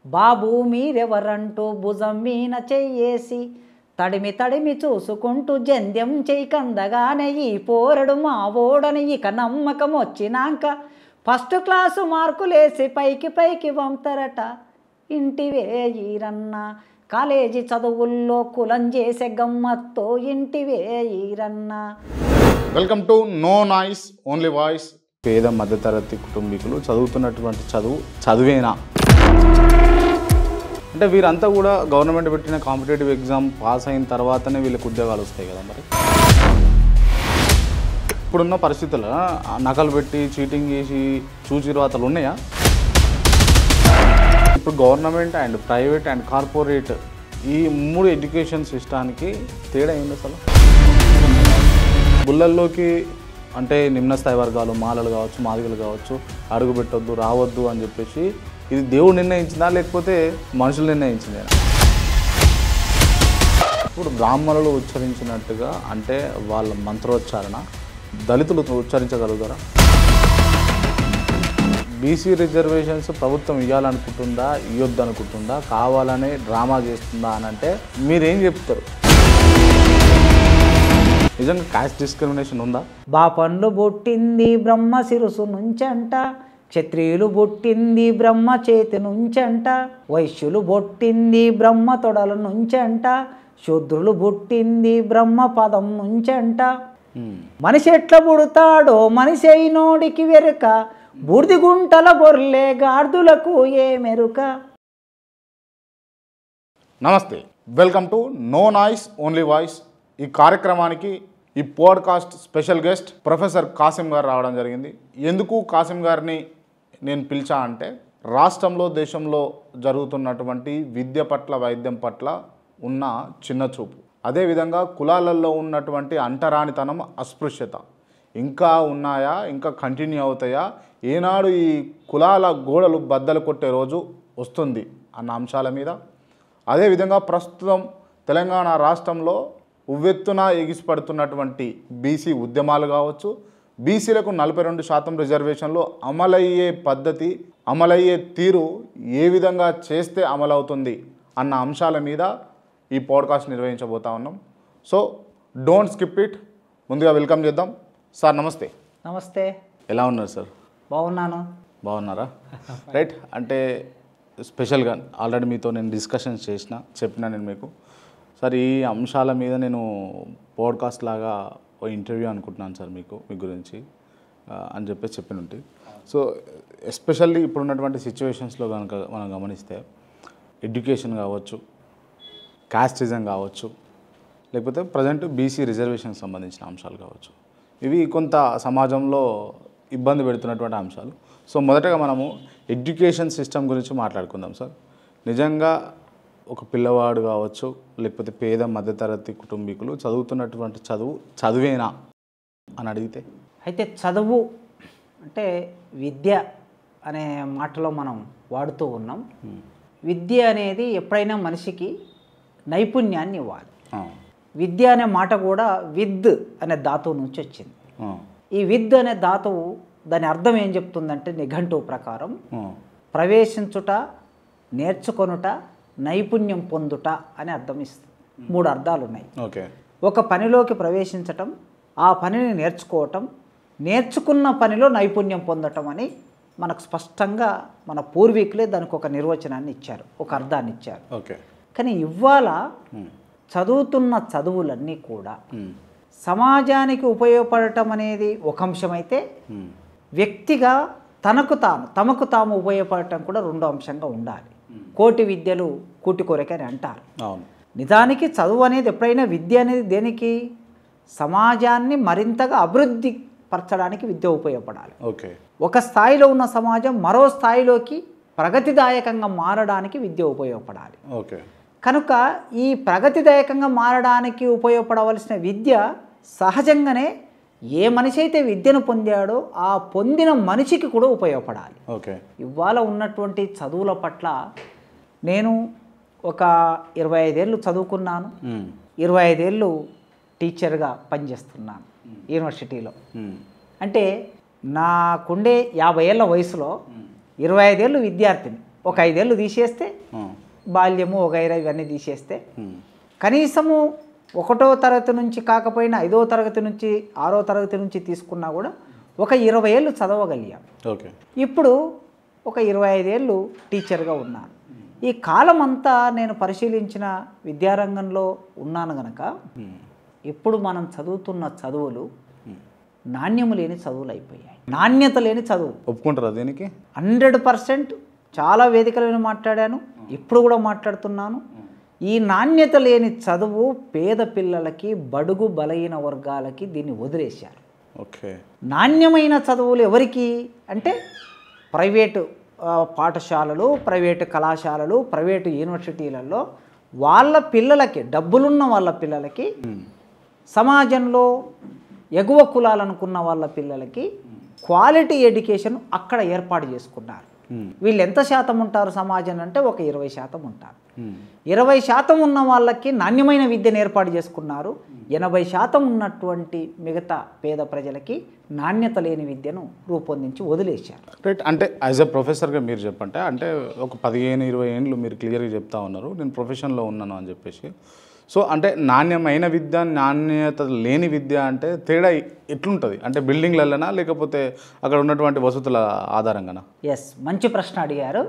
బాబు మీరెవరంటూ భుజం మీన చెయ్యేసి తడిమి తడిమి చూసుకుంటూ జంధ్యం చేయకందగానే ఈ పోరడు మా ఓడని ఇక నమ్మకం వచ్చినాక ఫస్ట్ క్లాసు మార్కులేసి పైకి పైకి వంతరట ఇంటివే ఈరన్న కాలేజీ చదువుల్లో కులం చేసే గమ్మత్తో ఇంటివే Eeranna. Welcome to no noise only voice. పేద మధ్యతరగతి కుటుంబీకులు చదువుతున్నటువంటి చదువేనా అంటే వీరంతా కూడా గవర్నమెంట్ పెట్టిన కాంపిటేటివ్ ఎగ్జామ్ పాస్ అయిన తర్వాతనే వీళ్ళకి ఉద్యోగాలు వస్తాయి కదా. మరి ఇప్పుడున్న పరిస్థితుల్లో నకలు పెట్టి చీటింగ్ చేసి చూచిరాతలు ఉన్నాయా? ఇప్పుడు government and private and corporate ఈ మూడు ఎడ్యుకేషన్ సిస్టానికి తేడా ఏంటి అసలు? గుళ్ళల్లోకి అంటే నిమ్న స్థాయి వర్గాలు మాలలు కావచ్చు మాదిగలు కావచ్చు అడుగు పెట్టొద్దు రావద్దు అని చెప్పేసి ఇది దేవుడు నిర్ణయించిందా లేకపోతే మనుషులు నిర్ణయించిందేనా? ఇప్పుడు బ్రాహ్మణులు ఉచ్చరించినట్టుగా అంటే వాళ్ళ మంత్రోచ్చారణ దళితులు ఉచ్చరించగలుగుతారా? బీసీ రిజర్వేషన్స్ ప్రభుత్వం ఇవ్వాలనుకుంటుందా ఇవ్వద్దు అనుకుంటుందా కావాలనే డ్రామా చేస్తుందా అని అంటే మీరేం చెప్తారు? నిజంగా కాస్ట్ డిస్క్రిమినేషన్ ఉందా? బాపన్లు పుట్టింది బ్రహ్మ శిరసు నుంచంట, క్షత్రియులు పుట్టింది బ్రహ్మ చేతి నుంచంట, వైశ్యులు పుట్టింది బ్రహ్మ తొడల నుంచంట, శూద్రులు పుట్టింది బ్రహ్మ పదం నుంచంట. మనిషి ఎట్లా పుడతాడో మనిషి అయినోడికి వెరుక, బూర్ది గుంటల గొర్రె గార్దులకు ఏ మెరుక. నమస్తే, welcome to no noise only voice. ఈ కార్యక్రమానికి ఈ podcast special guest professor Kasim garu రావడం జరిగింది. ఎందుకు కాసిం గారిని నేను పిలిచా అంటే రాష్ట్రంలో దేశంలో జరుగుతున్నటువంటి విద్య పట్ల వైద్యం పట్ల ఉన్న చిన్న చూపు, అదేవిధంగా కులాలలో ఉన్నటువంటి అంటరానితనం అస్పృశ్యత ఇంకా ఉన్నాయా, ఇంకా కంటిన్యూ అవుతాయా, ఏనాడు ఈ కులాల గోడలు బద్దలు కొట్టే రోజు వస్తుంది అన్న అంశాల మీద, అదేవిధంగా ప్రస్తుతం తెలంగాణ రాష్ట్రంలో ఉవ్వెత్తున ఎగిసిపడుతున్నటువంటి బీసీ ఉద్యమాలు కావచ్చు, బీసీలకు 42% రిజర్వేషన్లు అమలయ్యే పద్ధతి అమలయ్యే తీరు ఏ విధంగా చేస్తే అమలవుతుంది అన్న అంశాల మీద ఈ పాడ్కాస్ట్ నిర్వహించబోతా ఉన్నాం. So don't skip it. ముందుగా వెల్కమ్ చేద్దాం. సార్ నమస్తే. నమస్తే. ఎలా ఉన్నారు సార్? బాగున్నాను. బాగున్నారా? రైట్. అంటే స్పెషల్గా ఆల్రెడీ మీతో నేను డిస్కషన్స్ చెప్పినా నేను మీకు సార్ ఈ అంశాల మీద నేను పాడ్కాస్ట్ లాగా ఓ ఇంటర్వ్యూ అనుకుంటున్నాను సార్ మీ గురించి అని చెప్పేసి చెప్పినుంటి. సో ఎస్పెషల్లీ ఇప్పుడున్నటువంటి సిచ్యువేషన్స్లో కనుక మనం గమనిస్తే ఎడ్యుకేషన్ కావచ్చు, కాస్టిజం కావచ్చు, లేకపోతే ప్రజెంట్ బీసీ రిజర్వేషన్కి సంబంధించిన అంశాలు కావచ్చు, ఇవి కొంత సమాజంలో ఇబ్బంది పెడుతున్నటువంటి అంశాలు. సో మొదటగా మనము ఎడ్యుకేషన్ సిస్టమ్ గురించి మాట్లాడుకుందాం సార్. నిజంగా ఒక పిల్లవాడు కావచ్చు లేకపోతే పేద మధ్యతరగతి కుటుంబీకులు చదువుతున్నటువంటి చదువేనా అని అడిగితే? అయితే చదువు అంటే విద్య అనే మాటలో మనం వాడుతూ ఉన్నాం. విద్య అనేది ఎప్పుడైనా మనిషికి నైపుణ్యాన్ని ఇవ్వాలి. విద్య అనే మాట కూడా విద్ అనే ధాతువు నుంచి వచ్చింది. ఈ విద్ అనే ధాతువు దాని అర్థం ఏం చెప్తుందంటే నిఘంటువు ప్రకారం ప్రవేశించుట, నేర్చుకొనుట, నైపుణ్యం పొందుట అని అర్థం ఇస్తుంది. 3 అర్థాలు ఉన్నాయి. ఒక పనిలోకి ప్రవేశించటం, ఆ పనిని నేర్చుకోవటం, నేర్చుకున్న పనిలో నైపుణ్యం పొందటం అని మనకు స్పష్టంగా మన పూర్వీకులే దానికి ఒక నిర్వచనాన్ని ఇచ్చారు, ఒక అర్థాన్ని ఇచ్చారు. కానీ ఇవాళ చదువుతున్న చదువులన్నీ కూడా సమాజానికి ఉపయోగపడటం అనేది ఒక అంశమైతే వ్యక్తిగా తమకు తాము ఉపయోగపడటం కూడా 2వ అంశంగా ఉండాలి. కోటి విద్యలు కూటి కొరకని అంటారు. నిజానికి చదువు అనేది ఎప్పుడైనా విద్య అనేది దేనికి? సమాజాన్ని మరింతగా అభివృద్ధి పరచడానికి విద్య ఉపయోగపడాలి. ఒక స్థాయిలో ఉన్న సమాజం మరో స్థాయిలోకి ప్రగతిదాయకంగా మారడానికి విద్య ఉపయోగపడాలి. కనుక ఈ ప్రగతిదాయకంగా మారడానికి ఉపయోగపడవలసిన విద్య సహజంగానే ఏ మనిషి అయితే విద్యను పొందాడో ఆ పొందిన మనిషికి కూడా ఉపయోగపడాలి. ఇవాళ ఉన్నటువంటి చదువుల పట్ల నేను ఒక 25 ఏళ్ళు చదువుకున్నాను, 25 ఏళ్ళు టీచర్గా పనిచేస్తున్నాను యూనివర్సిటీలో. అంటే నాకుండే 50 ఏళ్ళ వయసులో 25 ఏళ్ళు విద్యార్థిని, ఒక 5 ఏళ్ళు తీసేస్తే, బాల్యము వగైరా ఇవన్నీ తీసేస్తే, కనీసము 1వ తరగతి నుంచి కాకపోయినా 5వ తరగతి నుంచి 6వ తరగతి నుంచి తీసుకున్నా కూడా ఒక 20 ఏళ్ళు చదవగలిగాం. ఓకే. ఇప్పుడు ఒక 25 ఏళ్ళు టీచర్గా ఉన్నాను. ఈ కాలం అంతా నేను పరిశీలించిన విద్యారంగంలో ఉన్నాను గనక ఇప్పుడు మనం చదువుతున్న చదువులు నాణ్యము లేని చదువులు అయిపోయాయి. నాణ్యత లేని చదువు. ఒప్పుకుంటారా దీనికి? 100% చాలా వేదికలను మాట్లాడాను, ఇప్పుడు కూడా మాట్లాడుతున్నాను. ఈ నాణ్యత లేని చదువు పేద పిల్లలకి, బడుగు బలహీన వర్గాలకి దీన్ని వదిలేశారు. ఓకే. నాణ్యమైన చదువులు ఎవరికి అంటే ప్రైవేటు పాఠశాలలు, ప్రైవేటు కళాశాలలు, ప్రైవేటు యూనివర్సిటీలలో వాళ్ళ పిల్లలకి, డబ్బులున్న వాళ్ళ పిల్లలకి, సమాజంలో ఎగువ కులాలనుకున్న వాళ్ళ పిల్లలకి క్వాలిటీ ఎడ్యుకేషన్ అక్కడ ఏర్పాటు చేసుకున్నారు. వీళ్ళు ఎంత శాతం ఉంటారు సమాజం అంటే ఒక 20% ఉంటారు. 20% ఉన్న వాళ్ళకి నాణ్యమైన విద్యను ఏర్పాటు చేసుకున్నారు. 80% ఉన్నటువంటి మిగతా పేద ప్రజలకి నాణ్యత లేని విద్యను రూపొందించి వదిలేశారు. రైట్. అంటే యాజ్ ఎ ప్రొఫెసర్గా మీరు చెప్పంటే, అంటే ఒక 15-20 ఏళ్ళు మీరు క్లియర్గా చెప్తా ఉన్నారు నేను ప్రొఫెషన్లో ఉన్నాను అని చెప్పేసి. సో అంటే నాణ్యమైన విద్య, నాణ్యత లేని విద్య అంటే తేడా ఎట్లుంటుంది? అంటే బిల్డింగ్లలోనా లేకపోతే అక్కడ ఉన్నటువంటి వసతుల ఆధారంగానా? ఎస్, మంచి ప్రశ్న అడిగారు.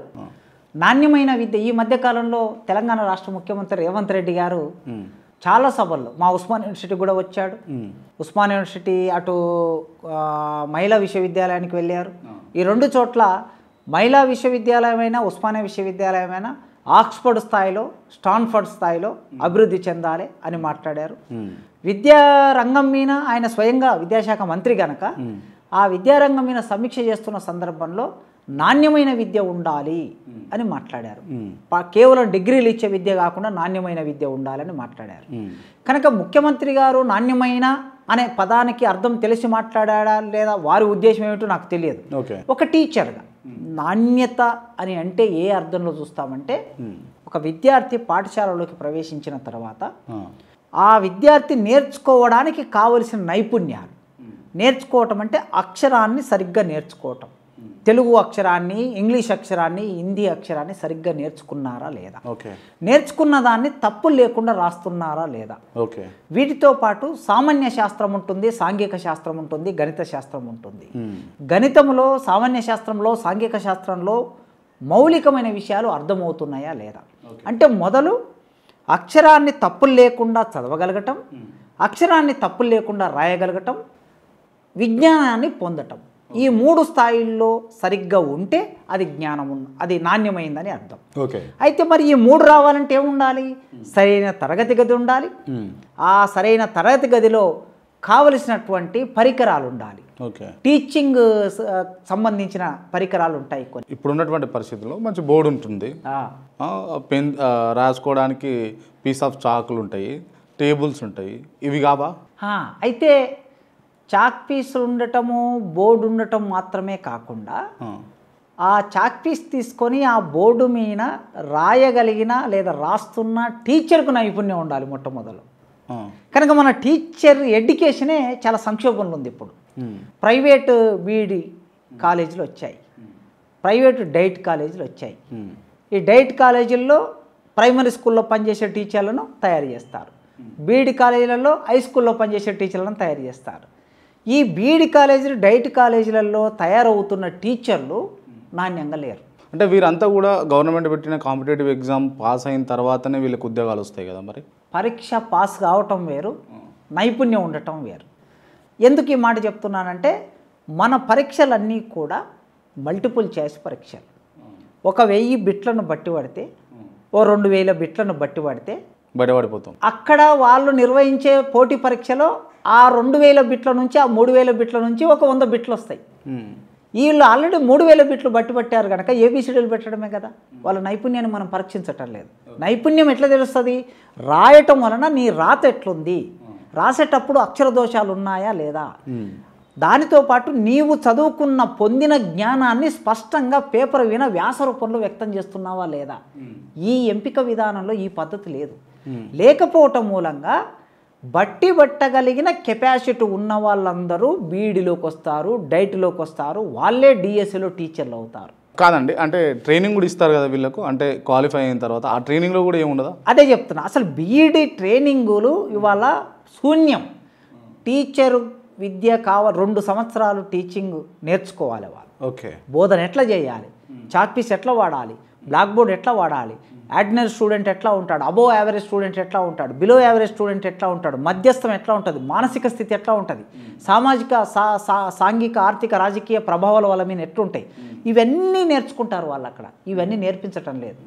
నాణ్యమైన విద్య ఈ మధ్యకాలంలో తెలంగాణ రాష్ట్ర ముఖ్యమంత్రి రేవంత్ రెడ్డి గారు చాలా సభల్లో మా ఉస్మాన్ యూనివర్సిటీ కూడా వచ్చాడు. ఉస్మాన్ యూనివర్సిటీ అటు మహిళా విశ్వవిద్యాలయానికి వెళ్ళారు. ఈ 2 చోట్ల మహిళా విశ్వవిద్యాలయమైనా ఉస్మానియా విశ్వవిద్యాలయమైనా ఆక్స్ఫర్డ్ స్థాయిలో, స్టాన్ఫర్డ్ స్థాయిలో అభివృద్ధి చెందాలి అని మాట్లాడారు. విద్యారంగం మీద ఆయన స్వయంగా విద్యాశాఖ మంత్రి కనుక ఆ విద్యారంగం మీద సమీక్ష చేస్తున్న సందర్భంలో నాణ్యమైన విద్య ఉండాలి అని మాట్లాడారు. కేవలం డిగ్రీలు ఇచ్చే విద్య కాకుండా నాణ్యమైన విద్య ఉండాలని మాట్లాడారు. కనుక ముఖ్యమంత్రి గారు నాణ్యమైన అనే పదానికి అర్థం తెలిసి మాట్లాడా లేదా వారి ఉద్దేశం ఏమిటో నాకు తెలియదు. ఒక టీచర్గా నాణ్యత అని అంటే ఏ అర్థంలో చూస్తామంటే, ఒక విద్యార్థి పాఠశాలలోకి ప్రవేశించిన తర్వాత ఆ విద్యార్థి నేర్చుకోవడానికి కావలసిన నైపుణ్యాలు, నేర్చుకోవటం అంటే అక్షరాన్ని సరిగ్గా నేర్చుకోవటం, తెలుగు అక్షరాన్ని, ఇంగ్లీష్ అక్షరాన్ని, హిందీ అక్షరాన్ని సరిగ్గా నేర్చుకున్నారా లేదా, నేర్చుకున్న దాన్ని తప్పులు లేకుండా రాస్తున్నారా లేదా. వీటితో పాటు సామాన్య శాస్త్రం ఉంటుంది, సాంఘిక శాస్త్రం ఉంటుంది, గణిత శాస్త్రం ఉంటుంది. గణితంలో, సామాన్య శాస్త్రంలో, సాంఘిక శాస్త్రంలో మౌలికమైన విషయాలు అర్థమవుతున్నాయా లేదా. అంటే మొదలు అక్షరాన్ని తప్పులు లేకుండా చదవగలగటం, అక్షరాన్ని తప్పులు లేకుండా రాయగలగటం, విజ్ఞానాన్ని పొందటం, ఈ 3 స్థాయిల్లో సరిగ్గా ఉంటే అది జ్ఞానం, అది నాణ్యమైందని అర్థం. అయితే మరి ఈ 3 రావాలంటే ఏముండాలి? సరైన తరగతి గది ఉండాలి. ఆ సరైన తరగతి గదిలో కావలసినటువంటి పరికరాలు ఉండాలి. టీచింగ్ సంబంధించిన పరికరాలు ఉంటాయి కొన్ని. ఇప్పుడు ఉన్నటువంటి పరిస్థితుల్లో మంచి బోర్డు ఉంటుంది, పెన్ రాసుకోవడానికి పీస్ ఆఫ్ చాకులు ఉంటాయి, టేబుల్స్ ఉంటాయి, ఇవి కావా? అయితే చాక్ పీస్ ఉండటము, బోర్డు ఉండటం మాత్రమే కాకుండా ఆ చాక్ పీస్ తీసుకొని ఆ బోర్డు మీద రాయగలిగిన లేదా రాస్తున్న టీచర్కు నైపుణ్యం ఉండాలి మొట్టమొదలు. కనుక మన టీచర్ ఎడ్యుకేషనే చాలా సంక్షోభంలో ఉంది ఇప్పుడు. ప్రైవేటు బీఈడి కాలేజీలు వచ్చాయి, ప్రైవేటు డైట్ కాలేజీలు వచ్చాయి. ఈ డైట్ కాలేజీల్లో ప్రైమరీ స్కూల్లో పనిచేసే టీచర్లను తయారు చేస్తారు, బీఈడి కాలేజీలలో హై స్కూల్లో పనిచేసే టీచర్లను తయారు చేస్తారు. ఈ బీఈడి కాలేజీలు, డైట్ కాలేజీలలో తయారవుతున్న టీచర్లు నాణ్యంగా లేరు. అంటే వీరంతా కూడా గవర్నమెంట్ పెట్టిన కాంపిటేటివ్ ఎగ్జామ్ పాస్ అయిన తర్వాతనే వీళ్ళకి ఉద్యోగాలు వస్తాయి కదా. మరి పరీక్ష పాస్ కావటం వేరు, నైపుణ్యం ఉండటం వేరు. ఎందుకు ఈ మాట చెప్తున్నానంటే, మన పరీక్షలన్నీ కూడా మల్టిపుల్ చాయిస్ పరీక్షలు. 1000 బిట్లను బట్టి పడితే, 2000 బిట్లను బట్టి పడితే బయటపడిపోతాం. అక్కడ వాళ్ళు నిర్వహించే పోటీ పరీక్షలో ఆ 2000 బిట్ల నుంచి, ఆ 3000 బిట్ల నుంచి ఒక 100 బిట్లు వస్తాయి. వీళ్ళు ఆల్రెడీ 3000 బిట్లు బట్టి పట్టారు కనుక ఏబిసిడీలు పెట్టడమే కదా. వాళ్ళ నైపుణ్యాన్ని మనం పరీక్షించటం లేదు. నైపుణ్యం ఎట్లా తెలుస్తుంది? రాయటం వలన నీ రాత ఎట్లుంది, రాసేటప్పుడు అక్షర దోషాలు ఉన్నాయా లేదా, దానితో పాటు నీవు చదువుకున్న పొందిన జ్ఞానాన్ని స్పష్టంగా పేపర్ విన వ్యాస రూపంలో వ్యక్తం చేస్తున్నావా లేదా. ఈ ఎంపిక విధానంలో ఈ పద్ధతి లేదు. లేకపోవటం మూలంగా బట్టి పట్టగలిగిన కెపాసిటీ ఉన్న వాళ్ళందరూ బీఈడీలోకి వస్తారు, డైట్లోకి వస్తారు, వాళ్ళే డిఎస్సిలో టీచర్లు అవుతారు. కాదండి, అంటే ట్రైనింగ్ కూడా ఇస్తారు కదా వీళ్ళకు, అంటే క్వాలిఫై అయిన తర్వాత ఆ ట్రైనింగ్లో కూడా ఏముండదా? అదే చెప్తున్నా, అసలు బీఈడి ట్రైనింగులు ఇవాళ శూన్యం. టీచరు విద్య 2 సంవత్సరాలు టీచింగ్ నేర్చుకోవాలి వాళ్ళు. ఓకే. బోధన ఎట్లా చేయాలి, చాక్పీస్ ఎట్లా వాడాలి, బ్లాక్ బోర్డ్ ఎట్లా వాడాలి, ఆర్డినరీ స్టూడెంట్ ఎట్లా ఉంటాడు, అబోవ్ యావరేజ్ స్టూడెంట్ ఎట్లా ఉంటాడు, బిలో యావరేజ్ స్టూడెంట్ ఎట్లా ఉంటాడు, మధ్యస్థం ఎట్లా ఉంటుంది, మానసిక స్థితి ఎట్లా ఉంటుంది, సామాజిక సాంఘిక ఆర్థిక రాజకీయ ప్రభావాల వల్ల మీద ఎట్లుంటాయి, ఇవన్నీ నేర్చుకుంటారు వాళ్ళు అక్కడ. ఇవన్నీ నేర్పించటం లేదు.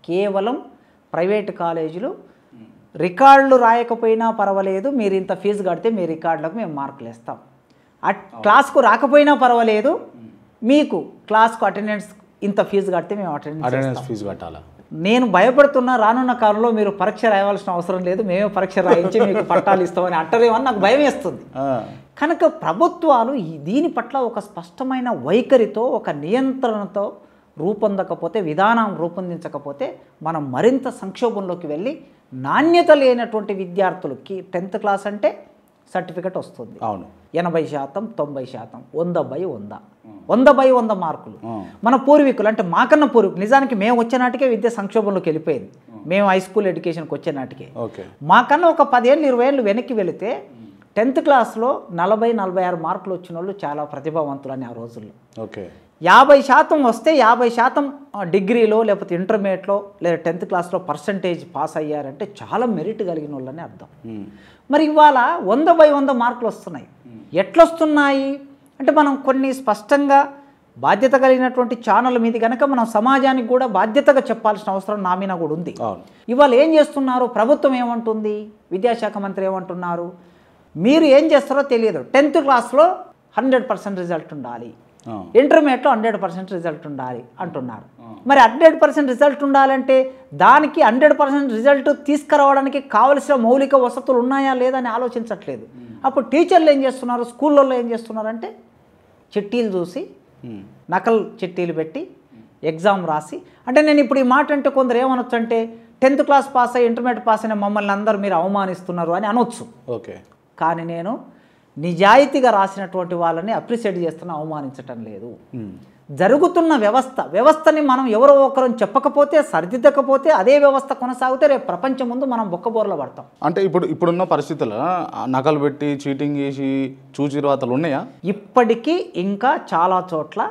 కేవలం ప్రైవేట్ కాలేజీలు రికార్డులు రాయకపోయినా పర్వాలేదు, మీరు ఇంత ఫీజు కడితే మీ రికార్డులకు మేము మార్కులు వేస్తాం, క్లాస్కు రాకపోయినా పర్వాలేదు, మీకు క్లాస్కు అటెండెన్స్ ఇంత ఫీజు కడితే మేము అటెండెన్స్ ఫీజు కట్టాలా. నేను భయపడుతున్నా, రానున్న కాలంలో మీరు పరీక్ష రాయవలసిన అవసరం లేదు, మేమే పరీక్ష రాయించి మీకు పట్టాలు ఇస్తామని అంటారేమని నాకు భయం వేస్తుంది. కనుక ప్రభుత్వాలు దీని పట్ల ఒక స్పష్టమైన వైఖరితో, ఒక నియంత్రణతో రూపొందకపోతే, విధానం రూపొందించకపోతే మనం మరింత సంక్షోభంలోకి వెళ్ళి నాణ్యత లేనటువంటి విద్యార్థులకి 10th క్లాస్ అంటే సర్టిఫికెట్ వస్తుంది. అవును, 80%, 90%, 100/100, 100/100 మార్కులు. మన పూర్వీకులు అంటే మాకన్నా పూర్వీకులు, నిజానికి మేము వచ్చే నాటికే విద్య సంక్షోభంలోకి వెళ్ళిపోయింది. మేము హై స్కూల్ ఎడ్యుకేషన్కి వచ్చే నాటికే. మాకన్నా ఒక 10 ఏళ్ళు 20 ఏళ్ళు వెనక్కి వెళితే 10th క్లాస్లో 40-46 మార్కులు వచ్చిన వాళ్ళు చాలా ప్రతిభావంతులు అని ఆ రోజుల్లో. 50% వస్తే 50% డిగ్రీలో లేకపోతే ఇంటర్మీడియట్లో లేదా 10th క్లాస్లో పర్సంటేజ్ పాస్ అయ్యారంటే చాలా మెరిట్ కలిగిన వాళ్ళని అర్థం. మరి ఇవాళ 100/100 మార్కులు వస్తున్నాయి. ఎట్లొస్తున్నాయి అంటే మనం కొన్ని స్పష్టంగా బాధ్యత కలిగినటువంటి ఛానల్ మీద కనుక మనం సమాజానికి కూడా బాధ్యతగా చెప్పాల్సిన అవసరం నా మీద కూడా ఉంది. ఇవాళ ఏం చేస్తున్నారు, ప్రభుత్వం ఏమంటుంది, విద్యాశాఖ మంత్రి ఏమంటున్నారు, మీరు ఏం చేస్తారో తెలియదు, 10th క్లాస్లో 100% రిజల్ట్ ఉండాలి, ఇంటర్మీడియట్లో 100% రిజల్ట్ ఉండాలి అంటున్నారు. మరి 100% రిజల్ట్ ఉండాలంటే దానికి 100% రిజల్ట్ తీసుకురావడానికి కావలసిన మౌలిక వసతులు ఉన్నాయా లేదా అని ఆలోచించట్లేదు. అప్పుడు టీచర్లు ఏం చేస్తున్నారు, స్కూళ్ళల్లో ఏం చేస్తున్నారంటే చిట్టీలు చూసి నకల్ చిట్టీలు పెట్టి ఎగ్జామ్ రాసి, అంటే నేను ఇప్పుడు ఈ మాట అంటే కొందరు ఏమనొచ్చు అంటే 10th క్లాస్ పాస్ అయ్యి ఇంటర్మీడియట్ పాస్ అయిన మమ్మల్ని అందరూ మీరు అవమానిస్తున్నారు అని అనొచ్చు. కానీ నేను నిజాయితీగా రాసినటువంటి వాళ్ళని అప్రిషియేట్ చేస్తున్నా, అవమానించటం లేదు. జరుగుతున్న వ్యవస్థని మనం ఎవరో ఒకరు చెప్పకపోతే, సరిదిద్దకపోతే, అదే వ్యవస్థ కొనసాగితే రేపు ప్రపంచం ముందు మనం బొక్కబోర్ల పడతాం. అంటే ఇప్పుడున్న పరిస్థితుల్లో నకలు పెట్టి చీటింగ్ చేసి చూచిరాతలు ఉన్నాయా? ఇప్పటికీ ఇంకా చాలా చోట్ల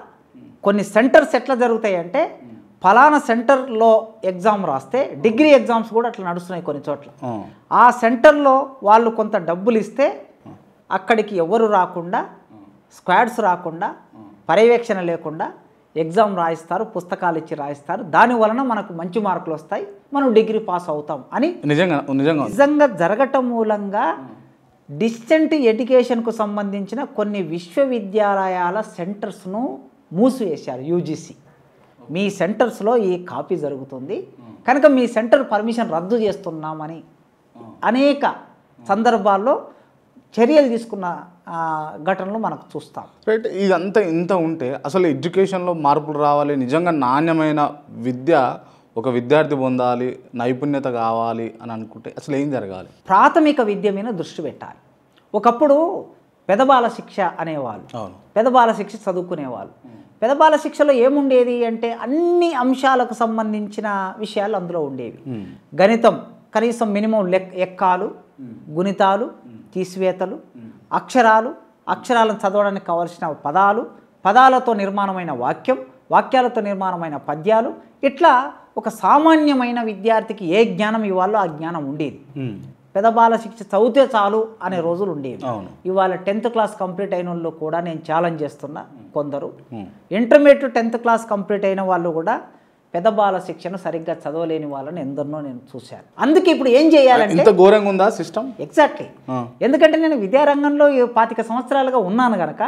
కొన్ని సెంటర్స్ ఎట్లా జరుగుతాయి అంటే, ఫలానా సెంటర్లో ఎగ్జామ్ రాస్తే డిగ్రీ ఎగ్జామ్స్ కూడా అట్లా నడుస్తున్నాయి కొన్ని చోట్ల. ఆ సెంటర్లో వాళ్ళు కొంత డబ్బులు ఇస్తే అక్కడికి ఎవరు రాకుండా, స్క్వాడ్స్ రాకుండా, పర్యవేక్షణ లేకుండా ఎగ్జామ్ రాయిస్తారు, పుస్తకాలు ఇచ్చి రాయిస్తారు. దానివలన మనకు మంచి మార్కులు వస్తాయి, మనం డిగ్రీ పాస్ అవుతాం అని నిజంగా జరగటం మూలంగా డిస్టెంట్ ఎడ్యుకేషన్కు సంబంధించిన కొన్ని విశ్వవిద్యాలయాల సెంటర్స్ను మూసివేశారు యూజీసీ. మీ సెంటర్స్లో ఈ కాపీ జరుగుతుంది కనుక మీ సెంటర్ పర్మిషన్ రద్దు చేస్తున్నామని అనేక సందర్భాల్లో చర్యలు తీసుకున్న ఘటనలు మనకు చూస్తాం. రైట్. ఇదంతా ఇంత ఉంటే అసలు ఎడ్యుకేషన్లో మార్పులు రావాలి, నిజంగా నాణ్యమైన విద్య ఒక విద్యార్థి పొందాలి, నైపుణ్యత కావాలి అని అనుకుంటే అసలు ఏం జరగాలి? ప్రాథమిక విద్య మీద దృష్టి పెట్టాలి. ఒకప్పుడు పెదబాల శిక్ష అనేవాళ్ళు, పెదబాల శిక్ష చదువుకునేవాళ్ళు. పెదబాల శిక్షలో ఏముండేది అంటే అన్ని అంశాలకు సంబంధించిన విషయాలు అందులో ఉండేవి. గణితం కనీసం మినిమం ఎక్కాలు, గుణితాలు, తీసివేతలు, అక్షరాలను చదవడానికి కావలసిన పదాలతో నిర్మాణమైన వాక్యాలతో నిర్మాణమైన పద్యాలు, ఇట్లా ఒక సామాన్యమైన విద్యార్థికి ఏ జ్ఞానం ఇవ్వాలో ఆ జ్ఞానం ఉండేది. పెదబాల శిక్ష చదివితే చాలు అనే రోజులు ఉండేవి. ఇవాళ 10th క్లాస్ కంప్లీట్ అయిన వాళ్ళు కూడా నేను ఛాలెంజ్ చేస్తున్నా, కొందరు ఇంటర్మీడియట్ 10th క్లాస్ కంప్లీట్ అయిన వాళ్ళు కూడా పెదబాల శిక్షను సరిగ్గా చదవలేని వాళ్ళని ఎందరినో నేను చూశాను. అందుకే ఇప్పుడు ఏం చేయాలంటే, ఇంత ఘోరంగా ఉందా సిస్టమ్? ఎగ్జాక్ట్లీ. ఎందుకంటే నేను విద్యారంగంలో 25 సంవత్సరాలుగా ఉన్నాను గనక,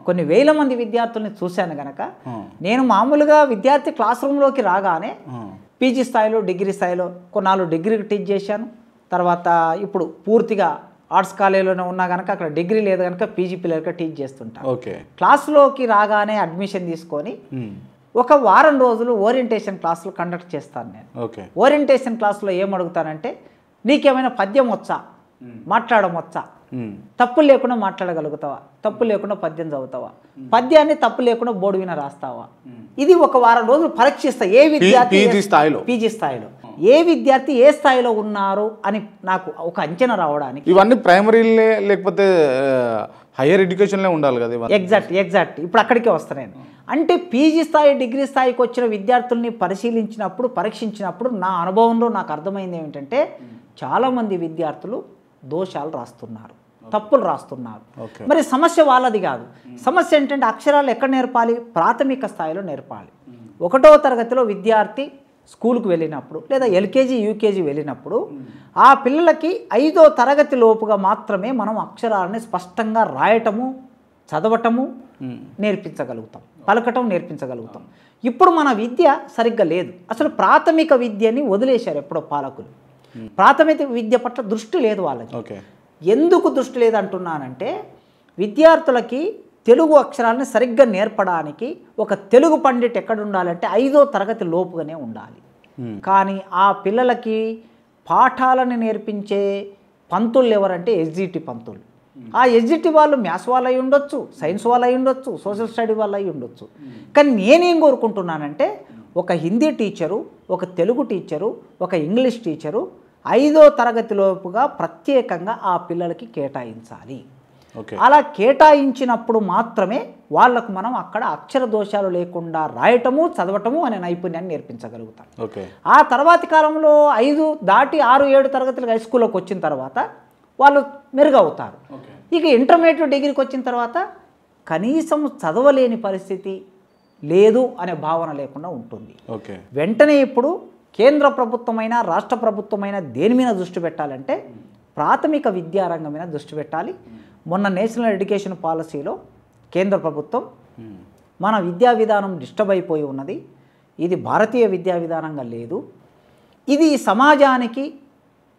కొన్ని వేల మంది విద్యార్థుల్ని చూశాను గనక, నేను మామూలుగా విద్యార్థి క్లాస్ రూమ్లోకి రాగానే పీజీ స్థాయిలో, డిగ్రీ స్థాయిలో కొన్నాళ్ళు డిగ్రీకి టీచ్ చేశాను. తర్వాత ఇప్పుడు పూర్తిగా ఆర్ట్స్ కాలేజీలోనే ఉన్నా కనుక అక్కడ డిగ్రీ లేదు కనుక పీజీ పిల్లలకి టీచ్ చేస్తుంటాను. క్లాస్లోకి రాగానే అడ్మిషన్ తీసుకొని ఒక వారం రోజులు ఓరియంటేషన్ క్లాసులు కండక్ట్ చేస్తాను నేను. ఓరియంటేషన్ క్లాసులో ఏం అడుగుతానంటే, నీకేమైనా పద్యం వచ్చా, మాట్లాడడం వచ్చా, తప్పులు లేకుండా మాట్లాడగలుగుతావా, తప్పు లేకుండా పద్యం చదువుతావా, పద్యాన్ని తప్పు లేకుండా బోర్డు విన రాస్తావా. ఇది ఒక వారం రోజులు పరీక్షిస్తా ఏ విద్యార్థి పీజీ స్థాయిలో ఏ విద్యార్థి ఏ స్థాయిలో ఉన్నారు అని నాకు ఒక అంచనా రావడానికి. ఇవన్నీ ప్రైమరీలే లేకపోతే హైయర్ ఎడ్యుకేషన్లే ఉండాలి కదా. ఎగ్జాక్ట్ ఇప్పుడు అక్కడికే వస్తా నేను. అంటే పీజీ స్థాయి డిగ్రీ స్థాయికి వచ్చిన విద్యార్థుల్ని పరిశీలించినప్పుడు పరీక్షించినప్పుడు నా అనుభవంలో నాకు అర్థమైంది ఏమిటంటే చాలామంది విద్యార్థులు దోషాలు రాస్తున్నారు, తప్పులు రాస్తున్నారు. మరి సమస్య వాళ్ళది కాదు. సమస్య ఏంటంటే అక్షరాలు ఎక్కడ నేర్పాలి, ప్రాథమిక స్థాయిలో నేర్పాలి. 1వ తరగతిలో విద్యార్థి స్కూల్కి వెళ్ళినప్పుడు లేదా ఎల్కేజీ యూకేజీ వెళ్ళినప్పుడు ఆ పిల్లలకి 5వ తరగతి లోపుగా మాత్రమే మనం అక్షరాలని స్పష్టంగా రాయటము చదవటము నేర్పించగలుగుతాం, పలకటం నేర్పించగలుగుతాం. ఇప్పుడు మన విద్య సరిగ్గా లేదు. అసలు ప్రాథమిక విద్యని వదిలేశారు ఎప్పుడో పాలకులు. ప్రాథమిక విద్య పట్ల దృష్టి లేదు వాళ్ళకి. ఎందుకు దృష్టి లేదంటున్నానంటే విద్యార్థులకి తెలుగు అక్షరాలను సరిగ్గా నేర్పడానికి ఒక తెలుగు పండిట్ ఎక్కడ ఉండాలంటే 5వ తరగతి లోపుగానే ఉండాలి. కానీ ఆ పిల్లలకి పాఠాలను నేర్పించే పంతులు ఎవరంటే ఎస్జిటి పంతులు. ఆ ఎస్జిటి వాళ్ళు మ్యాథ్స్ వాళ్ళు అయి ఉండొచ్చు, సైన్స్ వాళ్ళు అయి ఉండొచ్చు, సోషల్ స్టడీ వాళ్ళు అయి ఉండొచ్చు. కానీ నేనేం కోరుకుంటున్నానంటే ఒక హిందీ టీచరు, ఒక తెలుగు టీచరు, ఒక ఇంగ్లీష్ టీచరు 5వ తరగతి లోపుగా ప్రత్యేకంగా ఆ పిల్లలకి కేటాయించాలి. అలా కేటాయించినప్పుడు మాత్రమే వాళ్లకు మనం అక్కడ అక్షర దోషాలు లేకుండా రాయటము చదవటము అనే నైపుణ్యాన్ని నేర్పించగలుగుతాం. ఆ తర్వాతి కాలంలో 5 దాటి 6, 7 తరగతులు హై స్కూల్లోకి వచ్చిన తర్వాత వాళ్ళు మెరుగవుతారు. ఇక ఇంటర్మీడియట్ డిగ్రీకి వచ్చిన తర్వాత కనీసం చదవలేని పరిస్థితి లేదు అనే భావన లేకుండా ఉంటుంది. వెంటనే ఇప్పుడు కేంద్ర ప్రభుత్వమైనా రాష్ట్ర ప్రభుత్వమైనా దేని మీద దృష్టి పెట్టాలంటే ప్రాథమిక విద్యారంగం మీద దృష్టి పెట్టాలి. మొన్న నేషనల్ ఎడ్యుకేషన్ పాలసీలో కేంద్ర ప్రభుత్వం మన విద్యా విధానం డిస్టర్బ్ అయిపోయి ఉన్నది, ఇది భారతీయ విద్యా విధానంగా లేదు, ఇది సమాజానికి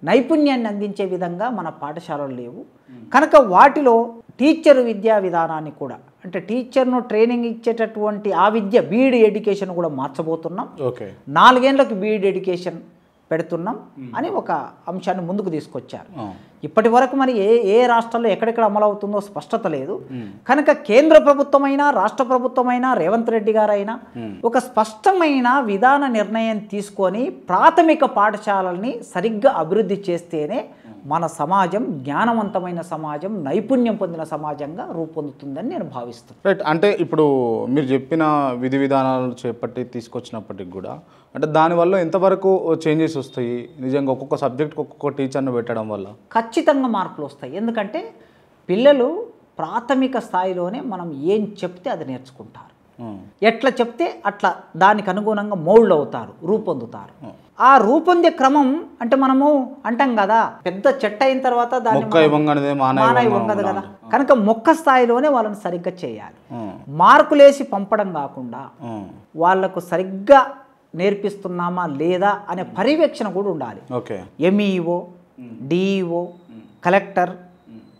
నైపుణ్యాన్ని అందించే విధంగా మన పాఠశాలలు లేవు కనుక వాటిలో టీచర్ విద్యా విధానాన్ని కూడా అంటే టీచర్ను ట్రైనింగ్ ఇచ్చేటటువంటి ఆ విద్య బీఈడి ఎడ్యుకేషన్ కూడా మార్చబోతున్నాం. 4 ఏళ్లకు బీఈడి ఎడ్యుకేషన్ పెడుతున్నాం అని ఒక అంశాన్ని ముందుకు తీసుకొచ్చారు. ఇప్పటి వరకు మరి ఏ రాష్ట్రాల్లో ఎక్కడెక్కడ అమలవుతుందో స్పష్టత లేదు కనుక కేంద్ర ప్రభుత్వమైనా రాష్ట్ర ప్రభుత్వమైనా రేవంత్ రెడ్డి గారైనా ఒక స్పష్టమైన విధాన నిర్ణయం తీసుకొని ప్రాథమిక పాఠశాలల్ని సరిగ్గా అభివృద్ధి చేస్తేనే మన సమాజం జ్ఞానవంతమైన సమాజం, నైపుణ్యం పొందిన సమాజంగా రూపొందుతుందని నేను భావిస్తున్నాను. రైట్. అంటే ఇప్పుడు మీరు చెప్పిన విధి విధానాలు చేపట్టి తీసుకొచ్చినప్పటికి కూడా అంటే దానివల్ల ఎంతవరకు చేంజెస్ వస్తాయి నిజంగా ఒక్కొక్క సబ్జెక్ట్కి ఒక్కొక్క టీచర్ను పెట్టడం వల్ల? ఖచ్చితంగా మార్పులు వస్తాయి. ఎందుకంటే పిల్లలు ప్రాథమిక స్థాయిలోనే మనం ఏం చెప్తే అది నేర్చుకుంటారు, ఎట్లా చెప్తే అట్లా దానికి అనుగుణంగా మౌల్డ్ అవుతారు, రూపొందుతారు. ఆ రూపొందే క్రమం అంటే మనము అంటాం కదా పెద్ద చెట్టు అయిన తర్వాత దాన్ని మానై వంగదు కదా కనుక మొక్క స్థాయిలోనే వాళ్ళని సరిగ్గా చేయాలి. మార్కులేసి పంపడం కాకుండా వాళ్లకు సరిగ్గా నేర్పిస్తున్నామా లేదా అనే పర్యవేక్షణ కూడా ఉండాలి. ఎంఈఓ, డిఈఓ, కలెక్టర్,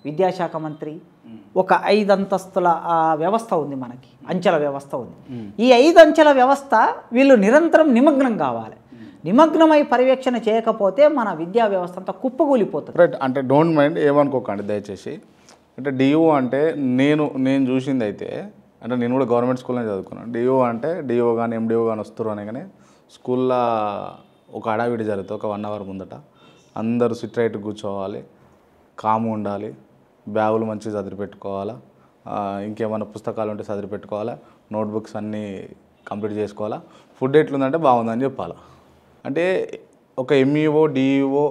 విద్యాశాఖ మంత్రి, ఒక 5 అంతస్తుల వ్యవస్థ ఉంది మనకి, అంచెల వ్యవస్థ ఉంది. ఈ 5 అంచెల వ్యవస్థ వీళ్ళు నిరంతరం నిమగ్నం కావాలి. నిమగ్నమై పర్యవేక్షణ చేయకపోతే మన విద్యా వ్యవస్థ అంతా కుప్పకూలిపోతుంది. రైట్. అంటే డోంట్ మైండ్ ఏమనుకోకండి దయచేసి. అంటే డిఓ అంటే నేను చూసింది అయితే అంటే నేను కూడా గవర్నమెంట్ స్కూల్లోనే చదువుకున్నాను. డిఓ అంటే డిఓ కానీ ఎండిఓ కానీ వస్తారు అనగానే స్కూల్లో ఒక హడావిడి జరుగుతుంది. ఒక 1 అవర్ ముందట అందరూ సిట్ రైట్ కూర్చోవాలి, కాము ఉండాలి, బ్యాగులు మంచిగా చదివి పెట్టుకోవాలా, ఇంకేమైనా పుస్తకాలు ఉంటే చదివి పెట్టుకోవాలా, నోట్బుక్స్ అన్నీ కంప్లీట్ చేసుకోవాలా, ఫుడ్ ఎట్లుందంటే బాగుందని చెప్పాలా. అంటే ఒక ఎంఈఓ డిఈఓ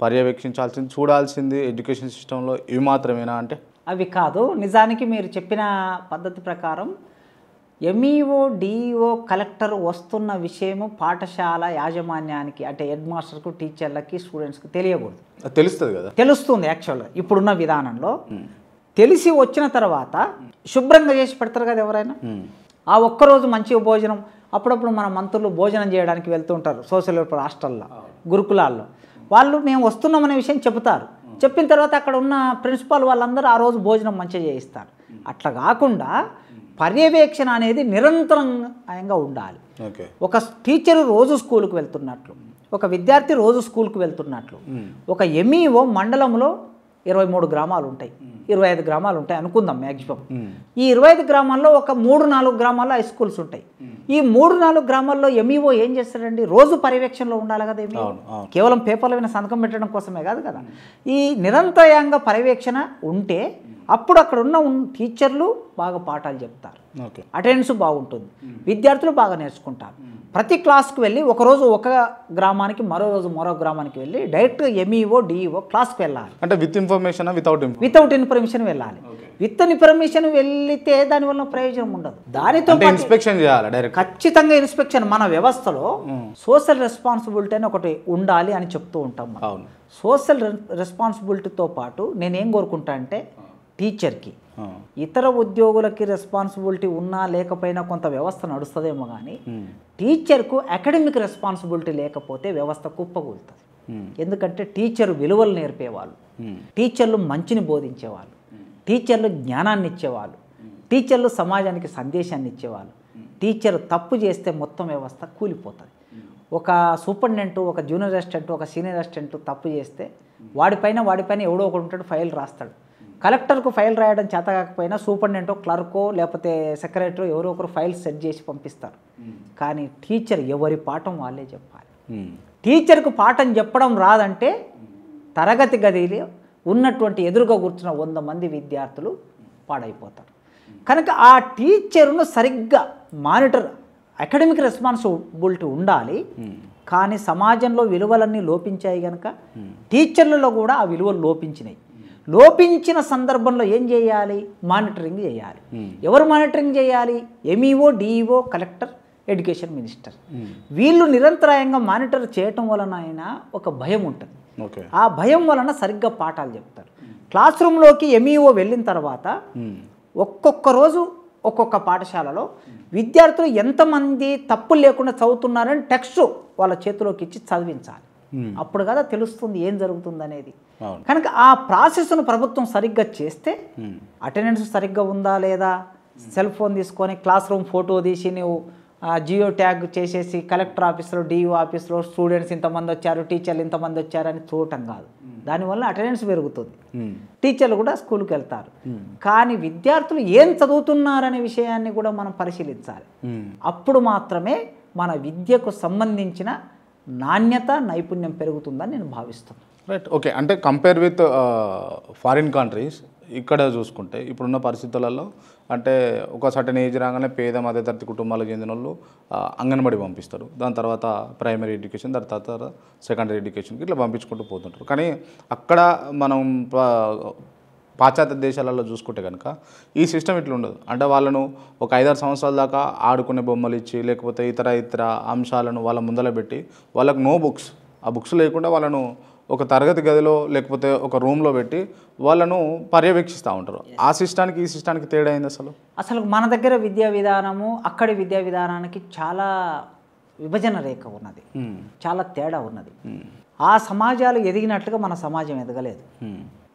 పర్యవేక్షించాల్సింది చూడాల్సింది ఎడ్యుకేషన్ సిస్టంలో ఇవి మాత్రమేనా అంటే? అవి కాదు. నిజానికి మీరు చెప్పిన పద్ధతి ప్రకారం ఎంఈఓ డిఈఓ కలెక్టర్ వస్తున్న విషయము పాఠశాల యాజమాన్యానికి అంటే హెడ్ మాస్టర్కు, టీచర్లకి, స్టూడెంట్స్కి తెలియకూడదు. తెలుస్తుంది కదా? తెలుస్తుంది. యాక్చువల్గా ఇప్పుడున్న విధానంలో తెలిసి వచ్చిన తర్వాత శుభ్రంగా చేసి పెడతారు కదా ఎవరైనా. ఆ ఒక్కరోజు మంచిగా భోజనం, అప్పుడప్పుడు మన మంత్రులు భోజనం చేయడానికి వెళ్తూ ఉంటారు సోషల్ వెల్ఫేర్ హాస్టల్లో, గురుకులాల్లో. వాళ్ళు మేము వస్తున్నామనే విషయం చెబుతారు. చెప్పిన తర్వాత అక్కడ ఉన్న ప్రిన్సిపాల్ వాళ్ళందరూ ఆ రోజు భోజనం మంచిగా చేయిస్తారు. అట్లా కాకుండా పర్యవేక్షణ అనేది నిరంతరంగా ఉండాలి. ఒక టీచరు రోజు స్కూల్కి వెళ్తున్నట్లు, ఒక విద్యార్థి రోజు స్కూల్కి వెళ్తున్నట్లు, ఒక ఎంఈఓ మండలంలో 23 గ్రామాలు ఉంటాయి, 25 గ్రామాలు ఉంటాయి అనుకుందాం మ్యాక్సిమం. ఈ 25 గ్రామాల్లో ఒక 3-4 గ్రామాల్లో హై స్కూల్స్ ఉంటాయి. ఈ 3-4 గ్రామాల్లో ఎంఈఓ ఏం చేస్తాడండి? రోజు పర్యవేక్షణలో ఉండాలి కదా ఎంఈఓ. కేవలం పేపర్ల మీద సంతకం పెట్టడం కోసమే కాదు కదా. ఈ నిరంతరాయంగా పర్యవేక్షణ ఉంటే అప్పుడు అక్కడ ఉన్న టీచర్లు బాగా పాఠాలు చెప్తారు, అటెండెన్స్ బాగుంటుంది, విద్యార్థులు బాగా నేర్చుకుంటారు. ప్రతి క్లాస్కి వెళ్ళి ఒకరోజు ఒక గ్రామానికి, మరో రోజు మరో గ్రామానికి వెళ్ళి డైరెక్ట్గా ఎంఈఓ డిఈఓ క్లాస్కి వెళ్ళాలి. అంటే విత్ ఇన్ఫర్మేషన్ వితౌట్ ఇన్ఫర్మేషన్ వెళ్ళాలి. విత్ ఇన్ఫర్మేషన్ వెళ్తే దానివల్ల ప్రయోజనం ఉండదు. దానితో ఇన్స్పెక్షన్ చేయాలి, ఖచ్చితంగా ఇన్స్పెక్షన్. మన వ్యవస్థలో సోషల్ రెస్పాన్సిబిలిటీ అని ఒకటి ఉండాలి అని చెప్తూ ఉంటాం. సోషల్ రెస్పాన్సిబిలిటీతో పాటు నేనేం కోరుకుంటా అంటే టీచర్కి, ఇతర ఉద్యోగులకి రెస్పాన్సిబిలిటీ ఉన్నా లేకపోయినా కొంత వ్యవస్థ నడుస్తుందేమో కానీ టీచర్కు అకాడమిక్ రెస్పాన్సిబిలిటీ లేకపోతే వ్యవస్థ కుప్పకూలుతుంది. ఎందుకంటే టీచర్ విలువలు నేర్పేవాళ్ళు, టీచర్లు మంచిని బోధించేవాళ్ళు, టీచర్లు జ్ఞానాన్ని ఇచ్చేవాళ్ళు, టీచర్లు సమాజానికి సందేశాన్ని ఇచ్చేవాళ్ళు. టీచర్ తప్పు చేస్తే మొత్తం వ్యవస్థ కూలిపోతుంది. ఒక సూపరింటెండెంట్, ఒక జూనియర్ అసిస్టెంట్, ఒక సీనియర్ అసిస్టెంట్ తప్పు చేస్తే వాడిపైన ఎవడో ఒకడు ఉంటాడు, ఫైల్ రాస్తాడు. కలెక్టర్కు ఫైల్ రాయడం చేత కాకపోయినా సూపరింటెండెంటో, క్లర్కో, లేకపోతే సెక్రటరీ ఎవరో ఒకరు ఫైల్ సెట్ చేసి పంపిస్తారు. కానీ టీచర్ ఎవరి పాఠం వాళ్ళే చెప్పాలి. టీచర్కు పాఠం చెప్పడం రాదంటే తరగతి గదిలో ఉన్నటువంటి ఎదురుగా కూర్చున్న 100 మంది విద్యార్థులు పాడైపోతారు. కనుక ఆ టీచర్ను సరిగ్గా మానిటర్, అకాడమిక్ రెస్పాన్సిబిలిటీ ఉండాలి. కానీ సమాజంలో విలువలన్నీ లోపించాయి కనుక టీచర్లలో కూడా ఆ విలువలు లోపించినాయి. లోపించిన సందర్భంలో ఏం చేయాలి? మానిటరింగ్ చేయాలి. ఎవరు మానిటరింగ్ చేయాలి? MEO, DEO, collector, education minister. వీళ్ళు నిరంతరాయంగా మానిటర్ చేయటం వలన అయినా ఒక భయం ఉంటుంది. ఆ భయం వలన సరిగ్గా పాఠాలు చెప్తారు. క్లాస్ రూమ్లోకి ఎంఈఓ వెళ్ళిన తర్వాత ఒక్కొక్క రోజు ఒక్కొక్క పాఠశాలలో విద్యార్థులు ఎంతమంది తప్పులు లేకుండా చదువుతున్నారని టెక్స్ట్ వాళ్ళ చేతిలోకి ఇచ్చి చదివించాలి. అప్పుడు కదా తెలుస్తుంది ఏం జరుగుతుంది అనేది. కనుక ఆ ప్రాసెస్ను ప్రభుత్వం సరిగ్గా చేస్తే అటెండెన్స్ సరిగ్గా ఉందా లేదా, సెల్ ఫోన్ తీసుకొని క్లాస్ రూమ్ ఫోటో తీసి నువ్వు జియో ట్యాగ్ చేసేసి కలెక్టర్ ఆఫీస్లో, డిఓ ఆఫీస్లో స్టూడెంట్స్ ఇంతమంది వచ్చారు, టీచర్లు ఇంతమంది వచ్చారని చూడటం కాదు. దానివల్ల అటెండెన్స్ పెరుగుతుంది, టీచర్లు కూడా స్కూల్కి వెళ్తారు. కానీ విద్యార్థులు ఏం చదువుతున్నారనే విషయాన్ని కూడా మనం పరిశీలించాలి. అప్పుడు మాత్రమే మన విద్యకు సంబంధించిన నాణ్యత, నైపుణ్యం పెరుగుతుందని నేను భావిస్తున్నాను. Right, okay. అంటే కంపేర్ విత్ ఫారిన్ కంట్రీస్ ఇక్కడ చూసుకుంటే ఇప్పుడున్న పరిస్థితులలో అంటే ఒక సర్టెన్ ఏజ్ రాగానే పేద మధ్యతరగతి కుటుంబాలకు చెందిన వాళ్ళు అంగన్వాడీ పంపిస్తారు. దాని తర్వాత ప్రైమరీ ఎడ్యుకేషన్, దాని తర్వాత సెకండరీ ఎడ్యుకేషన్కి ఇట్లా పంపించుకుంటూ పోతుంటారు. కానీ అక్కడ మనం పాశ్చాత్య దేశాలలో చూసుకుంటే కనుక ఈ సిస్టమ్ ఇట్లా ఉండదు. అంటే వాళ్ళను ఒక 5-6 సంవత్సరాల దాకా ఆడుకునే బొమ్మలు ఇచ్చి లేకపోతే ఇతర అంశాలను వాళ్ళ ముందర పెట్టి వాళ్ళకు నో బుక్స్, ఆ బుక్స్ లేకుండా వాళ్ళను ఒక తరగతి గదిలో లేకపోతే ఒక రూమ్లో పెట్టి వాళ్ళను పర్యవేక్షిస్తూ ఉంటారు. ఆ సిస్టానికి ఈ సిస్టానికి తేడా అయింది అసలు మన దగ్గర విద్యా విధానము అక్కడి విద్యా విధానానికి చాలా విభజన రేఖ ఉన్నది, చాలా తేడా ఉన్నది. ఆ సమాజాలు ఎదిగినట్లుగా మన సమాజం ఎదగలేదు.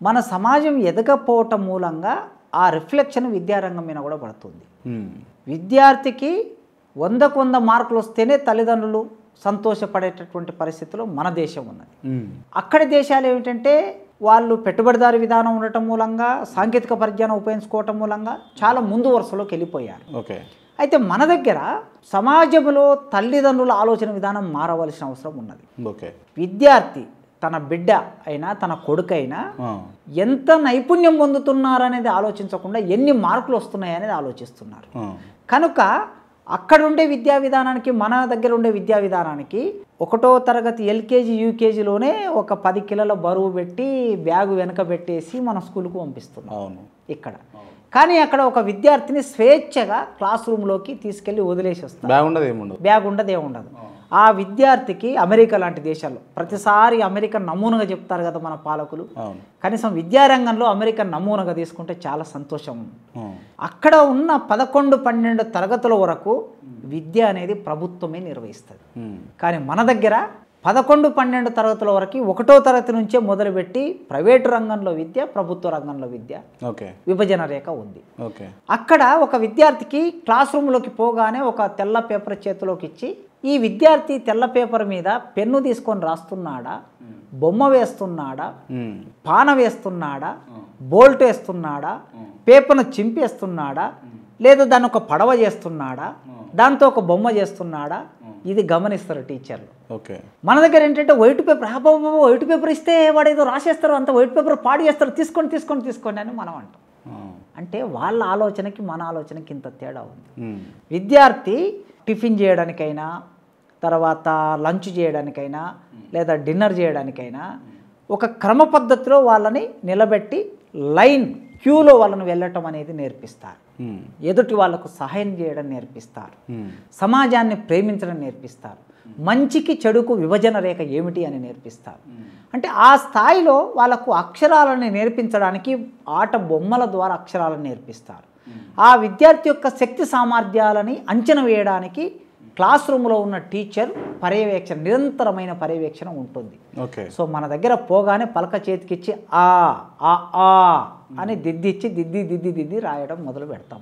మన సమాజం ఎదగపోవటం మూలంగా ఆ రిఫ్లెక్షన్ విద్యారంగం మీద కూడా పడుతుంది. విద్యార్థికి 100కు 100 మార్కులు వస్తేనే తల్లిదండ్రులు సంతోషపడేటటువంటి పరిస్థితిలో మన దేశం ఉన్నది. అక్కడి దేశాలు ఏమిటంటే వాళ్ళు పెట్టుబడిదారి విధానం ఉండటం మూలంగా, సాంకేతిక పరిజ్ఞానం ఉపయోగించుకోవటం మూలంగా చాలా ముందు వరుసలోకి వెళ్ళిపోయారు. అయితే మన దగ్గర సమాజంలో తల్లిదండ్రుల ఆలోచన విధానం మారవలసిన అవసరం ఉన్నది. విద్యార్థి తన బిడ్డ అయినా తన కొడుకైనా ఎంత నైపుణ్యం పొందుతున్నారనేది ఆలోచించకుండా ఎన్ని మార్కులు వస్తున్నాయనేది ఆలోచిస్తున్నారు. కనుక అక్కడుండే విద్యా విధానానికి మన దగ్గర ఉండే విద్యా విధానానికి 1వ తరగతి ఎల్కేజీ యూకేజీలోనే ఒక 10 కిలోల బరువు పెట్టి బ్యాగు వెనక పెట్టేసి మన స్కూల్కు పంపిస్తున్నాం ఇక్కడ. కానీ అక్కడ ఒక విద్యార్థిని స్వేచ్ఛగా క్లాస్ రూమ్లోకి తీసుకెళ్ళి వదిలేసి వస్తారు. బ్యాగ్ ఉండదు, ఏముండదు. ఆ విద్యార్థికి అమెరికా లాంటి దేశాల్లో ప్రతిసారి అమెరికన్ నమూనాగా చెప్తారు కదా మన పాలకులు. కనీసం విద్యారంగంలో అమెరికన్ నమూనాగా తీసుకుంటే చాలా సంతోషం. అక్కడ ఉన్న 11-12 తరగతుల వరకు విద్య అనేది ప్రభుత్వమే నిర్వహిస్తుంది. కానీ మన దగ్గర 11-12 తరగతుల వరకు 1వ తరగతి నుంచే మొదలుపెట్టి ప్రైవేటు రంగంలో విద్య, ప్రభుత్వ రంగంలో విద్య విభజన రేఖ ఉంది. అక్కడ ఒక విద్యార్థికి క్లాస్ రూమ్లోకి పోగానే ఒక తెల్ల పేపర్ చేతిలోకి ఇచ్చి ఈ విద్యార్థి తెల్ల పేపర్ మీద పెన్ను తీసుకొని రాస్తున్నాడా, బొమ్మ వేస్తున్నాడా, పాన వేస్తున్నాడా, బోల్ట్ వేస్తున్నాడా, పేపర్ను చింపేస్తున్నాడా, లేదా దాన్ని ఒక పడవ చేస్తున్నాడా, దాంతో ఒక బొమ్మ చేస్తున్నాడా, ఇది గమనిస్తారు టీచర్లు. ఓకే. మన దగ్గర ఏంటంటే వైట్ పేపర్, వైట్ పేపర్ ఇస్తే వాడు ఏదో రాసేస్తారు, అంత వైట్ పేపర్ పాడు చేస్తారు, తీసుకోండి అని మనం అంటాం. అంటే వాళ్ళ ఆలోచనకి మన ఆలోచనకి ఇంత తేడా ఉంది. విద్యార్థి టిఫిన్ చేయడానికైనా, తర్వాత లంచ్ చేయడానికైనా, లేదా డిన్నర్ చేయడానికైనా ఒక క్రమ పద్ధతిలో వాళ్ళని నిలబెట్టి లైన్ క్యూలో వాళ్ళని వెళ్ళటం అనేది నేర్పిస్తారు. ఎదుటి వాళ్ళకు సహాయం చేయడం నేర్పిస్తారు. సమాజాన్ని ప్రేమించడం నేర్పిస్తారు. మంచికి చెడుకు విభజన రేఖ ఏమిటి అని నేర్పిస్తారు. అంటే ఆ స్థాయిలో వాళ్ళకు అక్షరాలను నేర్పించడానికి ఆట బొమ్మల ద్వారా అక్షరాలను నేర్పిస్తారు. ఆ విద్యార్థి యొక్క శక్తి సామర్థ్యాలని అంచనా వేయడానికి క్లాస్ రూమ్లో ఉన్న టీచర్ పర్యవేక్షణ, నిరంతరమైన పర్యవేక్షణ ఉంటుంది. సో మన దగ్గర పోగానే పలక చేతికిచ్చి ఆ అని దిద్ది రాయడం మొదలు పెడతాం.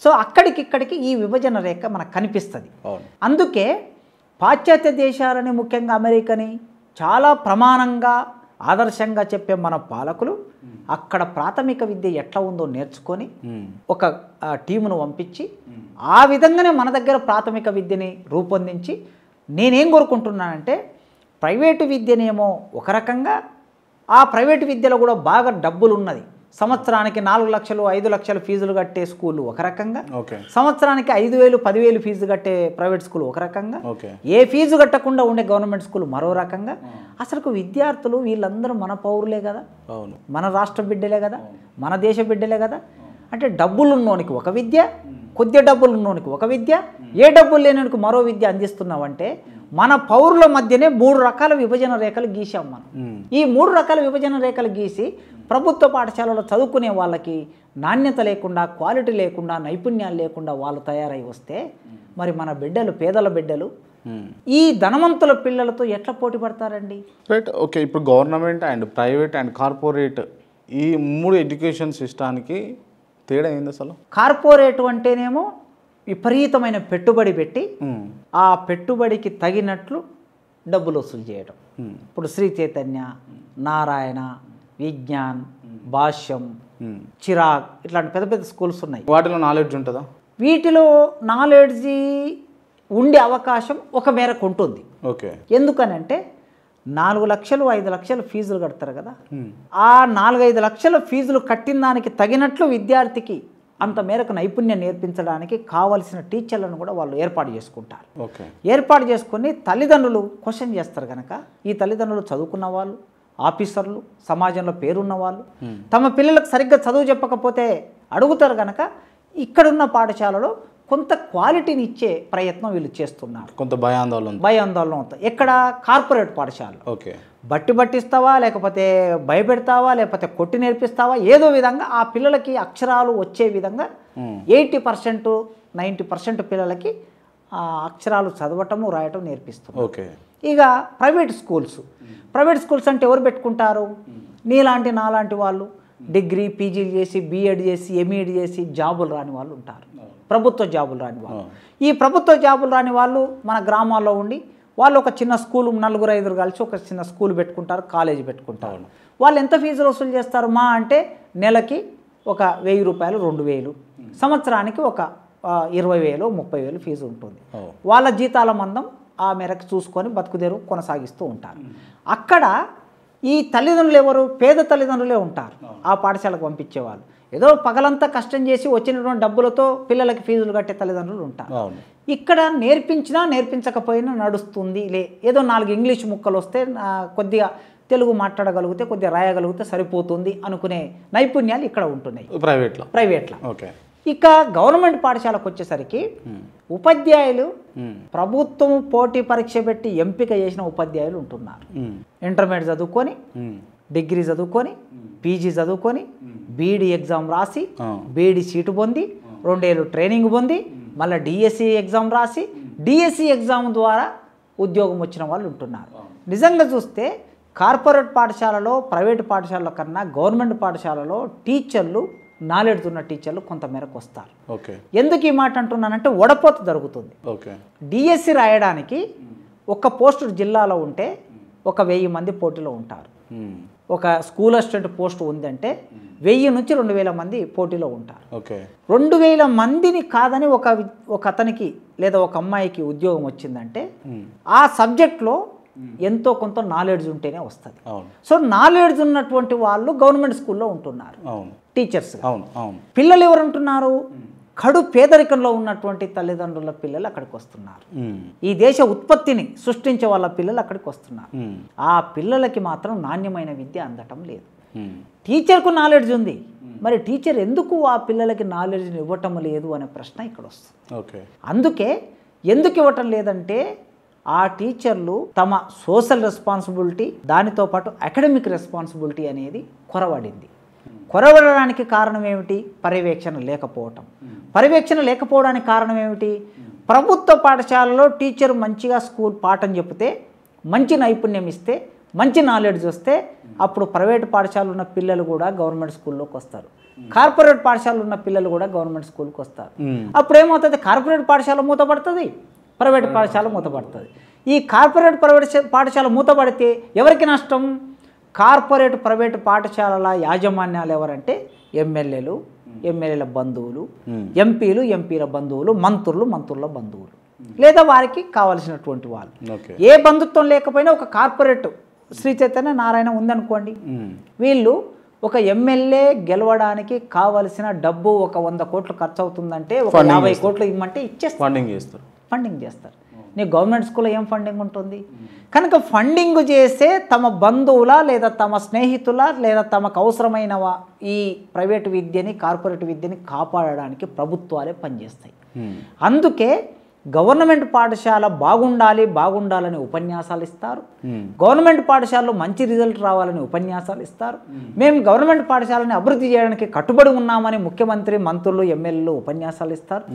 సో అక్కడికిక్కడికి ఈ విభజన రేఖ మనకు కనిపిస్తుంది. అందుకే పాశ్చాత్య దేశాలని, ముఖ్యంగా అమెరికాని చాలా ప్రమాణంగా ఆదర్శంగా చెప్పే మన పాలకులు అక్కడ ప్రాథమిక విద్య ఎట్లా ఉందో నేర్చుకొని ఒక టీమును పంపించి ఆ విధంగానే మన దగ్గర ప్రాథమిక విద్యని రూపొందించి, నేనేం కోరుకుంటున్నానంటే ప్రైవేటు విద్యనేమో ఒక రకంగా, ఆ ప్రైవేటు విద్యలో కూడా బాగా డబ్బులు ఉన్నది, సంవత్సరానికి 4 లక్షలు 5 లక్షలు ఫీజులు కట్టే స్కూళ్ళు ఒక రకంగా, సంవత్సరానికి 5,000 10,000 ఫీజు కట్టే ప్రైవేట్ స్కూల్ ఒక రకంగా, ఏ ఫీజు కట్టకుండా ఉండే గవర్నమెంట్ స్కూల్ మరో రకంగా. అసలు విద్యార్థులు వీళ్ళందరూ మన పౌరులే కదా, మన రాష్ట్ర బిడ్డలే కదా, మన దేశ బిడ్డలే కదా. అంటే డబ్బులు ఉన్నోనికి ఒక విద్య, కొద్ది డబ్బులు ఉన్నోనికి ఒక విద్య, ఏ డబ్బులు లేనికి మరో విద్య అందిస్తున్నామంటే మన పౌరుల మధ్యనే 3 రకాల విభజన రేఖలు గీసాం మనం. ఈ 3 రకాల విభజన రేఖలు గీసి ప్రభుత్వ పాఠశాలలో చదువుకునే వాళ్ళకి నాణ్యత లేకుండా, క్వాలిటీ లేకుండా, నైపుణ్యాలు లేకుండా వాళ్ళు తయారై వస్తే మరి మన బిడ్డలు, పేదల బిడ్డలు ఈ ధనవంతుల పిల్లలతో ఎట్లా పోటీ పడతారండి? రైట్. ఓకే. ఇప్పుడు government and private and corporate ఈ 3 ఎడ్యుకేషన్ సిస్టానికి తేడా ఏంది అసలు? కార్పొరేట్ అంటేనేమో విపరీతమైన పెట్టుబడి పెట్టి ఆ పెట్టుబడికి తగినట్లు డబ్బులు వసూలు చేయడం. ఇప్పుడు శ్రీ చైతన్య, నారాయణ, విజ్ఞాన్, భాష్యం, చిరాగ్ ఇట్లాంటి పెద్ద పెద్ద స్కూల్స్ ఉన్నాయి. వాటిలో నాలెడ్జ్ ఉంటుందా? వీటిలో నాలెడ్జి ఉండే అవకాశం ఒక మేరకు ఉంటుంది. ఓకే. ఎందుకనంటే 4 లక్షలు 5 లక్షలు ఫీజులు కడతారు కదా, ఆ 4-5 లక్షల ఫీజులు కట్టిన దానికి తగినట్లు విద్యార్థికి అంత మేరకు నైపుణ్యం నేర్పించడానికి కావలసిన టీచర్లను కూడా వాళ్ళు ఏర్పాటు చేసుకుంటారు. ఏర్పాటు చేసుకుని తల్లిదండ్రులు క్వశ్చన్ చేస్తారు కనుక, ఈ తల్లిదండ్రులు చదువుకున్న వాళ్ళు, ఆఫీసర్లు, సమాజంలో పేరున్న వాళ్ళు, తమ పిల్లలకు సరిగ్గా చదువు చెప్పకపోతే అడుగుతారు కనుక ఇక్కడున్న పాఠశాలలో కొంత క్వాలిటీని ఇచ్చే ప్రయత్నం వీళ్ళు చేస్తున్నారు. కొంత భయాందోళన అవుతుంది. ఎక్కడ? కార్పొరేట్ పాఠశాల. ఓకే. బట్టిస్తావా, లేకపోతే భయపెడతావా, లేకపోతే కొట్టి నేర్పిస్తావా, ఏదో విధంగా ఆ పిల్లలకి అక్షరాలు వచ్చే విధంగా 80% 90% పిల్లలకి అక్షరాలు చదవటము, రాయటం నేర్పిస్తుంది. ఓకే. ఇక ప్రైవేట్ స్కూల్స్ అంటే ఎవరు పెట్టుకుంటారు? నీలాంటి నాలాంటి వాళ్ళు డిగ్రీ, పీజీలు చేసి, బీఎడ్ చేసి, ఎంఈడి చేసి జాబులు రాని వాళ్ళు ఉంటారు, ప్రభుత్వ జాబులు రాని వాళ్ళు. ఈ ప్రభుత్వ జాబులు రాని వాళ్ళు మన గ్రామాల్లో ఉండి వాళ్ళు ఒక చిన్న స్కూల్, 4-5 కలిసి ఒక చిన్న స్కూల్ పెట్టుకుంటారు, కాలేజీ పెట్టుకుంటారు. వాళ్ళు ఎంత ఫీజులు వసూలు చేస్తారు? మా అంటే నెలకి ఒక 1,000 రూపాయలు, 2,000, సంవత్సరానికి ఒక 20,000 30,000 ఫీజు ఉంటుంది. వాళ్ళ జీతాల మందం ఆ మేరకు చూసుకొని బతుకుదేరు కొనసాగిస్తూ ఉంటారు. అక్కడ ఈ తల్లిదండ్రులు ఎవరు? పేద తల్లిదండ్రులే ఉంటారు ఆ పాఠశాలకు పంపించేవాళ్ళు. ఏదో పగలంతా కష్టం చేసి వచ్చినటువంటి డబ్బులతో పిల్లలకి ఫీజులు కట్టే తల్లిదండ్రులు ఉంటారు. ఇక్కడ నేర్పించినా నేర్పించకపోయినా నడుస్తుంది, ఏదో 4 ఇంగ్లీష్ ముక్కలు వస్తే కొద్దిగా తెలుగు మాట్లాడగలిగితే, కొద్దిగా రాయగలిగితే సరిపోతుంది అనుకునే నైపుణ్యాలు ఇక్కడ ఉంటున్నాయి ప్రైవేట్లో. ఓకే. ఇక గవర్నమెంట్ పాఠశాలకు వచ్చేసరికి ఉపాధ్యాయులు ప్రభుత్వం పోటీ పరీక్ష పెట్టి ఎంపిక చేసిన ఉపాధ్యాయులు ఉంటున్నారు. ఇంటర్మీడియట్ చదువుకొని, డిగ్రీ చదువుకొని, పీజీ చదువుకొని, బీఈడి ఎగ్జామ్ రాసి, బీఈడి సీటు పొంది, 2 ఏళ్ళు ట్రైనింగ్ పొంది, మళ్ళీ డిఎస్సి ఎగ్జామ్ రాసి, డిఎస్సి ఎగ్జామ్ ద్వారా ఉద్యోగం వచ్చిన వాళ్ళు ఉంటున్నారు. నిజంగా చూస్తే కార్పొరేట్ పాఠశాలలో, ప్రైవేట్ పాఠశాలలో కన్నా గవర్నమెంట్ పాఠశాలలో టీచర్లు, నాలెడ్జ్ ఉన్న టీచర్లు కొంతమేరకు వస్తారు. ఎందుకు ఈ మాట అంటున్నానంటే వడపోత జరుగుతుంది. డిఎస్సి రాయడానికి ఒక పోస్టు జిల్లాలో ఉంటే ఒక 1000 మంది పోటీలో ఉంటారు. ఒక స్కూల్ అసిస్టెంట్ పోస్ట్ ఉందంటే 1000 నుంచి 2000 మంది పోటీలో ఉంటారు. ఓకే 2000 మందిని కాదని ఒక అతనికి లేదా ఒక అమ్మాయికి ఉద్యోగం వచ్చిందంటే ఆ సబ్జెక్ట్లో ఎంతో కొంత నాలెడ్జ్ ఉంటేనే వస్తుంది. సో నాలెడ్జ్ ఉన్నటువంటి వాళ్ళు గవర్నమెంట్ స్కూల్లో ఉంటున్నారు, టీచర్స్. పిల్లలు ఎవరు ఉంటున్నారు? కడు పేదరికంలో ఉన్నటువంటి తల్లిదండ్రుల పిల్లలు అక్కడికి వస్తున్నారు. ఈ దేశ ఉత్పత్తిని సృష్టించే వాళ్ళ పిల్లలు అక్కడికి వస్తున్నారు. ఆ పిల్లలకి మాత్రం నాణ్యమైన విద్య అందటం లేదు. టీచర్కు నాలెడ్జ్ ఉంది, మరి టీచర్ ఎందుకు ఆ పిల్లలకి నాలెడ్జ్ని ఇవ్వటం లేదు అనే ప్రశ్న ఇక్కడ వస్తుంది. అందుకే ఎందుకు ఇవ్వటం లేదంటే ఆ టీచర్లు తమ సోషల్ రెస్పాన్సిబిలిటీ దానితో పాటు అకాడమిక్ రెస్పాన్సిబిలిటీ అనేది కొరవడింది. కొరవడడానికి కారణం ఏమిటి? పర్యవేక్షణ లేకపోవటం. పర్యవేక్షణ లేకపోవడానికి కారణం ఏమిటి? ప్రభుత్వ పాఠశాలలో టీచర్ మంచిగా స్కూల్ పాఠం చెప్తే, మంచి నైపుణ్యం ఇస్తే, మంచి నాలెడ్జ్ వస్తే అప్పుడు ప్రైవేట్ పాఠశాలలో ఉన్న పిల్లలు కూడా గవర్నమెంట్ స్కూల్లోకి వస్తారు. కార్పొరేట్ పాఠశాలలో ఉన్న పిల్లలు కూడా గవర్నమెంట్ స్కూల్కి వస్తారు. అప్పుడు ఏమవుతుంది? కార్పొరేట్ పాఠశాల మూతపడుతుంది, ప్రైవేట్ పాఠశాల మూతపడుతుంది. ఈ కార్పొరేట్ ప్రైవేట్ పాఠశాల మూతపడితే ఎవరికి నష్టం? కార్పొరేట్ ప్రైవేట్ పాఠశాలల యాజమాన్యాలు ఎవరంటే ఎమ్మెల్యేలు, ఎమ్మెల్యేల బంధువులు, ఎంపీలు, ఎంపీల బంధువులు, మంత్రులు, మంత్రుల బంధువులు, లేదా వారికి కావలసినటువంటి వాళ్ళు. ఏ బంధుత్వం లేకపోయినా ఒక కార్పొరేట్ శ్రీ చైతన్య నారాయణ ఉందనుకోండి, వీళ్ళు ఒక ఎమ్మెల్యే గెలవడానికి కావలసిన డబ్బు ఒక 100 కోట్లు ఖర్చు అవుతుందంటే ఒక 50 కోట్లు ఇమ్మంటే ఇచ్చేస్తారు, ఫండింగ్ చేస్తారు. నీ గవర్నమెంట్ స్కూల్లో ఏం ఫండింగ్ ఉంటుంది? కనుక ఫండింగ్ చేసే తమ బంధువుల లేదా తమ స్నేహితుల లేదా తమకు అవసరమైన ఈ ప్రైవేటు విద్యని, కార్పొరేట్ విద్యని కాపాడడానికి ప్రభుత్వాలే పనిచేస్తాయి. అందుకే గవర్నమెంట్ పాఠశాల బాగుండాలని ఉపన్యాసాలు ఇస్తారు. గవర్నమెంట్ పాఠశాలలో మంచి రిజల్ట్ రావాలని ఉపన్యాసాలు ఇస్తారు. మేము గవర్నమెంట్ పాఠశాలని అభివృద్ధి చేయడానికి కట్టుబడి ఉన్నామని ముఖ్యమంత్రి, మంత్రులు, ఎమ్మెల్యేలు ఉపన్యాసాలు ఇస్తారు.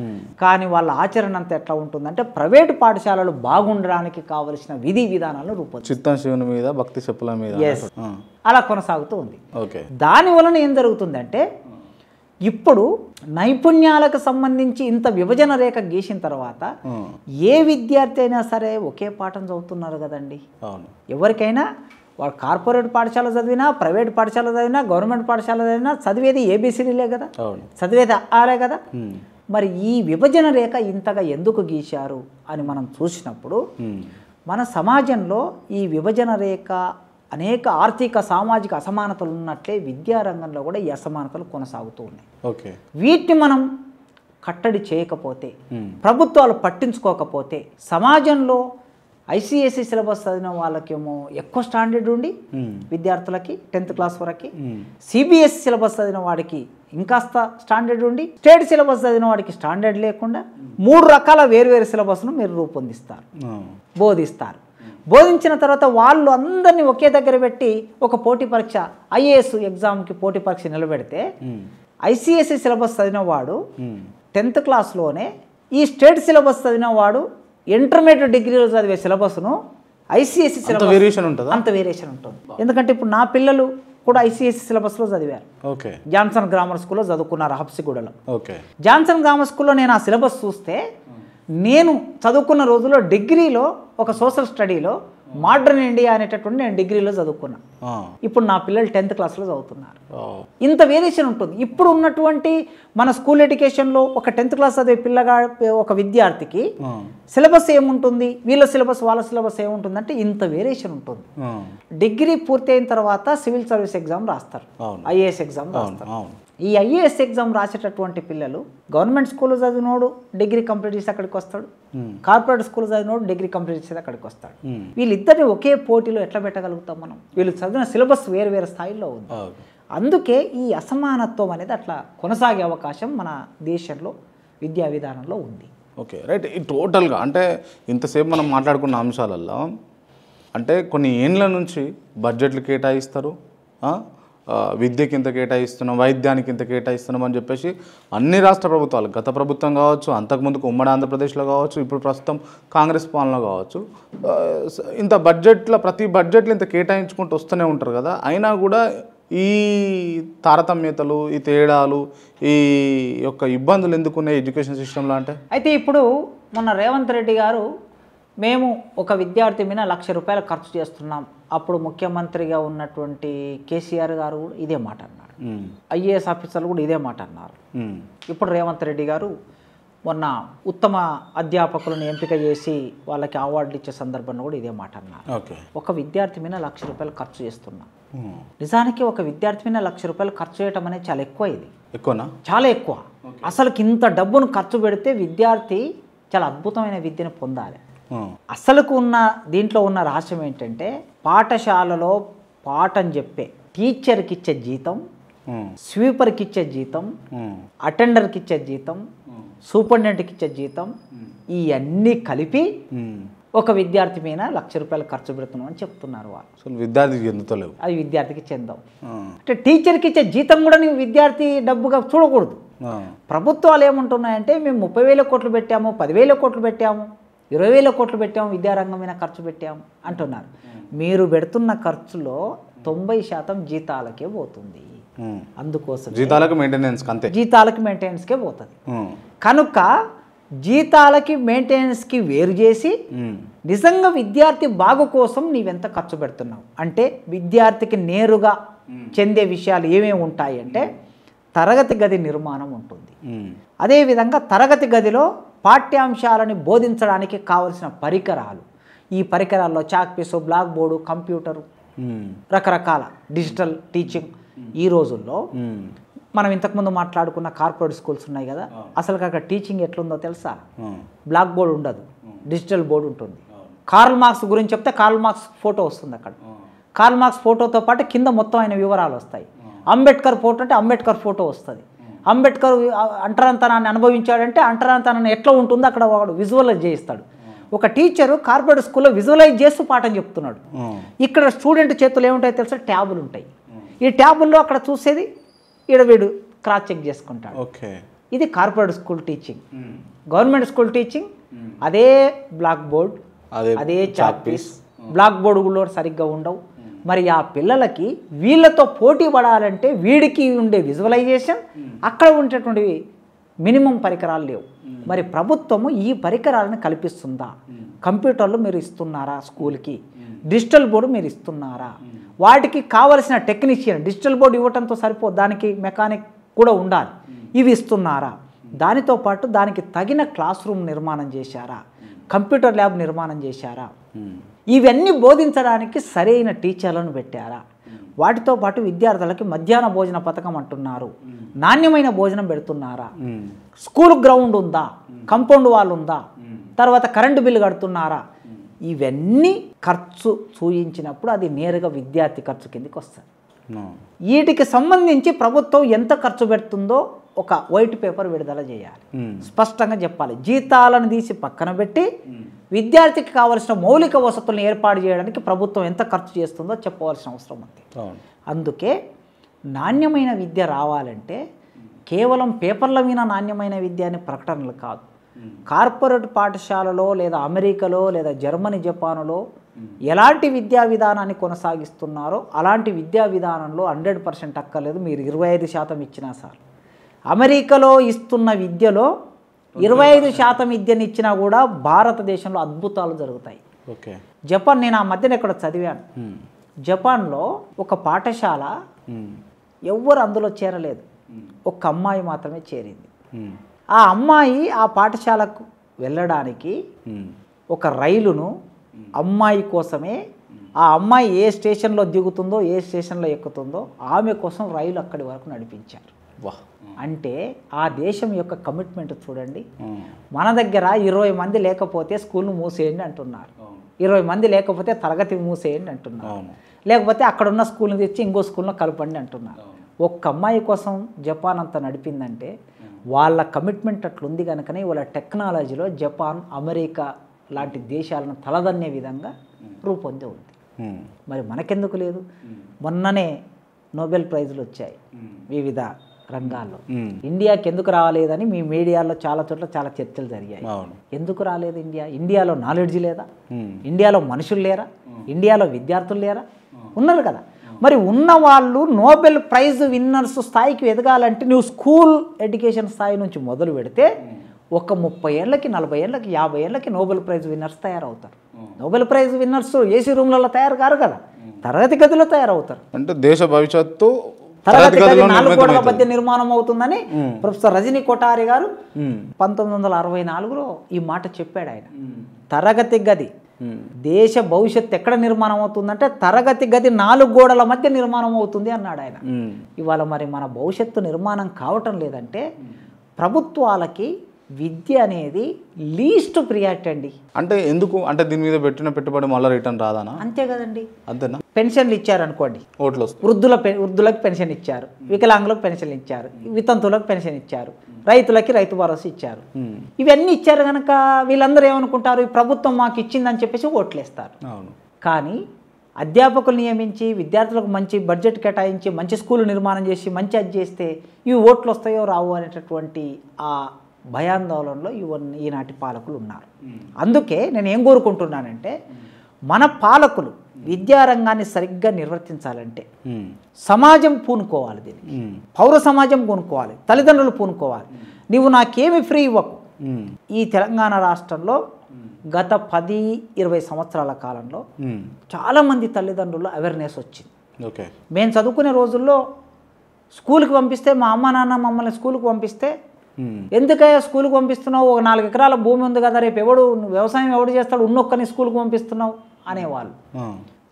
కానీ వాళ్ళ ఆచరణ అంతా ఎట్లా ఉంటుందంటే ప్రైవేటు పాఠశాలలు బాగుండడానికి కావలసిన విధి విధానాలను చిత్తం మీద భక్తి చెప్పుల మీద అలా కొనసాగుతూ ఉంది. దాని వలన ఏం జరుగుతుందంటే ఇప్పుడు నైపుణ్యాలకు సంబంధించి ఇంత విభజన రేఖ గీసిన తర్వాత ఏ విద్యార్థి అయినా సరే ఒకే పాఠం చదువుతున్నారు కదండి. ఎవరికైనా వాడు కార్పొరేట్ పాఠశాల చదివినా, ప్రైవేట్ పాఠశాల చదివినా, గవర్నమెంట్ పాఠశాల చదివినా చదివేది ఏబిసిడీలే కదా, చదివేది ఆరే కదా. మరి ఈ విభజన రేఖ ఇంతగా ఎందుకు గీశారు అని మనం చూసినప్పుడు మన సమాజంలో ఈ విభజన రేఖ అనేక ఆర్థిక సామాజిక అసమానతలు ఉన్నట్లే విద్యారంగంలో కూడా ఈ అసమానతలు కొనసాగుతూ ఉన్నాయి. వీటిని మనం కట్టడి చేయకపోతే, ప్రభుత్వాలు పట్టించుకోకపోతే సమాజంలో ఐసిఎస్సి సిలబస్ చదివిన వాళ్ళకేమో ఎక్కువ స్టాండర్డ్ ఉండి విద్యార్థులకి 10th క్లాస్ వరకు, సిబిఎస్సి సిలబస్ చదివిన వాడికి ఇంకాస్త స్టాండర్డ్ ఉండి, స్టేట్ సిలబస్ చదివిన వాడికి స్టాండర్డ్ లేకుండా 3 రకాల వేరువేరు సిలబస్ను మీరు రూపొందిస్తారు, బోధించిన తర్వాత వాళ్ళు అందరినీ ఒకే దగ్గర పెట్టి ఒక పోటీ పరీక్ష, ఐఏఎస్ ఎగ్జామ్కి పోటీ పరీక్ష నిలబెడితే ఐసిఎస్సి సిలబస్ చదివిన వాడు 10th క్లాస్లోనే ఈ స్టేట్ సిలబస్ చదివిన వాడు ఇంటర్మీడియట్ డిగ్రీలో చదివే సిలబస్ను ఐసిఎస్సి సిలబస్ అంత వేరియేషన్ ఉంటుంది. ఎందుకంటే ఇప్పుడు నా పిల్లలు కూడా ఐసిఎస్సి సిలబస్లో చదివారు. జాన్సన్ గ్రామర్ స్కూల్లో చదువుకున్నారు హబ్సిగూడలో. జాన్సన్ గ్రామర్ స్కూల్లో నేను ఆ సిలబస్ చూస్తే నేను చదువుకున్న రోజుల్లో డిగ్రీలో ఒక సోషల్ స్టడీలో మోడర్న్ ఇండియా అనేటటువంటి నేను డిగ్రీలో చదువుకున్నా. ఇప్పుడు నా పిల్లలు 10th క్లాస్లో చదువుతున్నారు. ఇంత వేరియేషన్ ఉంటుంది. ఇప్పుడు ఉన్నటువంటి మన స్కూల్ ఎడ్యుకేషన్లో ఒక 10th క్లాస్ చదివే ఒక విద్యార్థికి సిలబస్ ఏముంటుంది, వీళ్ళ సిలబస్ వాళ్ళ సిలబస్ ఏముంటుందంటే ఇంత వేరియేషన్ ఉంటుంది. డిగ్రీ పూర్తి అయిన తర్వాత సివిల్ సర్వీస్ ఎగ్జామ్ రాస్తారు, ఐఏఎస్ ఎగ్జామ్ రాస్తారు. ఈ ఐఏఎస్ ఎగ్జామ్ రాసేటటువంటి పిల్లలు గవర్నమెంట్ స్కూల్లో చదివినోడు డిగ్రీ కంప్లీట్ చేసి అక్కడికి వస్తాడు, కార్పొరేట్ స్కూల్ చదివినోడు డిగ్రీ కంప్లీట్ చేసి అక్కడికి వస్తాడు. వీళ్ళిద్దరిని ఒకే పోటీలో ఎట్లా పెట్టగలుగుతాం మనం? వీళ్ళు చదివిన సిలబస్ వేరు వేరు స్థాయిలో ఉంది. అందుకే ఈ అసమానత్వం అనేది అట్లా కొనసాగే అవకాశం మన దేశంలో విద్యా విధానంలో ఉంది. Okay, right. ఈ టోటల్గా అంటే ఇంతసేపు మనం మాట్లాడుకున్న అంశాలల్లో అంటే కొన్ని ఏండ్ల నుంచి బడ్జెట్లు కేటాయిస్తారు, విద్యకి ఇంత కేటాయిస్తున్నాం, వైద్యానికి ఇంత కేటాయిస్తున్నాం అని చెప్పేసి అన్ని రాష్ట్ర ప్రభుత్వాలు, గత ప్రభుత్వం కావచ్చు, అంతకుముందుకు ఉమ్మడి ఆంధ్రప్రదేశ్లో కావచ్చు, ఇప్పుడు ప్రస్తుతం కాంగ్రెస్ పాలనలో కావచ్చు, ఇంత ప్రతి బడ్జెట్లో ఇంత కేటాయించుకుంటూ వస్తూనే ఉంటారు కదా. అయినా కూడా ఈ తారతమ్యతలు, ఈ తేడాలు, ఈ యొక్క ఇబ్బందులు ఎందుకున్నాయి ఎడ్యుకేషన్ సిస్టంలో అంటే? అయితే ఇప్పుడు మొన్న రేవంత్ రెడ్డి గారు మేము ఒక విద్యార్థి మీద ₹1,00,000 ఖర్చు చేస్తున్నాం. అప్పుడు ముఖ్యమంత్రిగా ఉన్నటువంటి కేసీఆర్ గారు కూడా ఇదే మాట అన్నారు. ఐఏఎస్ ఆఫీసర్లు కూడా ఇదే మాట అన్నారు. ఇప్పుడు రేవంత్ రెడ్డి గారు మొన్న ఉత్తమ అధ్యాపకులను ఎంపిక చేసి వాళ్ళకి అవార్డులు ఇచ్చే సందర్భంలో కూడా ఇదే మాట అన్నారు. ఒక విద్యార్థి మీద ₹1,00,000 ఖర్చు చేస్తున్నాం. నిజానికి ఒక విద్యార్థి మీద ₹1,00,000 ఖర్చు చేయటం అనేది చాలా ఎక్కువ. ఇది ఎక్కువనా? చాలా ఎక్కువ. అసలు ఇంత డబ్బును ఖర్చు పెడితే విద్యార్థి చాలా అద్భుతమైన విద్యను పొందాలి. అసలుకు ఉన్న దీంట్లో ఉన్న రహస్యం ఏంటంటే పాఠశాలలో పాఠం చెప్పే టీచర్కి ఇచ్చే జీతం, స్వీపర్కి ఇచ్చే జీతం, అటెండర్కి ఇచ్చే జీతం, సూపరింటెండెంట్కి ఇచ్చే జీతం, ఇవన్నీ కలిపి ఒక విద్యార్థి మీద ₹1,00,000 ఖర్చు పెడుతున్నాం అని చెప్తున్నారు వాళ్ళు. విద్యార్థికి చెందుతలేవు, అది విద్యార్థికి చెందవు. అంటే టీచర్కి ఇచ్చే జీతం కూడా నువ్వు విద్యార్థి డబ్బుగా చూడకూడదు. ప్రభుత్వాలు ఏమంటున్నాయంటే మేము 30,000 కోట్లు పెట్టాము, 10,000 కోట్లు పెట్టాము, 20,000 కోట్లు పెట్టాము, విద్యారంగం మీద ఖర్చు పెట్టాము అంటున్నారు. మీరు పెడుతున్న ఖర్చులో 90% జీతాలకే పోతుంది. అందుకోసం జీతాలకు మెయింటెనెన్స్కే పోతుంది. కనుక జీతాలకి మెయింటెనెన్స్కి వేరు చేసి నిజంగా విద్యార్థి బాగు కోసం నీవెంత ఖర్చు పెడుతున్నావు అంటే విద్యార్థికి నేరుగా చెందే విషయాలు ఏమేమి ఉంటాయి అంటే తరగతి గది నిర్మాణం ఉంటుంది. అదేవిధంగా తరగతి గదిలో పాఠ్యాంశాలని బోధించడానికి కావలసిన పరికరాలు, ఈ పరికరాల్లో chalk piece, black board, computer, రకరకాల డిజిటల్ టీచింగ్. ఈ రోజుల్లో మనం ఇంతకుముందు మాట్లాడుకున్న కార్పొరేట్ స్కూల్స్ ఉన్నాయి కదా, అసలు అక్కడ టీచింగ్ ఎట్లుందో తెలుసా? బ్లాక్ బోర్డు ఉండదు, డిజిటల్ బోర్డు ఉంటుంది. కార్ల్ మార్క్స్ గురించి చెప్తే కార్ల్ మార్క్స్ ఫోటో వస్తుంది అక్కడ. కార్ల్ మార్క్స్ ఫోటోతో పాటు కింద మొత్తం ఆయన వివరాలు వస్తాయి. అంబేద్కర్ ఫోటో అంటే అంబేద్కర్ ఫోటో వస్తుంది. అంబేద్కర్ అంటరాంతనాన్ని అనుభవించాడంటే అంటరాంతనాన్ని ఎట్లా ఉంటుందో అక్కడ వాడు విజువలైజ్ చేయిస్తాడు. ఒక టీచరు కార్పొరేట్ స్కూల్లో విజువలైజ్ చేస్తూ పాఠం చెప్తున్నాడు. ఇక్కడ స్టూడెంట్ చేతులు ఏముంటాయో తెలుసా? ట్యాబులు ఉంటాయి. ఈ ట్యాబుల్లో అక్కడ చూసేది ఈడ వీడు క్రాస్ చెక్ చేసుకుంటాడు. ఇది corporate school teaching. Government school teaching అదే బ్లాక్ బోర్డ్, అదే చాక్ పీస్, బ్లాక్ బోర్డు కూడా సరిగ్గా ఉండవు. మరి ఆ పిల్లలకి వీళ్ళతో పోటీ పడాలంటే వీడికి ఉండే విజువలైజేషన్, అక్కడ ఉండేటువంటి మినిమం పరికరాలు లేవు. మరి ప్రభుత్వము ఈ పరికరాలను కల్పిస్తుందా? కంప్యూటర్లు మీరు ఇస్తున్నారా స్కూల్కి? డిజిటల్ బోర్డు మీరు ఇస్తున్నారా? వాటికి కావలసిన టెక్నీషియన్, డిజిటల్ బోర్డు ఇవ్వడంతో సరిపోదు, దానికి మెకానిక్ కూడా ఉండాలి. ఇవి ఇస్తున్నారా? దానితో పాటు దానికి తగిన క్లాస్ రూమ్ నిర్మాణం చేశారా? కంప్యూటర్ ల్యాబ్ నిర్మాణం చేశారా? ఇవన్నీ బోధించడానికి సరైన టీచర్లను పెట్టారా? వాటితో పాటు విద్యార్థులకి మధ్యాహ్న భోజన పథకం అంటున్నారు, నాణ్యమైన భోజనం పెడుతున్నారా? స్కూల్ గ్రౌండ్ ఉందా? కంపౌండ్ వాల్ ఉందా? తర్వాత కరెంటు బిల్లు కడుతున్నారా? ఇవన్నీ ఖర్చు చూయించినప్పుడు అది నేరుగా విద్యార్థి ఖర్చు కిందకి వస్తుంది. వీటికి సంబంధించి ప్రభుత్వం ఎంత ఖర్చు పెడుతుందో ఒక వైట్ పేపర్ విడుదల చేయాలి, స్పష్టంగా చెప్పాలి. జీతాలను తీసి పక్కన పెట్టి విద్యార్థికి కావలసిన మౌలిక వసతులను ఏర్పాటు చేయడానికి ప్రభుత్వం ఎంత ఖర్చు చేస్తుందో చెప్పవలసిన అవసరం ఉంది. అందుకే నాణ్యమైన విద్య రావాలంటే కేవలం పేపర్ల మీద నాణ్యమైన విద్య అనే ప్రకటనలు కాదు. కార్పొరేట్ పాఠశాలలో లేదా అమెరికాలో లేదా జర్మనీ, జపాన్లో ఎలాంటి విద్యా విధానాన్ని కొనసాగిస్తున్నారో అలాంటి విద్యా విధానంలో 100% అక్కర్లేదు, మీరు 25% ఇచ్చినా సార్. అమెరికాలో ఇస్తున్న విద్యలో 25% విద్యను ఇచ్చినా కూడా భారతదేశంలో అద్భుతాలు జరుగుతాయి. జపాన్, నేను ఆ మధ్యన ఇక్కడ చదివాను, జపాన్లో ఒక పాఠశాల ఎవ్వరు అందులో చేరలేదు, ఒక అమ్మాయి మాత్రమే చేరింది. ఆ అమ్మాయి ఆ పాఠశాలకు వెళ్ళడానికి ఒక రైలును అమ్మాయి కోసమే, ఆ అమ్మాయి ఏ స్టేషన్లో దిగుతుందో ఏ స్టేషన్లో ఎక్కుతుందో ఆమె కోసం రైలు అక్కడి వరకు నడిపించారు. అంటే ఆ దేశం యొక్క కమిట్మెంట్ చూడండి. మన దగ్గర 20 మంది లేకపోతే స్కూల్ను మూసేయండి అంటున్నారు, 20 మంది లేకపోతే తరగతి మూసేయండి అంటున్నారు, లేకపోతే అక్కడున్న స్కూల్ని తెచ్చి ఇంకో స్కూల్లో కలపండి అంటున్నారు. ఒక్క అమ్మాయి కోసం జపాన్ అంతా నడిపిందంటే వాళ్ళ కమిట్మెంట్ అట్లుంది కనుకనే వాళ్ళ టెక్నాలజీలో జపాన్, అమెరికా లాంటి దేశాలను తలదన్నే విధంగా రూపొంది ఉంది. మరి మనకెందుకు లేదు? మొన్ననే నోబెల్ ప్రైజులు వచ్చాయి వివిధ రంగాల్లో. ఇండియాకి ఎందుకు రాలేదని మీ మీడియాలో చాలా చోట్ల చాలా చర్చలు జరిగాయి. ఎందుకు రాలేదు ఇండియా? ఇండియాలో నాలెడ్జ్ లేదా? ఇండియాలో మనుషులు లేరా? ఇండియాలో విద్యార్థులు లేరా? ఉన్నారు కదా. మరి ఉన్న వాళ్ళు నోబెల్ ప్రైజ్ విన్నర్స్ స్థాయికి ఎదగాలంటే నువ్వు స్కూల్ ఎడ్యుకేషన్ స్థాయి నుంచి మొదలు పెడితే ఒక 30 ఏళ్ళకి 40 ఏళ్ళకి 50 ఏళ్ళకి నోబెల్ ప్రైజ్ విన్నర్స్ తయారవుతారు. నోబెల్ ప్రైజ్ విన్నర్స్ ఏసీ రూమ్లలో తయారు కారు కదా, తరగతి గదిలో తయారవుతారు. అంటే దేశ భవిష్యత్తు తరగతి గది 4 గోడల మధ్య నిర్మాణం అవుతుందని ప్రొఫెసర్ రజనీ కొఠారి గారు 1964లో ఈ మాట చెప్పాడు. ఆయన తరగతి గది దేశ భవిష్యత్తు ఎక్కడ నిర్మాణం అవుతుందంటే తరగతి గది 4 గోడల మధ్య నిర్మాణం అవుతుంది అన్నాడు ఆయన. ఇవాళ మరి మన భవిష్యత్తు నిర్మాణం కావటం లేదంటే ప్రభుత్వాలకి విద్య అనేది లీస్ట్ ప్రియారిటీ అండి. అంటే ఎందుకు అంటే దీని మీద పెట్టిన పెట్టుబడి మళ్ళీ రిటర్న్ రాదానా? అంతే కదండి. అంతేనా? పెన్షన్లు ఇచ్చారు అనుకోండి, ఓట్లు వృద్ధులకు పెన్షన్ ఇచ్చారు, వికలాంగులకు పెన్షన్ ఇచ్చారు, వితంతువులకు పెన్షన్ ఇచ్చారు, రైతులకి రైతు భరోసా ఇచ్చారు. ఇవన్నీ ఇచ్చారు కనుక వీళ్ళందరూ ఏమనుకుంటారు, ఈ ప్రభుత్వం మాకు ఇచ్చిందని చెప్పేసి ఓట్లేస్తారు. కానీ అధ్యాపకులు నియమించి విద్యార్థులకు మంచి బడ్జెట్ కేటాయించి మంచి స్కూలు నిర్మాణం చేసి మంచి అది చేస్తే ఇవి ఓట్లు వస్తాయో రావు అనేటటువంటి ఆ భయాందోళనలో ఈనాటి పాలకులు ఉన్నారు. అందుకే నేను ఏం కోరుకుంటున్నానంటే మన పాలకులు విద్యారంగాన్ని సరిగ్గా నిర్వర్తించాలంటే సమాజం పూనుకోవాలి, దీనికి పౌర సమాజం పూనుకోవాలి, తల్లిదండ్రులు పూనుకోవాలి. నువ్వు నాకేమి ఫ్రీ ఇవ్వకు. ఈ తెలంగాణ రాష్ట్రంలో గత 10-20 సంవత్సరాల కాలంలో చాలామంది తల్లిదండ్రులు అవేర్నెస్ వచ్చింది. మేము చదువుకునే రోజుల్లో స్కూల్కి పంపిస్తే మా అమ్మ నాన్న మమ్మల్ని స్కూల్కి పంపిస్తే ఎందుకయ్యా స్కూల్కి పంపిస్తున్నావు, ఒక 4 ఎకరాల భూమి ఉంది కదా, రేపు వ్యవసాయం ఎవడు చేస్తాడు, ఉన్నొక్కని స్కూల్కి పంపిస్తున్నావు అనేవాళ్ళు.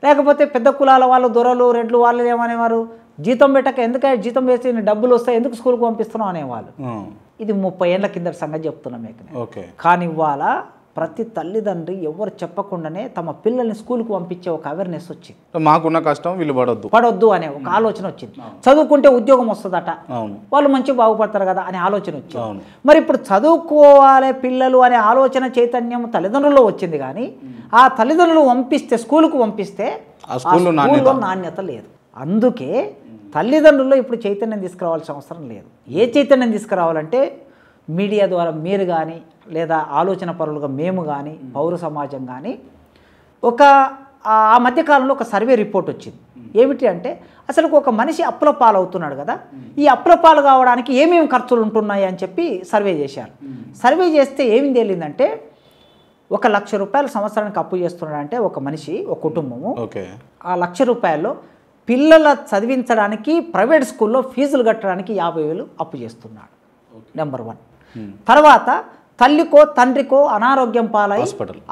లేకపోతే పెద్ద కులాల వాళ్ళు దొరలు రెడ్లు వాళ్ళు ఏమనేవారు, జీతం పెట్టక ఎందుకయ్యా జీతం వేసి డబ్బులు వస్తాయి ఎందుకు స్కూల్కి పంపిస్తున్నావు అనేవాళ్ళు. ఇది 30 ఏళ్ళ కింద సంగతి చెప్తున్నాం మీకు. కానీ ఇవాళ ప్రతి తల్లిదండ్రి ఎవరు చెప్పకుండానే తమ పిల్లల్ని స్కూల్కి పంపించే ఒక అవేర్నెస్ వచ్చింది. మాకున్న కష్టం వీళ్ళు పడొద్దు అనే ఒక ఆలోచన వచ్చింది. చదువుకుంటే ఉద్యోగం వస్తుందట, వాళ్ళు మంచిగా బాగుపడతారు కదా అనే ఆలోచన వచ్చింది. మరి ఇప్పుడు చదువుకోవాలి పిల్లలు అనే ఆలోచన చైతన్యం తల్లిదండ్రుల్లో వచ్చింది. కానీ ఆ తల్లిదండ్రులు స్కూల్కు పంపిస్తే ఆ స్కూల్లో నాణ్యత లేదు. అందుకే తల్లిదండ్రుల్లో ఇప్పుడు చైతన్యం తీసుకురావాల్సిన అవసరం లేదు. ఏ చైతన్యం తీసుకురావాలంటే మీడియా ద్వారా మీరు కానీ లేదా ఆలోచన పరులుగా మేము కానీ పౌర సమాజం కానీ ఆ మధ్యకాలంలో ఒక సర్వే రిపోర్ట్ వచ్చింది. ఏమిటి అంటే అసలు ఒక మనిషి అప్పుల పాలవుతున్నాడు కదా, ఈ అప్పుల పాలు కావడానికి ఏమేమి ఖర్చులు ఉంటున్నాయి అని చెప్పి సర్వే చేశారు. సర్వే చేస్తే ఏమి తేలిందంటే 1 లక్ష రూపాయలు సంవత్సరానికి అప్పు చేస్తున్నాడంటే ఒక మనిషి, ఒక కుటుంబము ఆ 1 లక్ష రూపాయల్లో పిల్లల చదివించడానికి ప్రైవేట్ స్కూల్లో ఫీజులు కట్టడానికి 50,000 అప్పు చేస్తున్నాడు. నెంబర్ 1. తర్వాత తల్లికో తండ్రికో అనారోగ్యం పాలై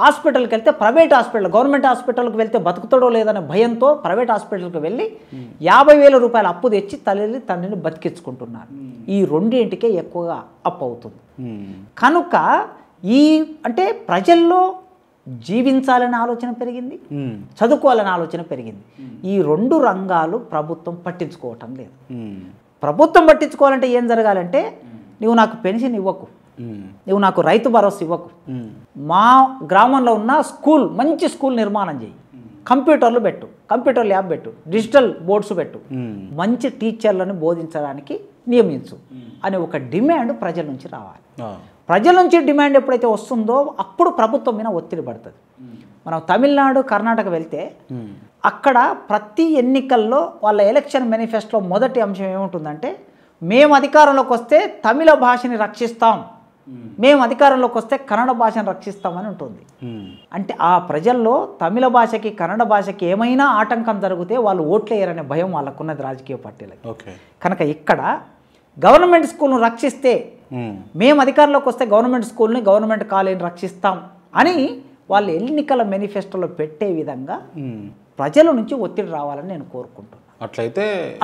హాస్పిటల్కి వెళ్తే ప్రైవేట్ హాస్పిటల్, గవర్నమెంట్ హాస్పిటల్కి వెళ్తే బతుకుతాడో లేదనే భయంతో ప్రైవేట్ హాస్పిటల్కి వెళ్ళి 50,000 రూపాయలు అప్పు తెచ్చి తండ్రిని బతికించుకుంటున్నారు. ఈ రెండింటికే ఎక్కువగా అప్పు అవుతుంది. కనుక అంటే ప్రజల్లో జీవించాలనే ఆలోచన పెరిగింది, చదువుకోవాలనే ఆలోచన పెరిగింది. ఈ 2 రంగాలు ప్రభుత్వం పట్టించుకోవటం లేదు. ప్రభుత్వం పట్టించుకోవాలంటే ఏం జరగాలంటే నువ్వు నాకు పెన్షన్ ఇవ్వకు, నువ్వు నాకు రైతు భరోసా ఇవ్వకు, మా గ్రామంలో ఉన్న మంచి స్కూల్ నిర్మాణం చేయి, కంప్యూటర్లు పెట్టు, కంప్యూటర్ ల్యాబ్ పెట్టు, డిజిటల్ బోర్డ్స్ పెట్టు, మంచి టీచర్లను బోధించడానికి నియమించు అనే ఒక డిమాండ్ ప్రజల నుంచి రావాలి. ప్రజల నుంచి డిమాండ్ ఎప్పుడైతే వస్తుందో అప్పుడు ప్రభుత్వం మీద ఒత్తిడి పడుతుంది. మనం తమిళనాడు కర్ణాటక వెళ్తే అక్కడ ప్రతి ఎన్నికల్లో వాళ్ళ ఎలక్షన్ మేనిఫెస్టోలో మొదటి అంశం ఏముంటుందంటే మేము అధికారంలోకి వస్తే తమిళ భాషని రక్షిస్తాం, మేము అధికారంలోకి వస్తే కన్నడ భాషను రక్షిస్తామని ఉంటుంది. అంటే ఆ ప్రజల్లో తమిళ భాషకి కన్నడ భాషకి ఏమైనా ఆటంకం జరిగితే వాళ్ళు ఓట్లేయరనే భయం వాళ్ళకున్నది రాజకీయ పార్టీలకు. కనుక ఇక్కడ గవర్నమెంట్ స్కూల్ను రక్షిస్తే మేము అధికారంలోకి వస్తే గవర్నమెంట్ స్కూల్ని గవర్నమెంట్ కాలేజీని రక్షిస్తాం అని వాళ్ళు ఎన్నికల మేనిఫెస్టోలో పెట్టే విధంగా ప్రజల నుంచి ఒత్తిడి రావాలని నేను కోరుకుంటున్నాను.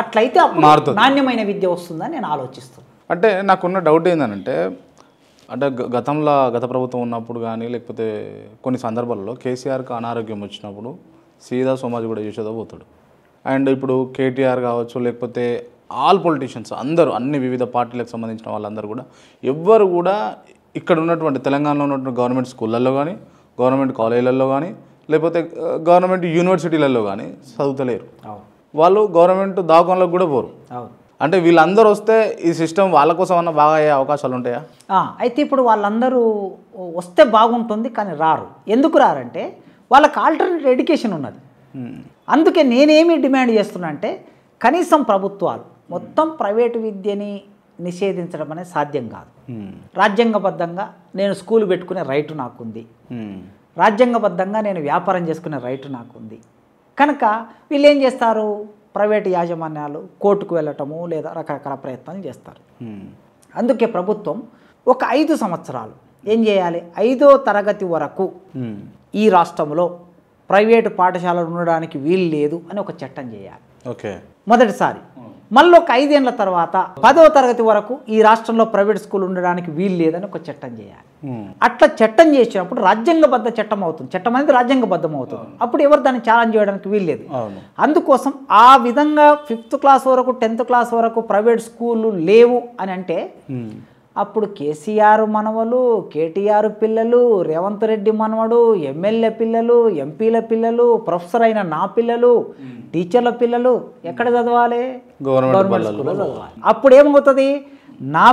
అట్లయితే నాణ్యమైన విద్య వస్తుందని నేను ఆలోచిస్తున్నాను. అంటే నాకున్న డౌట్ ఏంటంటే అంటే గత ప్రభుత్వం ఉన్నప్పుడు కానీ లేకపోతే కొన్ని సందర్భాల్లో కేసీఆర్కి అనారోగ్యం వచ్చినప్పుడు సీదా సోమాజి కూడా చేసేదో పోతాడు. అండ్ ఇప్పుడు కేటీఆర్ కావచ్చు లేకపోతే ఆల్ పొలిటీషియన్స్ అందరూ అన్ని వివిధ పార్టీలకు సంబంధించిన వాళ్ళందరూ కూడా ఎవ్వరు కూడా ఇక్కడ ఉన్నటువంటి తెలంగాణలో ఉన్నటువంటి గవర్నమెంట్ స్కూళ్ళల్లో కానీ గవర్నమెంట్ కాలేజీలలో కానీ లేకపోతే గవర్నమెంట్ యూనివర్సిటీలలో కానీ చదువుతలేరు. వాళ్ళు గవర్నమెంట్ దవాఖానలకు కూడా పోరు. అంటే వీళ్ళందరూ వస్తే ఈ సిస్టమ్ వాళ్ళ కోసం అన్న బాగా అయ్యే అవకాశాలు ఉంటాయా? అయితే ఇప్పుడు వాళ్ళందరూ వస్తే బాగుంటుంది కానీ రారు. ఎందుకు రారంటే వాళ్ళకి ఆల్టర్నేట్ ఎడ్యుకేషన్ ఉన్నది. అందుకే నేనేమి డిమాండ్ చేస్తున్నా అంటే కనీసం ప్రభుత్వాలు మొత్తం ప్రైవేటు విద్యని నిషేధించడం అనేది సాధ్యం కాదు. రాజ్యాంగబద్ధంగా నేను స్కూల్ పెట్టుకునే రైటు నాకుంది, రాజ్యాంగబద్ధంగా నేను వ్యాపారం చేసుకునే రైటు నాకుంది. కనుక వీళ్ళు ఏం చేస్తారు, ప్రైవేటు యాజమాన్యాలు కోర్టుకు వెళ్ళటము లేదా రకరకాల ప్రయత్నాలు చేస్తారు. అందుకే ప్రభుత్వం ఒక 5 సంవత్సరాలు ఏం చేయాలి, 5వ తరగతి వరకు ఈ రాష్ట్రంలో ప్రైవేటు పాఠశాలలు ఉండడానికి వీలు లేదు అని ఒక చట్టం చేయాలి. ఓకే, మొదటిసారి. మళ్ళీ ఒక 5 ఏళ్ల తర్వాత 10వ తరగతి వరకు ఈ రాష్ట్రంలో ప్రైవేట్ స్కూల్ ఉండడానికి వీలు లేదని ఒక చట్టం చేయాలి. అట్లా చట్టం చేసినప్పుడు రాజ్యాంగబద్ధ చట్టం అవుతుంది. చట్టం అనేది రాజ్యాంగబద్ధం అవుతుంది. అప్పుడు ఎవరు దాన్ని ఛాలెంజ్ చేయడానికి వీలు లేదు. అందుకోసం ఆ విధంగా 5th క్లాస్ వరకు 10th క్లాస్ వరకు ప్రైవేట్ స్కూళ్ళు లేవు అని అంటే అప్పుడు కేసీఆర్ మనవలు, కేటీఆర్ పిల్లలు, రేవంత్ రెడ్డి మనవడు, ఎమ్మెల్యే పిల్లలు, ఎంపీల పిల్లలు, ప్రొఫెసర్ అయిన నా పిల్లలు, టీచర్ల పిల్లలు ఎక్కడ చదవాలి, గవర్నమెంట్ స్కూల్లో చదవాలి. అప్పుడు ఏమవుతుంది, నా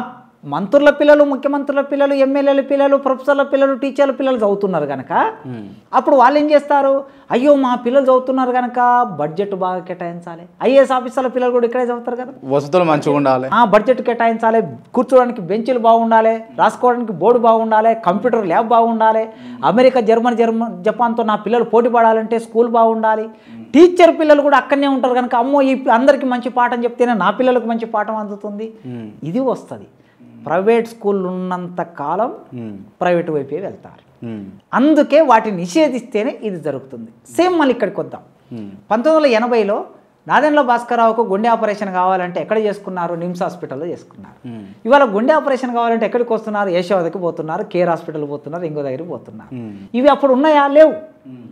మంత్రుల పిల్లలు, ముఖ్యమంత్రుల పిల్లలు, ఎమ్మెల్యేల పిల్లలు, ప్రొఫెసర్ల పిల్లలు, టీచర్ల పిల్లలు చదువుతున్నారు కనుక అప్పుడు వాళ్ళు ఏం చేస్తారు, అయ్యో మా పిల్లలు చదువుతున్నారు కనుక బడ్జెట్ బాగా కేటాయించాలి. ఐఏఎస్ ఆఫీసర్ల పిల్లలు కూడా ఇక్కడే చదువుతారు కదా, వసతులు మంచిగా ఉండాలి, బడ్జెట్ కేటాయించాలి, కూర్చోడానికి బెంచీలు బాగుండాలి, రాసుకోవడానికి బోర్డు బాగుండాలి, కంప్యూటర్ ల్యాబ్ బాగుండాలి, అమెరికా, జపాన్తో నా పిల్లలు పోటీ పడాలంటే స్కూల్ బాగుండాలి. టీచర్ పిల్లలు కూడా అక్కడనే ఉంటారు కనుక అమ్మో ఈ అందరికీ మంచి పాఠం చెప్తేనే నా పిల్లలకు మంచి పాఠం అందుతుంది. ఇది వస్తుంది. ప్రైవేట్ స్కూల్ ఉన్నంత కాలం ప్రైవేట్ వైపే వెళ్తారు. అందుకే వాటిని నిషేధిస్తేనే ఇది జరుగుతుంది. సేమ్ మళ్ళీ ఇక్కడికి వద్దాం. 1980లో నాదెండ్ల భాస్కరరావుకు గుండె ఆపరేషన్ కావాలంటే ఎక్కడ చేసుకున్నారు, నిమ్స్ హాస్పిటల్లో చేసుకున్నారు. ఇవాళ గుండె ఆపరేషన్ కావాలంటే ఎక్కడికి వస్తున్నారు, యశోదకి పోతున్నారు, కేర్ హాస్పిటల్ పోతున్నారు, ఇంకో దగ్గరికి పోతున్నారు. ఇవి అప్పుడు ఉన్నాయా, లేవు.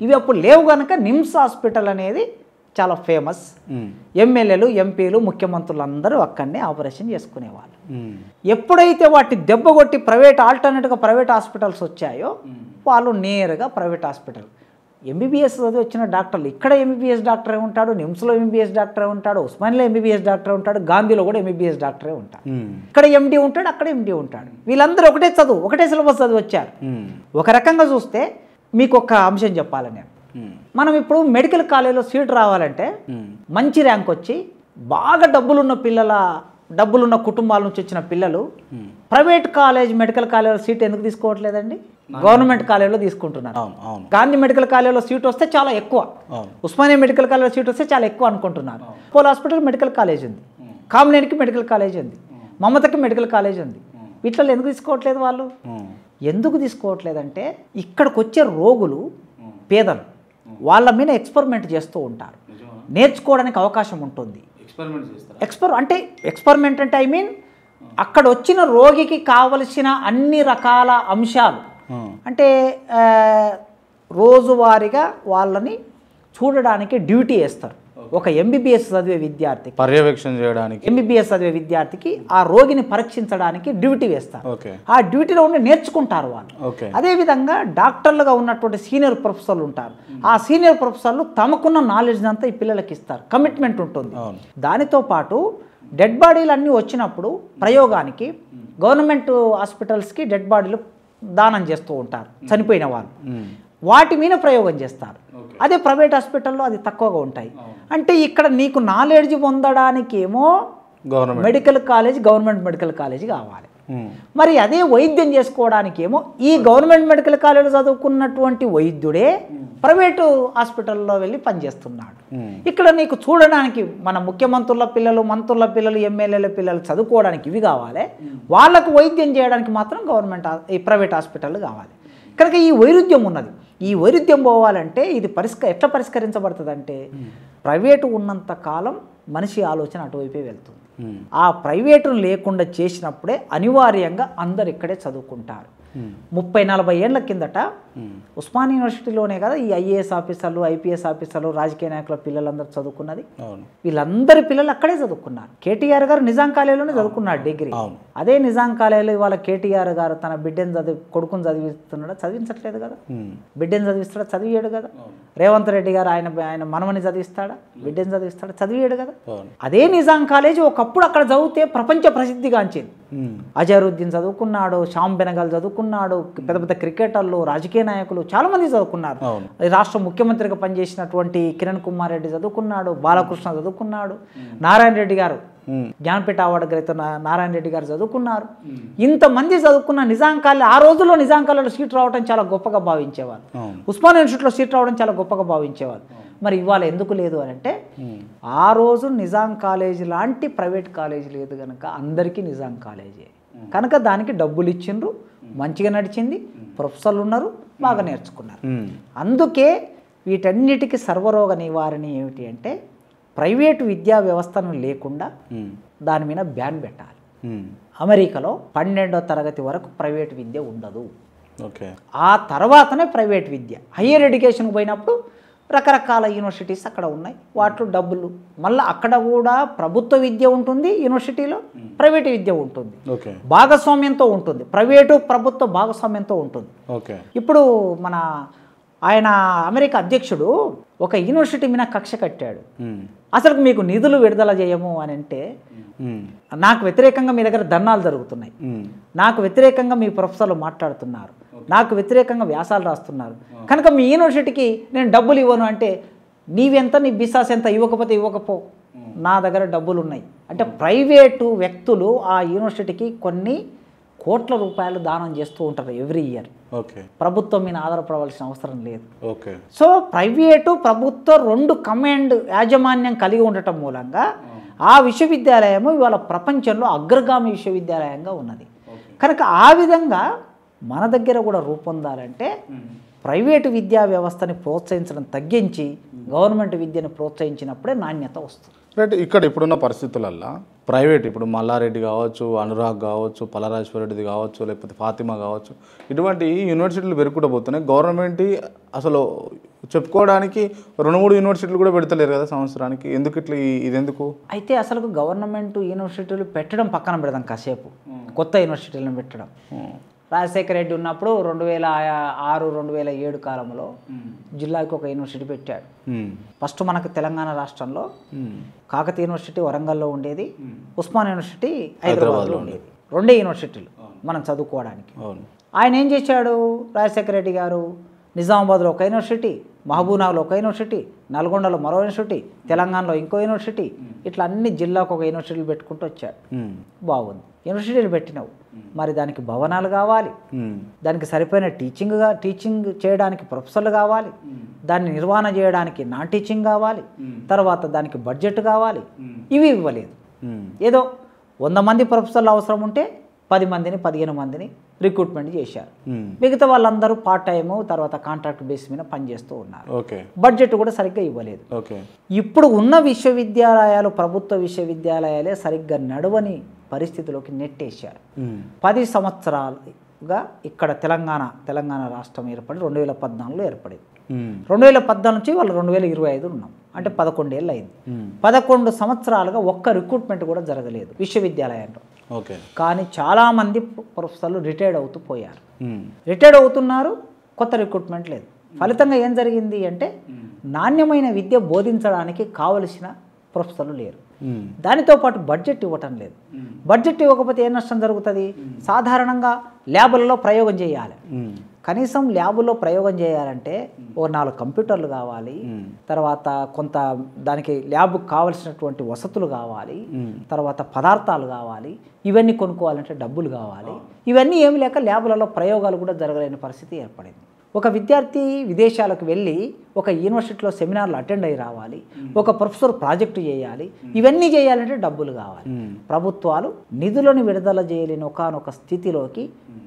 ఇవి అప్పుడు లేవు కనుక నిమ్స్ హాస్పిటల్ అనేది చాలా ఫేమస్. ఎమ్మెల్యేలు, ఎంపీలు, ముఖ్యమంత్రులు అందరూ అక్కడనే ఆపరేషన్ చేసుకునేవాళ్ళు. ఎప్పుడైతే వాటి దెబ్బ కొట్టి ప్రైవేట్ ఆల్టర్నేట్గా ప్రైవేట్ హాస్పిటల్స్ వచ్చాయో వాళ్ళు నేరుగా ప్రైవేట్ హాస్పిటల్, ఎంబీబీఎస్ చదివి వచ్చిన డాక్టర్లు ఇక్కడ ఎంబీబీఎస్ డాక్టరే ఉంటాడు, నిమ్స్లో ఎంబీబీఎస్ డాక్టరే ఉంటాడు, ఉస్మానియాలో ఎంబీబీఎస్ డాక్టరే ఉంటాడు, గాంధీలో కూడా ఎంబీబీఎస్ డాక్టరే ఉంటాడు. ఇక్కడ ఎండీ ఉంటాడు, అక్కడ ఎండీ ఉంటాడు. వీళ్ళందరూ ఒకటే చదువు, ఒకటే సిలబస్ చదివి వచ్చారు. ఒక రకంగా చూస్తే మీకు ఒక అంశం చెప్పాలి నేను, మనం ఇప్పుడు మెడికల్ కాలేజీలో సీట్ రావాలంటే మంచి ర్యాంక్ వచ్చి బాగా డబ్బులున్న కుటుంబాల నుంచి వచ్చిన పిల్లలు ప్రైవేట్ కాలేజ్ మెడికల్ కాలేజీలో సీట్ ఎందుకు తీసుకోవట్లేదండి, గవర్నమెంట్ కాలేజీలో తీసుకుంటున్నారు. గాంధీ మెడికల్ కాలేజీలో సీట్ వస్తే చాలా ఎక్కువ, ఉస్మానియా మెడికల్ కాలేజీలో సీట్ వస్తే చాలా ఎక్కువ అనుకుంటున్నారు. పోల్ హాస్పిటల్ మెడికల్ కాలేజ్ ఉంది, కామినేనికి మెడికల్ కాలేజ్ ఉంది, మమతకి మెడికల్ కాలేజ్ ఉంది. వీటిలో ఎందుకు తీసుకోవట్లేదు వాళ్ళు? ఎందుకు తీసుకోవట్లేదంటే ఇక్కడికి వచ్చే రోగులు పేదలు, వాళ్ళ మీద ఎక్స్పెరిమెంట్ చేస్తూ ఉంటారు, నేర్చుకోవడానికి అవకాశం ఉంటుంది. ఎక్స్పెరిమెంట్ అంటే ఐ మీన్ అక్కడ వచ్చిన రోగికి కావలసిన అన్ని రకాల అంశాలు అంటే రోజువారీగా వాళ్ళని చూడడానికి డ్యూటీ వేస్తారు. ఒక ఎంబీబీఎస్ చదివే విద్యార్థికి పర్యవేక్షణ చేయడానికి, ఎంబీబీఎస్ చదివే విద్యార్థికి ఆ రోగిని పరీక్షించడానికి డ్యూటీ వేస్తారు. ఆ డ్యూటీలో ఉండి నేర్చుకుంటారు వాళ్ళు. అదేవిధంగా డాక్టర్లుగా ఉన్నటువంటి సీనియర్ ప్రొఫెసర్లు ఉంటారు. ఆ సీనియర్ ప్రొఫెసర్లు తమకున్న నాలెడ్జ్ అంతా ఈ పిల్లలకి ఇస్తారు. కమిట్మెంట్ ఉంటుంది. దానితో పాటు డెడ్ బాడీలు అన్నీ వచ్చినప్పుడు ప్రయోగానికి గవర్నమెంట్ హాస్పిటల్స్కి డెడ్ బాడీలు దానం చేస్తూ ఉంటారు, చనిపోయిన వాళ్ళు. వాటి మీద ప్రయోగం చేస్తారు. అదే ప్రైవేట్ హాస్పిటల్లో అది తక్కువగా ఉంటాయి. అంటే ఇక్కడ నీకు నాలెడ్జ్ పొందడానికి ఏమో medical college, government medical college కావాలి. మరి అదే వైద్యం చేసుకోవడానికి ఏమో ఈ గవర్నమెంట్ మెడికల్ కాలేజీలో చదువుకున్నటువంటి వైద్యుడే ప్రైవేటు హాస్పిటల్లో వెళ్ళి పనిచేస్తున్నాడు. ఇక్కడ నీకు చూడడానికి మన ముఖ్యమంత్రుల పిల్లలు, మంత్రుల పిల్లలు, ఎమ్మెల్యేల పిల్లలు చదువుకోవడానికి ఇవి కావాలి, వాళ్ళకు వైద్యం చేయడానికి మాత్రం ఈ ప్రైవేట్ హాస్పిటల్ కావాలి. కనుక ఈ వైరుధ్యం ఉన్నది. ఈ వైరుధ్యం పోవాలంటే ఇది ఎట్లా పరిష్కరించబడుతుంది అంటే ప్రైవేటు ఉన్నంత కాలం మనిషి ఆలోచన అటువైపే వెళ్తుంది. ఆ ప్రైవేటును లేకుండా చేసినప్పుడే అనివార్యంగా అందరు ఇక్కడే చదువుకుంటారు. 30-40 ఏళ్ల కిందట ఉస్మానియా యూనివర్సిటీలోనే కదా ఈ ఐఏఎస్ ఆఫీసర్లు, ఐపీఎస్ ఆఫీసర్లు, రాజకీయ నాయకుల పిల్లలందరూ చదువుకున్నది. వీళ్ళందరి పిల్లలు అక్కడే చదువుకున్నారు. కేటీఆర్ గారు నిజాం కాలేజీలోనే చదువుకున్నాడు డిగ్రీ. అదే నిజాం కాలేజీలో ఇవాళ కేటీఆర్ గారు తన బిడ్డను కొడుకుని చదివిస్తున్నాడా? చదివించట్లేదు కదా. బిడ్డను చదివిస్తాడా? చదివాడు కదా. రేవంత్ రెడ్డి గారు ఆయన మనవని చదివిస్తాడా? బిడ్డను చదివిస్తాడా? చదివాడు కదా. అదే నిజాం కాలేజీ ఒకప్పుడు అక్కడ చదివితే ప్రపంచ ప్రసిద్ధిగాంచింది. అజరుద్దీన్ చదువుకున్నాడు, శ్యామ్ బెనగల్ చదువుకున్నాడు, పెద్ద పెద్ద క్రికెటర్లు, రాజకీయ నాయకులు చాలామంది చదువుకున్నారు. రాష్ట్ర ముఖ్యమంత్రిగా పనిచేసినటువంటి కిరణ్ కుమార్ రెడ్డి చదువుకున్నాడు, బాలకృష్ణ చదువుకున్నాడు, నారాయణ రెడ్డి గారు జ్ఞానపీఠ అవార్డు గ్రహీత నారాయణ రెడ్డి గారు చదువుకున్నారు. ఇంతమంది చదువుకున్న నిజాం కాలేజ్, ఆ రోజుల్లో నిజాం కాలేజీలో సీట్ రావడం చాలా గొప్పగా భావించేవారు. ఉస్మానియా యూనివర్సిటీలో సీట్ రావడం చాలా గొప్పగా భావించేవారు. మరి ఇవాళ ఎందుకు లేదు అని అంటే, ఆ రోజు నిజాం కాలేజీ లాంటి ప్రైవేట్ కాలేజీ లేదు కనుక అందరికీ నిజాం కాలేజీ కనుక దానికి డబ్బులు ఇచ్చిండ్రు, మంచిగా నడిచింది, ప్రొఫెసర్లు ఉన్నారు, బాగా నేర్చుకున్నారు. అందుకే వీటన్నిటికీ సర్వరోగ నివారణ ఏమిటి అంటే ప్రైవేటు విద్యా వ్యవస్థను లేకుండా దాని మీద బ్యాన్ పెట్టాలి. అమెరికాలో 12వ తరగతి వరకు ప్రైవేట్ విద్య ఉండదు. ఆ తర్వాతనే ప్రైవేట్ విద్య. హయ్యర్ ఎడ్యుకేషన్కి పోయినప్పుడు రకరకాల యూనివర్సిటీస్ అక్కడ ఉన్నాయి, వాటిలో డబ్బులు, మళ్ళీ అక్కడ కూడా ప్రభుత్వ విద్య ఉంటుంది, యూనివర్సిటీలో ప్రైవేటు విద్య ఉంటుంది, భాగస్వామ్యంతో ఉంటుంది, ప్రైవేటు ప్రభుత్వ భాగస్వామ్యంతో ఉంటుంది. ఇప్పుడు మన ఆయన అమెరికా అధ్యక్షుడు ఒక యూనివర్సిటీ మీద కక్ష కట్టాడు. అసలు మీకు నిధులు విడుదల చేయము అని అంటే, నాకు వ్యతిరేకంగా మీ దగ్గర ధర్నాలు జరుగుతున్నాయి, నాకు వ్యతిరేకంగా మీ ప్రొఫెసర్లు మాట్లాడుతున్నారు, నాకు వ్యతిరేకంగా వ్యాసాలు రాస్తున్నారు, కనుక మీ యూనివర్సిటీకి నేను డబ్బులు ఇవ్వను అంటే, నీవెంత, నీ బిసాస్ ఎంత, ఇవ్వకపోతే ఇవ్వకపో, నా దగ్గర డబ్బులు ఉన్నాయి అంటే ప్రైవేటు వ్యక్తులు ఆ యూనివర్సిటీకి కొన్ని కోట్ల రూపాయలు దానం చేస్తూ ఉంటారు ఎవ్రీ ఇయర్. ప్రభుత్వం మీద ఆధారపడవలసిన అవసరం లేదు. సో ప్రైవేటు ప్రభుత్వ రెండు కమాండ్ యాజమాన్యం కలిగి ఉండటం మూలంగా ఆ విశ్వవిద్యాలయము ఇవాళ ప్రపంచంలో అగ్రగామి విశ్వవిద్యాలయంగా ఉన్నది. కనుక ఆ విధంగా మన దగ్గర కూడా రూపొందాలంటే ప్రైవేటు విద్యా వ్యవస్థని ప్రోత్సహించడం తగ్గించి గవర్నమెంట్ విద్యను ప్రోత్సహించినప్పుడే నాణ్యత వస్తుంది. రైట్. ఇక్కడ ఇప్పుడున్న పరిస్థితులల్లో ప్రైవేట్, ఇప్పుడు మల్లారెడ్డి కావచ్చు, అనురాగ్ కావచ్చు, పలరాజేశ్వర రెడ్డిది కావచ్చు, లేకపోతే ఫాతిమా కావచ్చు, ఇటువంటి యూనివర్సిటీలు పెరుగుకుంటూ పోతున్నాయి. గవర్నమెంట్ అసలు చెప్పుకోవడానికి 2-3 యూనివర్సిటీలు కూడా పెడతలేరు కదా సంవత్సరానికి. ఎందుకు ఇట్లా, ఇది ఎందుకు? అయితే అసలు గవర్నమెంట్ యూనివర్సిటీలు పెట్టడం పక్కన పెడదాం, కాసేపు కొత్త యూనివర్సిటీలను పెట్టడం. రాజశేఖర రెడ్డి ఉన్నప్పుడు 2006-2007 కాలంలో జిల్లాకి ఒక యూనివర్సిటీ పెట్టాడు. ఫస్ట్ మనకు తెలంగాణ రాష్ట్రంలో కాకతీయ యూనివర్సిటీ వరంగల్లో ఉండేది, ఉస్మానియా యూనివర్సిటీ హైదరాబాద్లో ఉండేది. 2 యూనివర్సిటీలు మనం చదువుకోవడానికి. ఆయన ఏం చేశాడు రాజశేఖర రెడ్డి గారు, నిజామాబాద్లో ఒక యూనివర్సిటీ, మహబూబ్నగర్లో ఒక యూనివర్సిటీ, నల్గొండలో మరో యూనివర్సిటీ, తెలంగాణలో ఇంకో యూనివర్సిటీ, ఇట్లా అన్ని జిల్లాకు ఒక యూనివర్సిటీలు పెట్టుకుంటూ వచ్చాడు. బాగుంది, యూనివర్సిటీలు పెట్టినావు, మరి దానికి భవనాలు కావాలి, దానికి సరిపోయిన టీచింగ్ చేయడానికి ప్రొఫెసర్లు కావాలి, దాన్ని నిర్వహణ చేయడానికి నాన్ టీచింగ్ కావాలి, తర్వాత దానికి బడ్జెట్ కావాలి. ఇవి ఇవ్వలేదు. ఏదో 100 మంది ప్రొఫెసర్లు అవసరం ఉంటే 10 మందిని 15 మందిని రిక్రూట్మెంట్ చేశారు. మిగతా వాళ్ళందరూ పార్ట్ టైము, తర్వాత కాంట్రాక్ట్ బేస్ మీద పనిచేస్తూ ఉన్నారు. బడ్జెట్ కూడా సరిగ్గా ఇవ్వలేదు. ఇప్పుడు ఉన్న విశ్వవిద్యాలయాలు, ప్రభుత్వ విశ్వవిద్యాలయాలే సరిగ్గా నడవని పరిస్థితిలోకి నెట్టేశారు. 10 సంవత్సరాలుగా ఇక్కడ తెలంగాణ రాష్ట్రం ఏర్పడి 2014లో ఏర్పడింది. 2014 నుంచి వాళ్ళు 2025 ఉన్నాం అంటే 11 ఏళ్ళు అయింది. 11 సంవత్సరాలుగా ఒక్క రిక్రూట్మెంట్ కూడా జరగలేదు విశ్వవిద్యాలయంలో. కానీ చాలామంది ప్రొఫెసర్లు రిటైర్డ్ అవుతూ పోయారు, రిటైర్డ్ అవుతున్నారు, కొత్త రిక్రూట్మెంట్ లేదు. ఫలితంగా ఏం జరిగింది అంటే నాణ్యమైన విద్య బోధించడానికి కావలసిన ప్రొఫెసర్లు లేరు. దానితో పాటు బడ్జెట్ ఇవ్వటం లేదు. బడ్జెట్ ఇవ్వకపోతే ఏ నష్టం జరుగుతుంది? సాధారణంగా ల్యాబులలో ప్రయోగం చేయాలి. కనీసం ల్యాబులో ప్రయోగం చేయాలంటే ఓ 4 కంప్యూటర్లు కావాలి, తర్వాత కొంత దానికి ల్యాబ్కు కావలసినటువంటి వసతులు కావాలి, తర్వాత పదార్థాలు కావాలి, ఇవన్నీ కొనుక్కోవాలంటే డబ్బులు కావాలి. ఇవన్నీ ఏమి లేక ల్యాబులలో ప్రయోగాలు కూడా జరగలేని పరిస్థితి ఏర్పడింది. ఒక విద్యార్థి విదేశాలకు వెళ్ళి ఒక యూనివర్సిటీలో సెమినార్లు అటెండ్ అయ్యి రావాలి, ఒక ప్రొఫెసర్ ప్రాజెక్టు చేయాలి, ఇవన్నీ చేయాలంటే డబ్బులు కావాలి. ప్రభుత్వాలు నిధులను విడుదల చేయలేని ఒకానొక స్థితిలోకి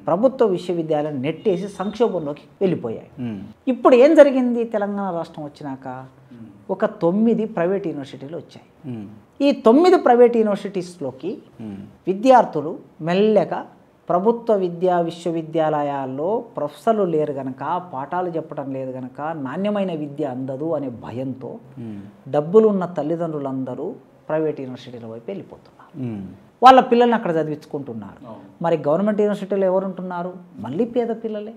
ప్రభుత్వ విశ్వవిద్యాలయం నెట్టేసి సంక్షోభంలోకి వెళ్ళిపోయాయి. ఇప్పుడు ఏం జరిగింది? తెలంగాణ రాష్ట్రం వచ్చినాక ఒక 9 ప్రైవేట్ యూనివర్సిటీలు వచ్చాయి. ఈ 9 ప్రైవేట్ యూనివర్సిటీస్లోకి విద్యార్థులు మెల్లగా ప్రభుత్వ విశ్వవిద్యాలయాల్లో ప్రొఫెసర్లు లేరు గనక, పాఠాలు చెప్పడం లేదు గనక నాణ్యమైన విద్య అందదు అనే భయంతో డబ్బులున్న తల్లిదండ్రులందరూ ప్రైవేట్ యూనివర్సిటీల వైపు వెళ్ళిపోతున్నారు. వాళ్ళ పిల్లల్ని అక్కడ చదివించుకుంటున్నారు. మరి గవర్నమెంట్ యూనివర్సిటీలో ఎవరు ఉంటున్నారు? మళ్ళీ పేద పిల్లలే.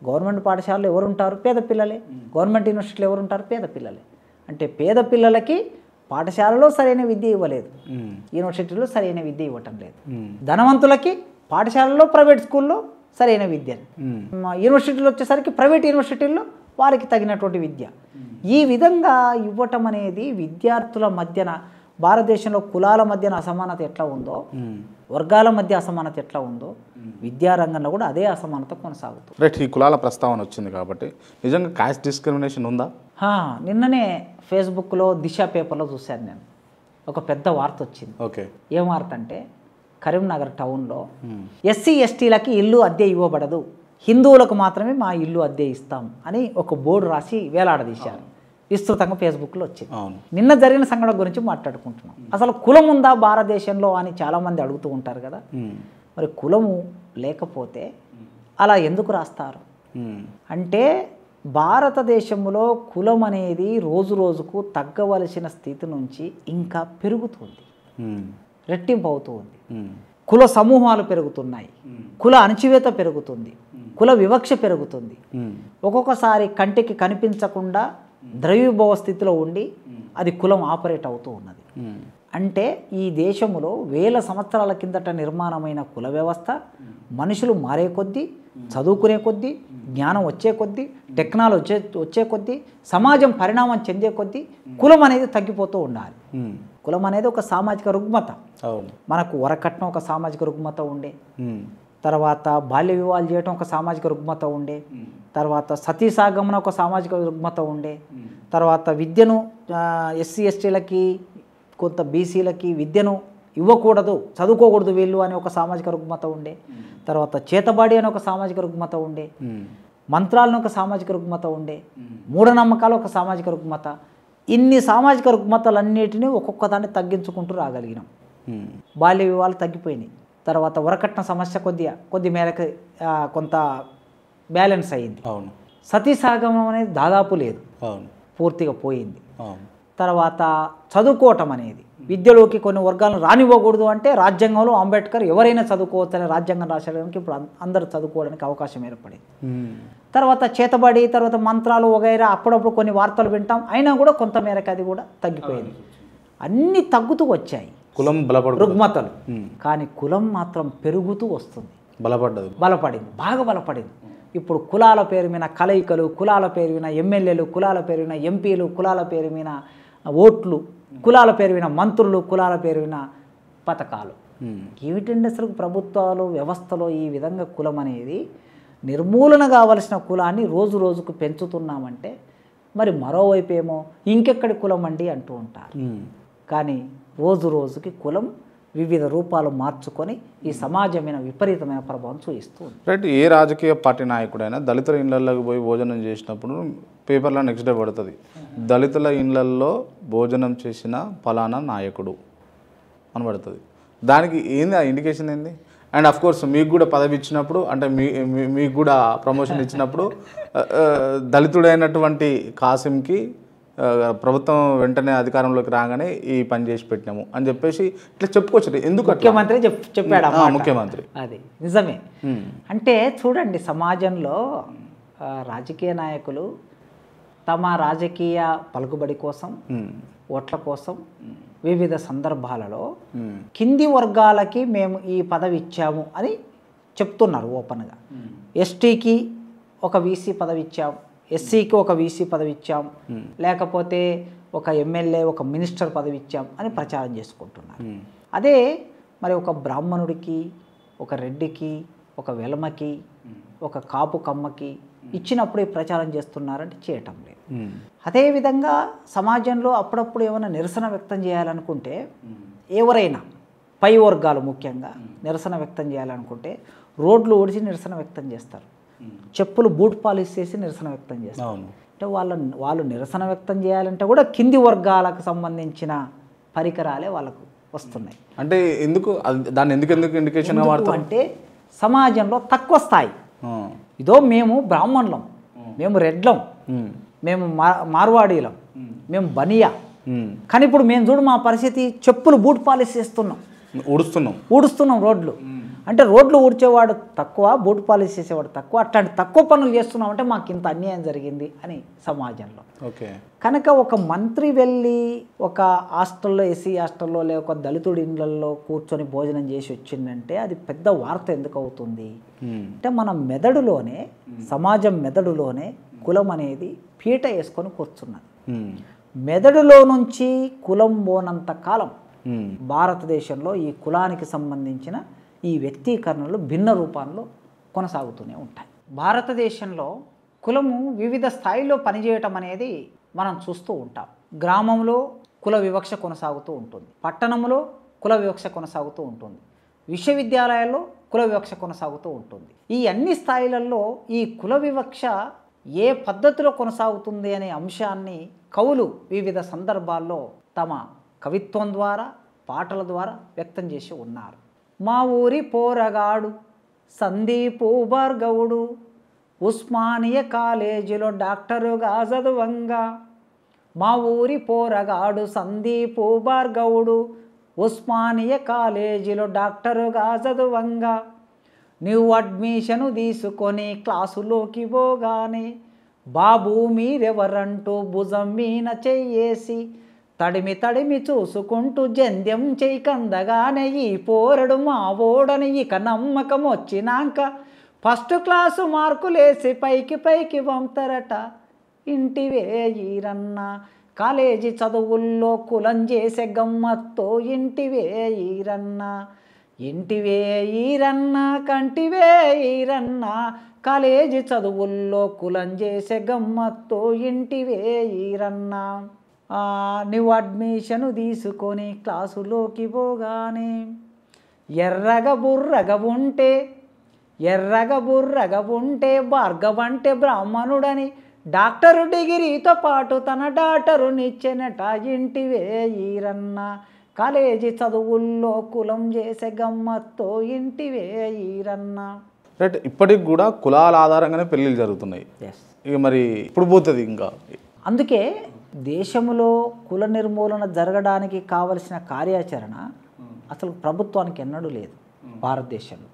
గవర్నమెంట్ పాఠశాలలో ఎవరు ఉంటారు? పేద పిల్లలే. గవర్నమెంట్ యూనివర్సిటీలో ఎవరు ఉంటారు? పేద పిల్లలే. అంటే పేద పిల్లలకి పాఠశాలలో సరైన విద్య ఇవ్వలేదు, యూనివర్సిటీలో సరైన విద్య ఇవ్వటం లేదు. ధనవంతులకి పాఠశాలలో, ప్రైవేట్ స్కూల్లో సరైన విద్యని, యూనివర్సిటీలు వచ్చేసరికి ప్రైవేట్ యూనివర్సిటీల్లో వారికి తగినటువంటి విద్య. ఈ విధంగా ఇవ్వటం అనేది విద్యార్థుల మధ్యన భారతదేశంలో కులాల మధ్యన అసమానత ఎట్లా ఉందో, వర్గాల మధ్య అసమానత ఎట్లా ఉందో, విద్యారంగంలో కూడా అదే అసమానత కొనసాగుతుంది. రైట్, ఈ కులాల ప్రస్తావన వచ్చింది కాబట్టి నిజంగా కాస్ట్ డిస్క్రిమినేషన్ ఉందా? నిన్ననే ఫేస్బుక్లో దిశ పేపర్లో చూశాను నేను, ఒక పెద్ద వార్త వచ్చింది. ఓకే, ఏం వార్త అంటే కరీంనగర్ టౌన్లో ఎస్సీ ఎస్టీలకి ఇల్లు అద్దె ఇవ్వబడదు, హిందువులకు మాత్రమే మా ఇల్లు అద్దె ఇస్తాం అని ఒక బోర్డు రాసి వేలాడదీశారు. విస్తృతంగా ఫేస్బుక్లో వచ్చింది. నిన్న జరిగిన సంఘటన గురించి మాట్లాడుకుంటున్నాం. అసలు కులం ఉందా భారతదేశంలో అని చాలామంది అడుగుతూ ఉంటారు కదా. మరి కులము లేకపోతే అలా ఎందుకు రాస్తారు అంటే, భారతదేశంలో కులం అనేది రోజు రోజుకు తగ్గవలసిన స్థితి నుంచి ఇంకా పెరుగుతుంది, రెట్టింపు అవుతుంది. కుల సమూహాలు పెరుగుతున్నాయి, కుల అణచివేత పెరుగుతుంది, కుల వివక్ష పెరుగుతుంది. ఒక్కొక్కసారి కంటికి కనిపించకుండా ద్రవ్యభవ స్థితిలో ఉండి అది కులం ఆపరేట్ అవుతూ ఉన్నది. అంటే ఈ దేశంలో వేల సంవత్సరాల కిందట నిర్మాణమైన కుల వ్యవస్థ మనుషులు మారే కొద్దీ, చదువుకునే కొద్దీ, జ్ఞానం వచ్చే కొద్దీ, టెక్నాలజీ వచ్చే కొద్దీ, సమాజం పరిణామం చెందే కొద్దీ కులం అనేది తగ్గిపోతూ ఉండాలి. కులం అనేది ఒక సామాజిక రుగ్మత. మనకు వరకట్నం ఒక సామాజిక రుగ్మత ఉండే, తర్వాత బాల్య వివాహాలు చేయటం ఒక సామాజిక రుగ్మత ఉండే, తర్వాత సతీసాగమనం ఒక సామాజిక రుగ్మత ఉండే, తర్వాత విద్యను ఎస్సీ ఎస్టీలకి కొంత బీసీలకి విద్యను ఇవ్వకూడదు, చదువుకోకూడదు వీళ్ళు అని ఒక సామాజిక రుగ్మత ఉండే, తర్వాత చేతబాడి అని ఒక సామాజిక రుగ్మత ఉండే, మంత్రాలను ఒక సామాజిక రుగ్మత ఉండే, మూఢనమ్మకాలు ఒక సామాజిక రుగ్మత. ఇన్ని సామాజిక రుగ్మతలన్నిటినీ ఒక్కొక్క దాన్ని తగ్గించుకుంటూ రాగలిగినాం. బాల్య వివాహాలు తగ్గిపోయినాయి, తర్వాత వరకట్న సమస్య కొద్ది మేరకు కొంత బ్యాలెన్స్ అయ్యింది. సతీసాగమనం అనేది దాదాపు లేదు, పూర్తిగా పోయింది. తర్వాత చదువుకోవటం అనేది, విద్యలోకి కొన్ని వర్గాలను రానివ్వకూడదు అంటే రాజ్యాంగంలో అంబేద్కర్ ఎవరైనా చదువుకోవచ్చు అనే రాజ్యాంగం రాసేయడానికి ఇప్పుడు అందరూ చదువుకోవడానికి అవకాశం ఏర్పడింది. తర్వాత చేతబడి, తర్వాత మంత్రాలు వగైరా అప్పుడప్పుడు కొన్ని వార్తలు వింటాం, అయినా కూడా కొంత మేరకు అది కూడా తగ్గిపోయింది. అన్నీ తగ్గుతూ వచ్చాయి కులం రుగ్మతలు, కానీ కులం మాత్రం పెరుగుతూ వస్తుంది, బలపడింది, బాగా బలపడింది. ఇప్పుడు కులాల పేరు మీద కలయికలు, కులాల పేరు మీద ఎమ్మెల్యేలు, కులాల పేరు మీద ఎంపీలు, కులాల పేరు మీద ఓట్లు, కులాల పేరు మీద మంత్రులు, కులాల పేరు మీద పథకాలు. ఏమిటండి అసలు ప్రభుత్వాలు వ్యవస్థలో ఈ విధంగా కులం అనేది నిర్మూలన కావలసిన కులాన్ని రోజు రోజుకు పెంచుతున్నామంటే, మరి మరోవైపు ఏమో ఇంకెక్కడి కులం అండి అంటూ ఉంటారు. కానీ రోజు రోజుకి కులం వివిధ రూపాలు మార్చుకొని ఈ సమాజమైన విపరీతమైన ప్రభావం చూపిస్తుంది. రైట్, ఏ రాజకీయ పార్టీ నాయకుడైనా దళితుల ఇళ్లలోకి పోయి భోజనం చేసినప్పుడు పేపర్లో నెక్స్ట్ డే పడుతుంది, దళితుల ఇళ్లల్లో భోజనం చేసిన ఫలానా నాయకుడు అని పడుతుంది. దానికి ఏంది, ఆ ఇండికేషన్ ఏంది? అండ్ అఫ్ కోర్స్ మీకు కూడా పదవి ఇచ్చినప్పుడు, అంటే మీకు కూడా ప్రమోషన్ ఇచ్చినప్పుడు దళితుడైనటువంటి కాసింకి ప్రభుత్వం వెంటనే అధికారంలోకి రాగానే ఈ పని చేసి పెట్టినాము అని చెప్పేసి ఇట్లా చెప్పుకోవచ్చు. ఎందుకు ముఖ్యమంత్రి చెప్పాడు, ముఖ్యమంత్రి అది నిజమే. అంటే చూడండి, సమాజంలో రాజకీయ నాయకులు తమ రాజకీయ పలుకుబడి కోసం, ఓట్ల కోసం వివిధ సందర్భాలలో కింది వర్గాలకి మేము ఈ పదవి ఇచ్చాము అని చెప్తున్నారు ఓపెన్గా. ఎస్టీకి ఒక వీసీ పదవి ఇచ్చాం, ఎస్సీకి ఒక వీసీ పదవి ఇచ్చాం, లేకపోతే ఒక ఎమ్మెల్యే, ఒక మినిస్టర్ పదవి ఇచ్చాం అని ప్రచారం చేసుకుంటున్నారు. అదే మరి ఒక బ్రాహ్మణుడికి, ఒక రెడ్డికి, ఒక వెలమకి, ఒక కాపు కమ్మకి ఇచ్చినప్పుడు ప్రచారం చేస్తున్నారంటే చేయటం లేదు. అదేవిధంగా సమాజంలో అప్పుడప్పుడు ఏమైనా నిరసన వ్యక్తం చేయాలనుకుంటే, ఎవరైనా పై వర్గాలు ముఖ్యంగా నిరసన వ్యక్తం చేయాలనుకుంటే రోడ్లు ఓడిచి నిరసన వ్యక్తం చేస్తారు, చెప్పులు బూట్ పాలిష్ చేసి నిరసన వ్యక్తం చేస్తారు. అంటే వాళ్ళు నిరసన వ్యక్తం చేయాలంటే కూడా కింది వర్గాలకు సంబంధించిన పరికరాలే వాళ్ళకు వస్తున్నాయి. అంటే ఎందుకు దాన్ని ఎందుకు ఇండికేషన్ అంటే సమాజంలో తక్కువ స్థాయి, ఇదో మేము బ్రాహ్మణులం, మేము రెడ్లం, మేము మార్వాడీలం, మేము బనియా, కానీ ఇప్పుడు మేము చూడు మా పరిస్థితి చెప్పులు బూట్ పాలిష్ చేస్తున్నాం, ఊడుస్తున్నాం రోడ్లు. అంటే రోడ్లు ఊడ్చేవాడు తక్కువ, బూట్ పాలిష్ చేసేవాడు తక్కువ, అట్లాంటి తక్కువ పనులు చేస్తున్నామంటే మాకు ఇంత అన్యాయం జరిగింది అని సమాజంలో. ఓకే. కనుక ఒక మంత్రి వెళ్ళి ఒక హాస్టల్లో, ఎస్సీ హాస్టల్లో లేక దళితుడి ఇళ్ళల్లో కూర్చొని భోజనం చేసి వచ్చిందంటే అది పెద్ద వార్త ఎందుకు అవుతుంది అంటే మన మెదడులోనే, సమాజం మెదడులోనే కులం అనేది పీట వేసుకొని కూర్చున్నది. మెదడులో నుంచి కులం పోనంత కాలం భారతదేశంలో ఈ కులానికి సంబంధించిన ఈ వ్యక్తీకరణలు భిన్న రూపాల్లో కొనసాగుతూనే ఉంటాయి. భారతదేశంలో కులము వివిధ స్థాయిలో పనిచేయటం అనేది మనం చూస్తూ ఉంటాం. గ్రామంలో కుల వివక్ష కొనసాగుతూ ఉంటుంది, పట్టణంలో కుల వివక్ష కొనసాగుతూ ఉంటుంది, విశ్వవిద్యాలయాల్లో కుల వివక్ష కొనసాగుతూ ఉంటుంది. ఈ అన్ని స్థాయిలలో ఈ కుల వివక్ష ఏ పద్ధతిలో కొనసాగుతుంది అనే అంశాన్ని కవులు వివిధ సందర్భాల్లో తమ కవిత్వం ద్వారా, పాటల ద్వారా వ్యక్తం చేసి ఉన్నారు. మా ఊరి పోరగాడు సందీపు భార్గవుడు ఉస్మానియా కాలేజీలో డాక్టరుగా చదువంగా, మా ఊరి పోరగాడు సందీపు భార్గవుడు ఉస్మానియా కాలేజీలో డాక్టరుగా చదువంగా, నువ్వు అడ్మిషను తీసుకొని క్లాసులోకి పోగానే బాబు మీరెవరంటూ భుజం మీన చెయ్యేసి తడిమి తడిమి చూసుకుంటూ జంధ్యం చేయకందగానే ఈ పోరడు మా ఓడని ఇక నమ్మకం వచ్చినాక ఫస్ట్ క్లాసు మార్కులేసి పైకి పైకి పంపుతారట. ఇంటివే ఈరన్న కాలేజీ చదువుల్లో కులం చేసే గమ్మత్తో ఇంటివే ఈరన్న, ఇంటివే ఈరన్న కంటివే ఈరన్న కాలేజీ చదువుల్లో కులం చేసే గమ్మత్తో ఇంటివే ఈరన్న, నువ్వు అడ్మిషను తీసుకొని క్లాసులోకి పోగానే ఎర్రగా బుర్రగా ఉంటే భార్గవంటే బ్రాహ్మణుడని డాక్టరు డిగ్రీతో పాటు తన డాక్టరునిచ్చెనట. ఇంటివే ఈరన్న కాలేజీ చదువుల్లో కులం చేసే గమ్మత్తో ఇంటివే ఈరన్న. రైట్. ఇప్పటికి కూడా కులాల ఆధారంగానే పెళ్ళిళ్ళు జరుగుతున్నాయి. ఇక మరి ఇప్పుడు పోతుంది ఇంకా. అందుకే దేశంలో కుల నిర్మూలన జరగడానికి కావలసిన కార్యాచరణ అసలు ప్రభుత్వానికి ఎన్నడూ లేదు. భారతదేశంలో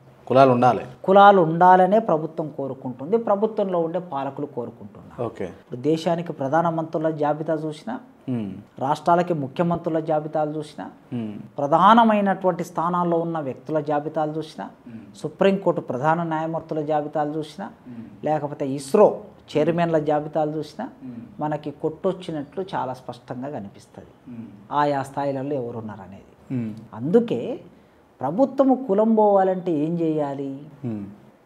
కులాలు ఉండాలనే ప్రభుత్వం కోరుకుంటుంది, ప్రభుత్వంలో ఉండే పాలకులు కోరుకుంటున్నారు. ఓకే. దేశానికి ప్రధానమంత్రుల జాబితా చూసినా, రాష్ట్రాలకి ముఖ్యమంత్రుల జాబితాలు చూసినా, ప్రధానమైనటువంటి స్థానాల్లో ఉన్న వ్యక్తుల జాబితాలు చూసినా, సుప్రీంకోర్టు ప్రధాన న్యాయమూర్తుల జాబితాలు చూసినా, లేకపోతే ఇస్రో చైర్మన్ల జాబితాలు చూసినా మనకి కొట్టొచ్చినట్లు చాలా స్పష్టంగా కనిపిస్తుంది ఆయా స్థాయిలలో ఎవరున్నారు అనేది. అందుకే ప్రభుత్వము కులం పోవాలంటే ఏం చేయాలి?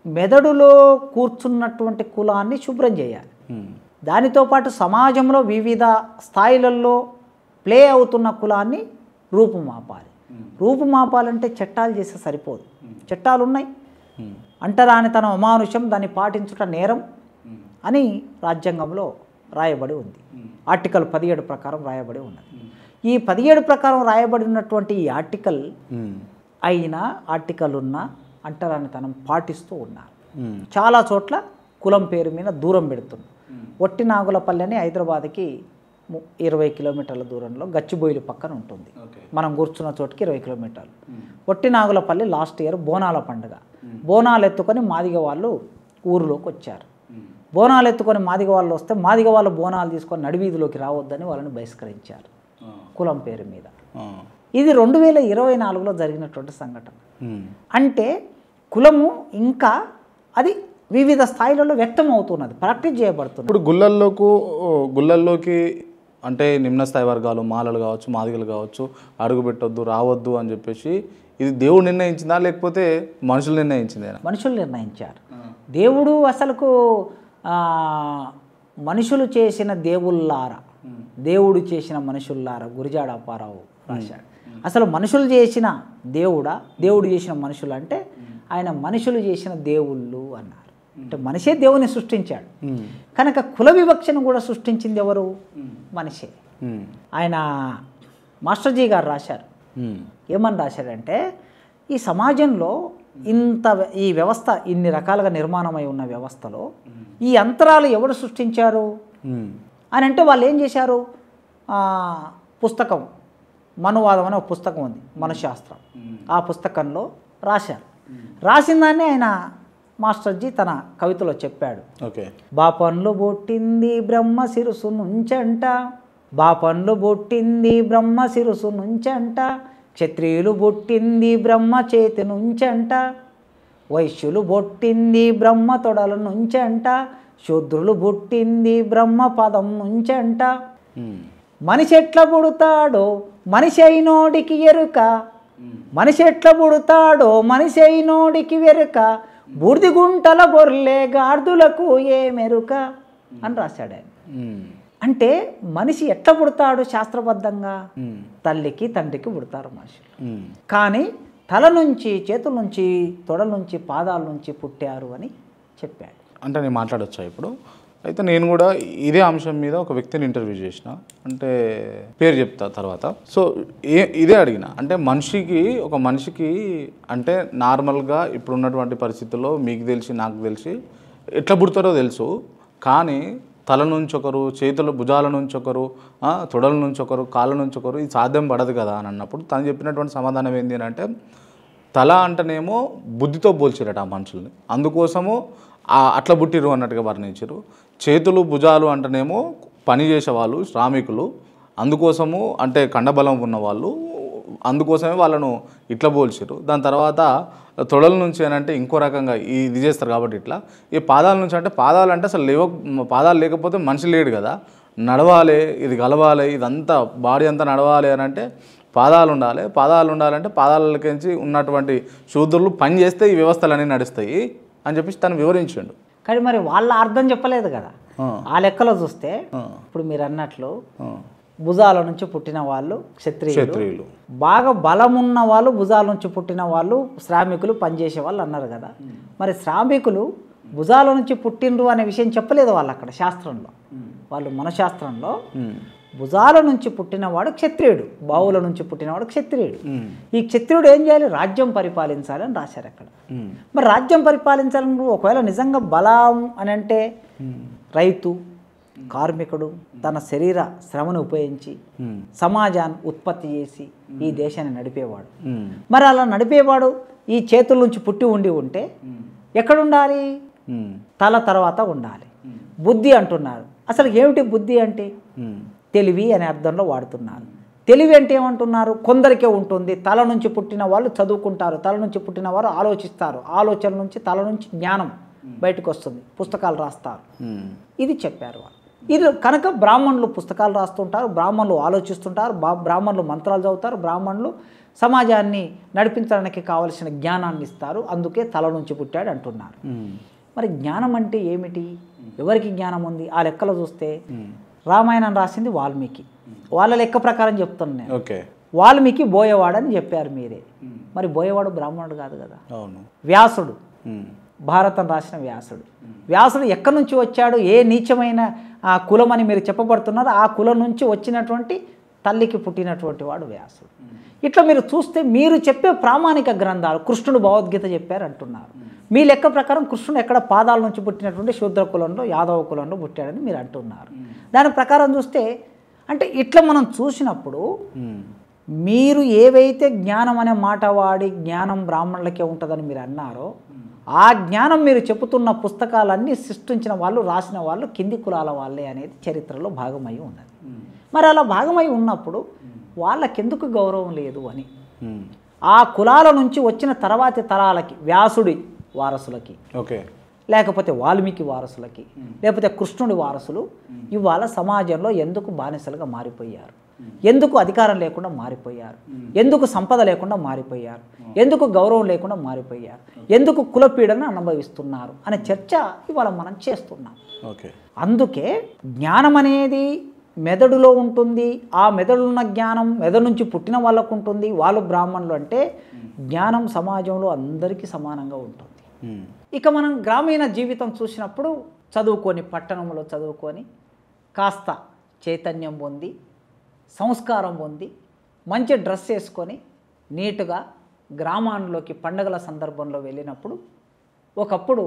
మెదడులో కూర్చున్నటువంటి కులాన్ని శుభ్రం చేయాలి. దానితో పాటు సమాజంలో వివిధ స్థాయిలలో ప్లే అవుతున్న కులాన్ని రూపుమాపాలి. రూపుమాపాలంటే చట్టాలు చేస్తే సరిపోదు. చట్టాలు ఉన్నాయి, అంటరానితనం అమానుషం, దాన్ని పాటించుట నేరం అని రాజ్యాంగంలో రాయబడి ఉంది. ఆర్టికల్ 17 ప్రకారం రాయబడి ఉన్నది. ఈ 17 ప్రకారం రాయబడినటువంటి ఈ ఆర్టికల్ అయినా ఆర్టికల్ ఉన్న అంటరానితనం పాటిస్తూ ఉన్నారు. చాలా చోట్ల కులం పేరు మీద దూరం పెడుతుంది. ఒట్టినాగులపల్లి హైదరాబాద్కి 20 కిలోమీటర్ల దూరంలో గచ్చిబోయిలు పక్కన ఉంటుంది. మనం కూర్చున్న చోటుకి 20 కిలోమీటర్లు. ఒట్టినాగులపల్లి లాస్ట్ ఇయర్ బోనాల పండుగ, బోనాలు ఎత్తుకొని మాదిగ వాళ్ళు ఊరిలోకి వచ్చారు. బోనాలు ఎత్తుకొని మాదిగ వాళ్ళు వస్తే మాదిగ వాళ్ళు బోనాలు తీసుకొని నడివీధిలోకి రావద్దని వాళ్ళని బహిష్కరించారు కులం పేరు మీద. ఇది 2024లో జరిగినటువంటి సంఘటన. అంటే కులము ఇంకా అది వివిధ స్థాయిలలో వ్యక్తం అవుతున్నది, ప్రాక్టీస్ చేయబడుతుంది. ఇప్పుడు గుళ్ళల్లోకి అంటే నిమ్న స్థాయి వర్గాలు, మాలలు కావచ్చు, మాదిగలు కావచ్చు, అడుగు పెట్టొద్దు, రావద్దు అని చెప్పేసి ఇది దేవుడు నిర్ణయించిందా లేకపోతే మనుషులు నిర్ణయించిందేనా? మనుషులు నిర్ణయించారు. దేవుడు అసలుకు మనుషులు చేసిన దేవుళ్ళారా, దేవుడు చేసిన మనుషుల్లారా గురిజాడ అప్పారావు రాశాడు. అసలు మనుషులు చేసిన దేవుడా, దేవుడు చేసిన మనుషులు అంటే ఆయన మనుషులు చేసిన దేవుళ్ళు అన్నారు. అంటే మనిషే దేవుని సృష్టించాడు కనుక కుల వివక్షను కూడా సృష్టించింది ఎవరు? మనిషే. ఆయన మాస్టర్జీ గారు రాశారు. ఏమని రాశారంటే ఈ సమాజంలో ఈ వ్యవస్థ ఇన్ని రకాలుగా నిర్మాణమై ఉన్న వ్యవస్థలో ఈ అంతరాలు ఎవరు సృష్టించారు అని అంటే వాళ్ళు ఏం చేశారు? పుస్తకం మనువాదం అనే ఒక పుస్తకం ఉంది, మనశాస్త్రం. ఆ పుస్తకంలో రాశారు రాసిన దాన్ని ఆయన మాస్టర్జీ తన కవితలో చెప్పాడు. ఓకే. బాపన్లు బొట్టింది బ్రహ్మ శిరసు నుంచంట, బాపన్లు బొట్టింది బ్రహ్మ శిరసు నుంచంట, క్షత్రియులు బొట్టింది బ్రహ్మ చేతి నుంచంట, వైశ్యులు బొట్టింది బ్రహ్మ తొడల నుంచంట, శూద్రులు బొట్టింది బ్రహ్మ పదం నుంచంట. మనిషి ఎట్లా పుడతాడో మనిషి అయినోడికి ఎరుక, మనిషి ఎట్లా పుడతాడో మనిషి అయినోడికి ఎరుక, బూర్ది గుంటల గొర్రె గార్దులకు ఏ మెరుక అని రాశాడు ఆయన. అంటే మనిషి ఎట్లా పుడతాడు శాస్త్రబద్ధంగా? తల్లికి తండ్రికి పుడతారు మనుషులు. కానీ తల నుంచి, చేతుల నుంచి, తొడల నుంచి, పాదాల నుంచి పుట్టారు అని చెప్పాడు. అంటే నేను మాట్లాడొచ్చా ఇప్పుడు? అయితే నేను కూడా ఇదే అంశం మీద ఒక వ్యక్తిని ఇంటర్వ్యూ చేసిన, అంటే పేరు చెప్తా తర్వాత. సో ఇదే అడిగిన, అంటే ఒక మనిషికి అంటే నార్మల్గా ఇప్పుడు ఉన్నటువంటి పరిస్థితుల్లో మీకు తెలిసి నాకు తెలిసి ఎట్లా పుడతారో తెలుసు, కానీ తల నుంచి ఒకరు, చేతుల భుజాల నుంచి ఒకరు, తొడల నుంచి ఒకరు, కాళ్ళ నుంచి ఒకరు, ఇది సాధ్యం పడదు కదా అని అన్నప్పుడు తను చెప్పినటువంటి సమాధానం ఏంటి అని అంటే, తల అంటేనేమో బుద్ధితో పోల్చారట ఆ మనుషుల్ని, అందుకోసము అట్లా పుట్టిరు అన్నట్టుగా వర్ణించారు. చేతులు భుజాలు అంటేనేమో పని చేసేవాళ్ళు, శ్రామికులు, అందుకోసము అంటే కండబలం ఉన్నవాళ్ళు, అందుకోసమే వాళ్ళను ఇట్లా పోల్చారు. దాని తర్వాత తొడల నుంచి అని అంటే ఇంకో రకంగా ఇది చేస్తారు కాబట్టి ఇట్లా. ఈ పాదాల నుంచి అంటే పాదాలు అంటే అసలు పాదాలు లేకపోతే మనిషి లేడు కదా, నడవాలి, ఇది కలవాలి, ఇదంతా బాడీ అంతా నడవాలి అని అంటే పాదాలు ఉండాలి. పాదాలు ఉండాలంటే పాదాలకించి ఉన్నటువంటి శూద్రులు పని చేస్తే ఈ వ్యవస్థలన్నీ నడుస్తాయి అని చెప్పేసి తను వివరించాడు. కానీ మరి వాళ్ళ అర్థం చెప్పలేదు కదా. ఆ లెక్కలో చూస్తే ఇప్పుడు మీరు అన్నట్లు భుజాల నుంచి పుట్టిన వాళ్ళు క్షత్రియులు, బాగా బలం ఉన్న వాళ్ళు భుజాల నుంచి పుట్టిన వాళ్ళు శ్రామికులు, పనిచేసే వాళ్ళు అన్నారు కదా. మరి శ్రామికులు భుజాల నుంచి పుట్టినరు అనే విషయం చెప్పలేదు వాళ్ళు అక్కడ శాస్త్రంలో. వాళ్ళు మనశాస్త్రంలో భుజాల నుంచి పుట్టినవాడు క్షత్రియుడు, బావుల నుంచి పుట్టినవాడు క్షత్రియుడు. ఈ క్షత్రియుడు ఏం చేయాలి? రాజ్యం పరిపాలించాలని రాశారు అక్కడ. మరి రాజ్యం పరిపాలించాలని ఒకవేళ నిజంగా బలం అని అంటే రైతు, కార్మికుడు తన శరీర శ్రమను ఉపయోగించి సమాజాన్ని ఉత్పత్తి చేసి ఈ దేశాన్ని నడిపేవాడు. మరి అలా నడిపేవాడు ఈ చేతుల నుంచి పుట్టి ఉంటే ఎక్కడుండాలి? తల తర్వాత ఉండాలి. బుద్ధి అంటున్నారు. అసలు ఏమిటి బుద్ధి అంటే? తెలివి అనే అర్థంలో వాడుతున్నారు. తెలివి అంటే ఏమంటున్నారు? కొందరికే ఉంటుంది. తల నుంచి పుట్టిన వాళ్ళు చదువుకుంటారు, తల నుంచి పుట్టిన వారు ఆలోచిస్తారు, ఆలోచన నుంచి తల నుంచి జ్ఞానం బయటకు వస్తుంది, పుస్తకాలు రాస్తారు. ఇది చెప్పారు వాళ్ళు. ఇది కనుక బ్రాహ్మణులు పుస్తకాలు రాస్తుంటారు, బ్రాహ్మణులు ఆలోచిస్తుంటారు, బ్రాహ్మణులు మంత్రాలు చదువుతారు, బ్రాహ్మణులు సమాజాన్ని నడిపించడానికి కావలసిన జ్ఞానాన్ని ఇస్తారు. అందుకే తల నుంచి పుట్టాడు అంటున్నారు. మరి జ్ఞానం అంటే ఏమిటి? ఎవరికి జ్ఞానం ఉంది? ఆ లెక్కలో చూస్తే రామాయణం రాసింది వాల్మీకి, వాళ్ళ లెక్క ప్రకారం చెప్తున్నాను నేను. వాల్మీకి బోయవాడని చెప్పారు మీరే. మరి బోయవాడు బ్రాహ్మణుడు కాదు కదా. వ్యాసుడు, భారతం రాసిన వ్యాసుడు ఎక్కడి నుంచి వచ్చాడు? ఏ నీచమైన ఆ కులం అని మీరు చెప్పబడుతున్నారు, ఆ కులం నుంచి వచ్చినటువంటి తల్లికి పుట్టినటువంటి వాడు వ్యాసుడు. ఇట్లా మీరు చూస్తే మీరు చెప్పే ప్రామాణిక గ్రంథాలు, కృష్ణుడు భగవద్గీత చెప్పారు అంటున్నారు. మీ లెక్క ప్రకారం కృష్ణుడు ఎక్కడ పాదాల నుంచి పుట్టినటువంటి శూద్ర కులంలో, యాదవ కులంలో పుట్టాడని మీరు అంటున్నారు. దాని ప్రకారం చూస్తే అంటే ఇట్లా మనం చూసినప్పుడు మీరు ఏవైతే జ్ఞానం అనే మాట వాడి జ్ఞానం బ్రాహ్మణులకే ఉంటుందని మీరు అన్నారో, ఆ జ్ఞానం మీరు చెబుతున్న పుస్తకాలన్నీ సృష్టించిన వాళ్ళు, రాసిన వాళ్ళు కింది కులాల వాళ్ళే అనేది చరిత్రలో భాగమై ఉన్నది. మరి అలా భాగమై ఉన్నప్పుడు వాళ్ళకెందుకు గౌరవం లేదు అని, ఆ కులాల నుంచి వచ్చిన తర్వాతి తరాలకి, వ్యాసుడి వారసులకి, లేకపోతే వాల్మీకి వారసులకి, లేకపోతే కృష్ణుడి వారసులు ఇవాళ సమాజంలో ఎందుకు బానిసలుగా మారిపోయారు? ఎందుకు అధికారం లేకుండా మారిపోయారు? ఎందుకు సంపద లేకుండా మారిపోయారు? ఎందుకు గౌరవం లేకుండా మారిపోయారు? ఎందుకు కులపీడను అనుభవిస్తున్నారు అనే చర్చ ఇవాళ మనం చేస్తున్నాం. అందుకే జ్ఞానం అనేది మెదడులో ఉంటుంది. ఆ మెదడులో ఉన్న జ్ఞానం మెదడు నుంచి పుట్టిన వాళ్ళకు ఉంటుంది. వాళ్ళు బ్రాహ్మణులు అంటే జ్ఞానం సమాజంలో అందరికీ సమానంగా ఉంటుంది. ఇక మనం గ్రామీణ జీవితం చూసినప్పుడు చదువుకొని, పట్టణంలో చదువుకొని కాస్త చైతన్యం పొంది, సంస్కారం పొంది, మంచి డ్రెస్ వేసుకొని నీట్గా గ్రామాల్లోకి పండగల సందర్భంలో వెళ్ళినప్పుడు ఒకప్పుడు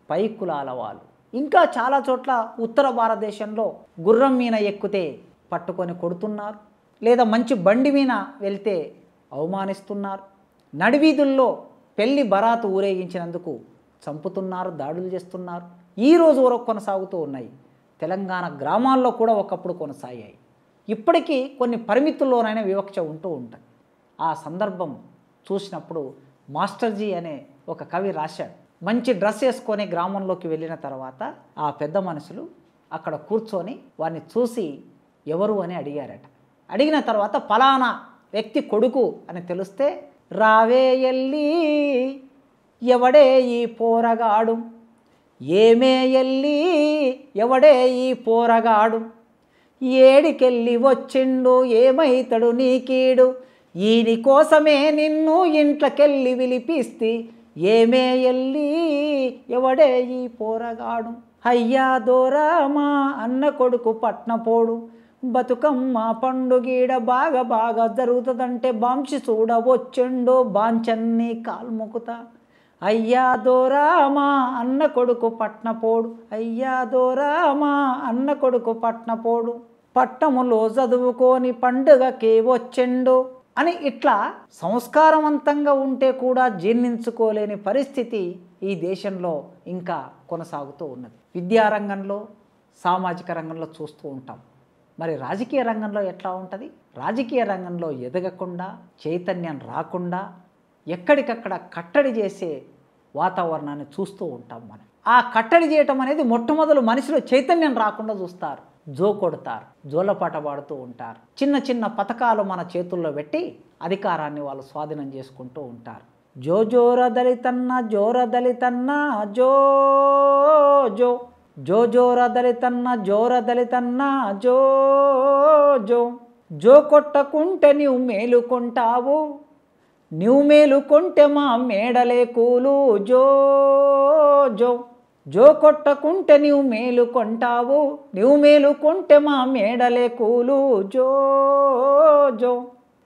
పై కులాల వాళ్ళు, ఇంకా చాలా చోట్ల ఉత్తర భారతదేశంలో గుర్రం మీద ఎక్కితే పట్టుకొని కొడుతున్నారు, లేదా మంచి బండి మీద వెళ్తే అవమానిస్తున్నారు, నడివీధుల్లో పెళ్లి బరాతు ఊరేగించినందుకు చంపుతున్నారు, దాడులు చేస్తున్నారు. ఈ రోజు వరకు కొనసాగుతూ ఉన్నాయి. తెలంగాణ గ్రామాల్లో కూడా ఒకప్పుడు కొనసాగాయి. ఇప్పటికీ కొన్ని పరిమితుల్లోనైనా వివక్ష ఉంటూ ఉంటుంది. ఆ సందర్భం చూసినప్పుడు మాస్టర్జీ అనే ఒక కవి రాశాడు. మంచి డ్రెస్ వేసుకొని గ్రామంలోకి వెళ్ళిన తర్వాత ఆ పెద్ద మనుషులు అక్కడ కూర్చొని వారిని చూసి ఎవరు అని అడిగారట. అడిగిన తర్వాత ఫలానా వ్యక్తి కొడుకు అని తెలిస్తే, రావే ఎల్లి ఎవడే ఈ పోరగాడు, ఏమే ఎల్లి ఎవడే ఈ పోరగాడు, ఏడికెళ్ళి వచ్చిండు ఏమైతడు నీకీడు, ఈని కోసమే నిన్ను ఇంట్లోకెళ్ళి విలిపిస్తే, ఏమే ఎల్లి ఎవడే ఈ పోరగాడు, అయ్యా దోరామా అన్న కొడుకు పట్నపోడు, బతుకమ్మ పండుగీడ బాగా జరుగుతుందంటే బాంచి చూడవచ్చుండో బాంచన్ని కాల్ముకుతా, అయ్యా దోరామా అన్న కొడుకు పట్నపోడు, అయ్యా దోరామా అన్న కొడుకు పట్నపోడు, పట్టములో చదువుకొని పండుగకి వచ్చెండు అని ఇట్లా సంస్కారవంతంగా ఉంటే కూడా జీర్ణించుకోలేని పరిస్థితి ఈ దేశంలో ఇంకా కొనసాగుతూ ఉన్నది. విద్యారంగంలో, సామాజిక రంగంలో చూస్తూ ఉంటాం. మరి రాజకీయ రంగంలో ఎట్లా ఉంటుంది? రాజకీయ రంగంలో ఎదగకుండా, చైతన్యం రాకుండా ఎక్కడికక్కడ కట్టడి చేసే వాతావరణాన్ని చూస్తూ ఉంటాం మనం. ఆ కట్టడి చేయటం అనేది మొట్టమొదలు మనిషిలో చైతన్యం రాకుండా చూస్తారు, జో కొడతారు, జోలపాట పాడుతూ ఉంటారు. చిన్న చిన్న పథకాలు మన చేతుల్లో పెట్టి అధికారాన్ని వాళ్ళు స్వాధీనం చేసుకుంటూ ఉంటారు. జో జోర దళితన్న జోర దళితన్న జో జో, జో జోర దళితన్న జోర దళితన్న జో జో, జో కొట్టకుంటే నీవు మేలుకొంటావు, నీవు మేలుకొంటే మా మేడలే కూలు జో జో, జో కొట్టకుంటే నీవు మేలుకొంటావు, నీవు మేలుకొంటే మా మేడలే కూలు జో జో,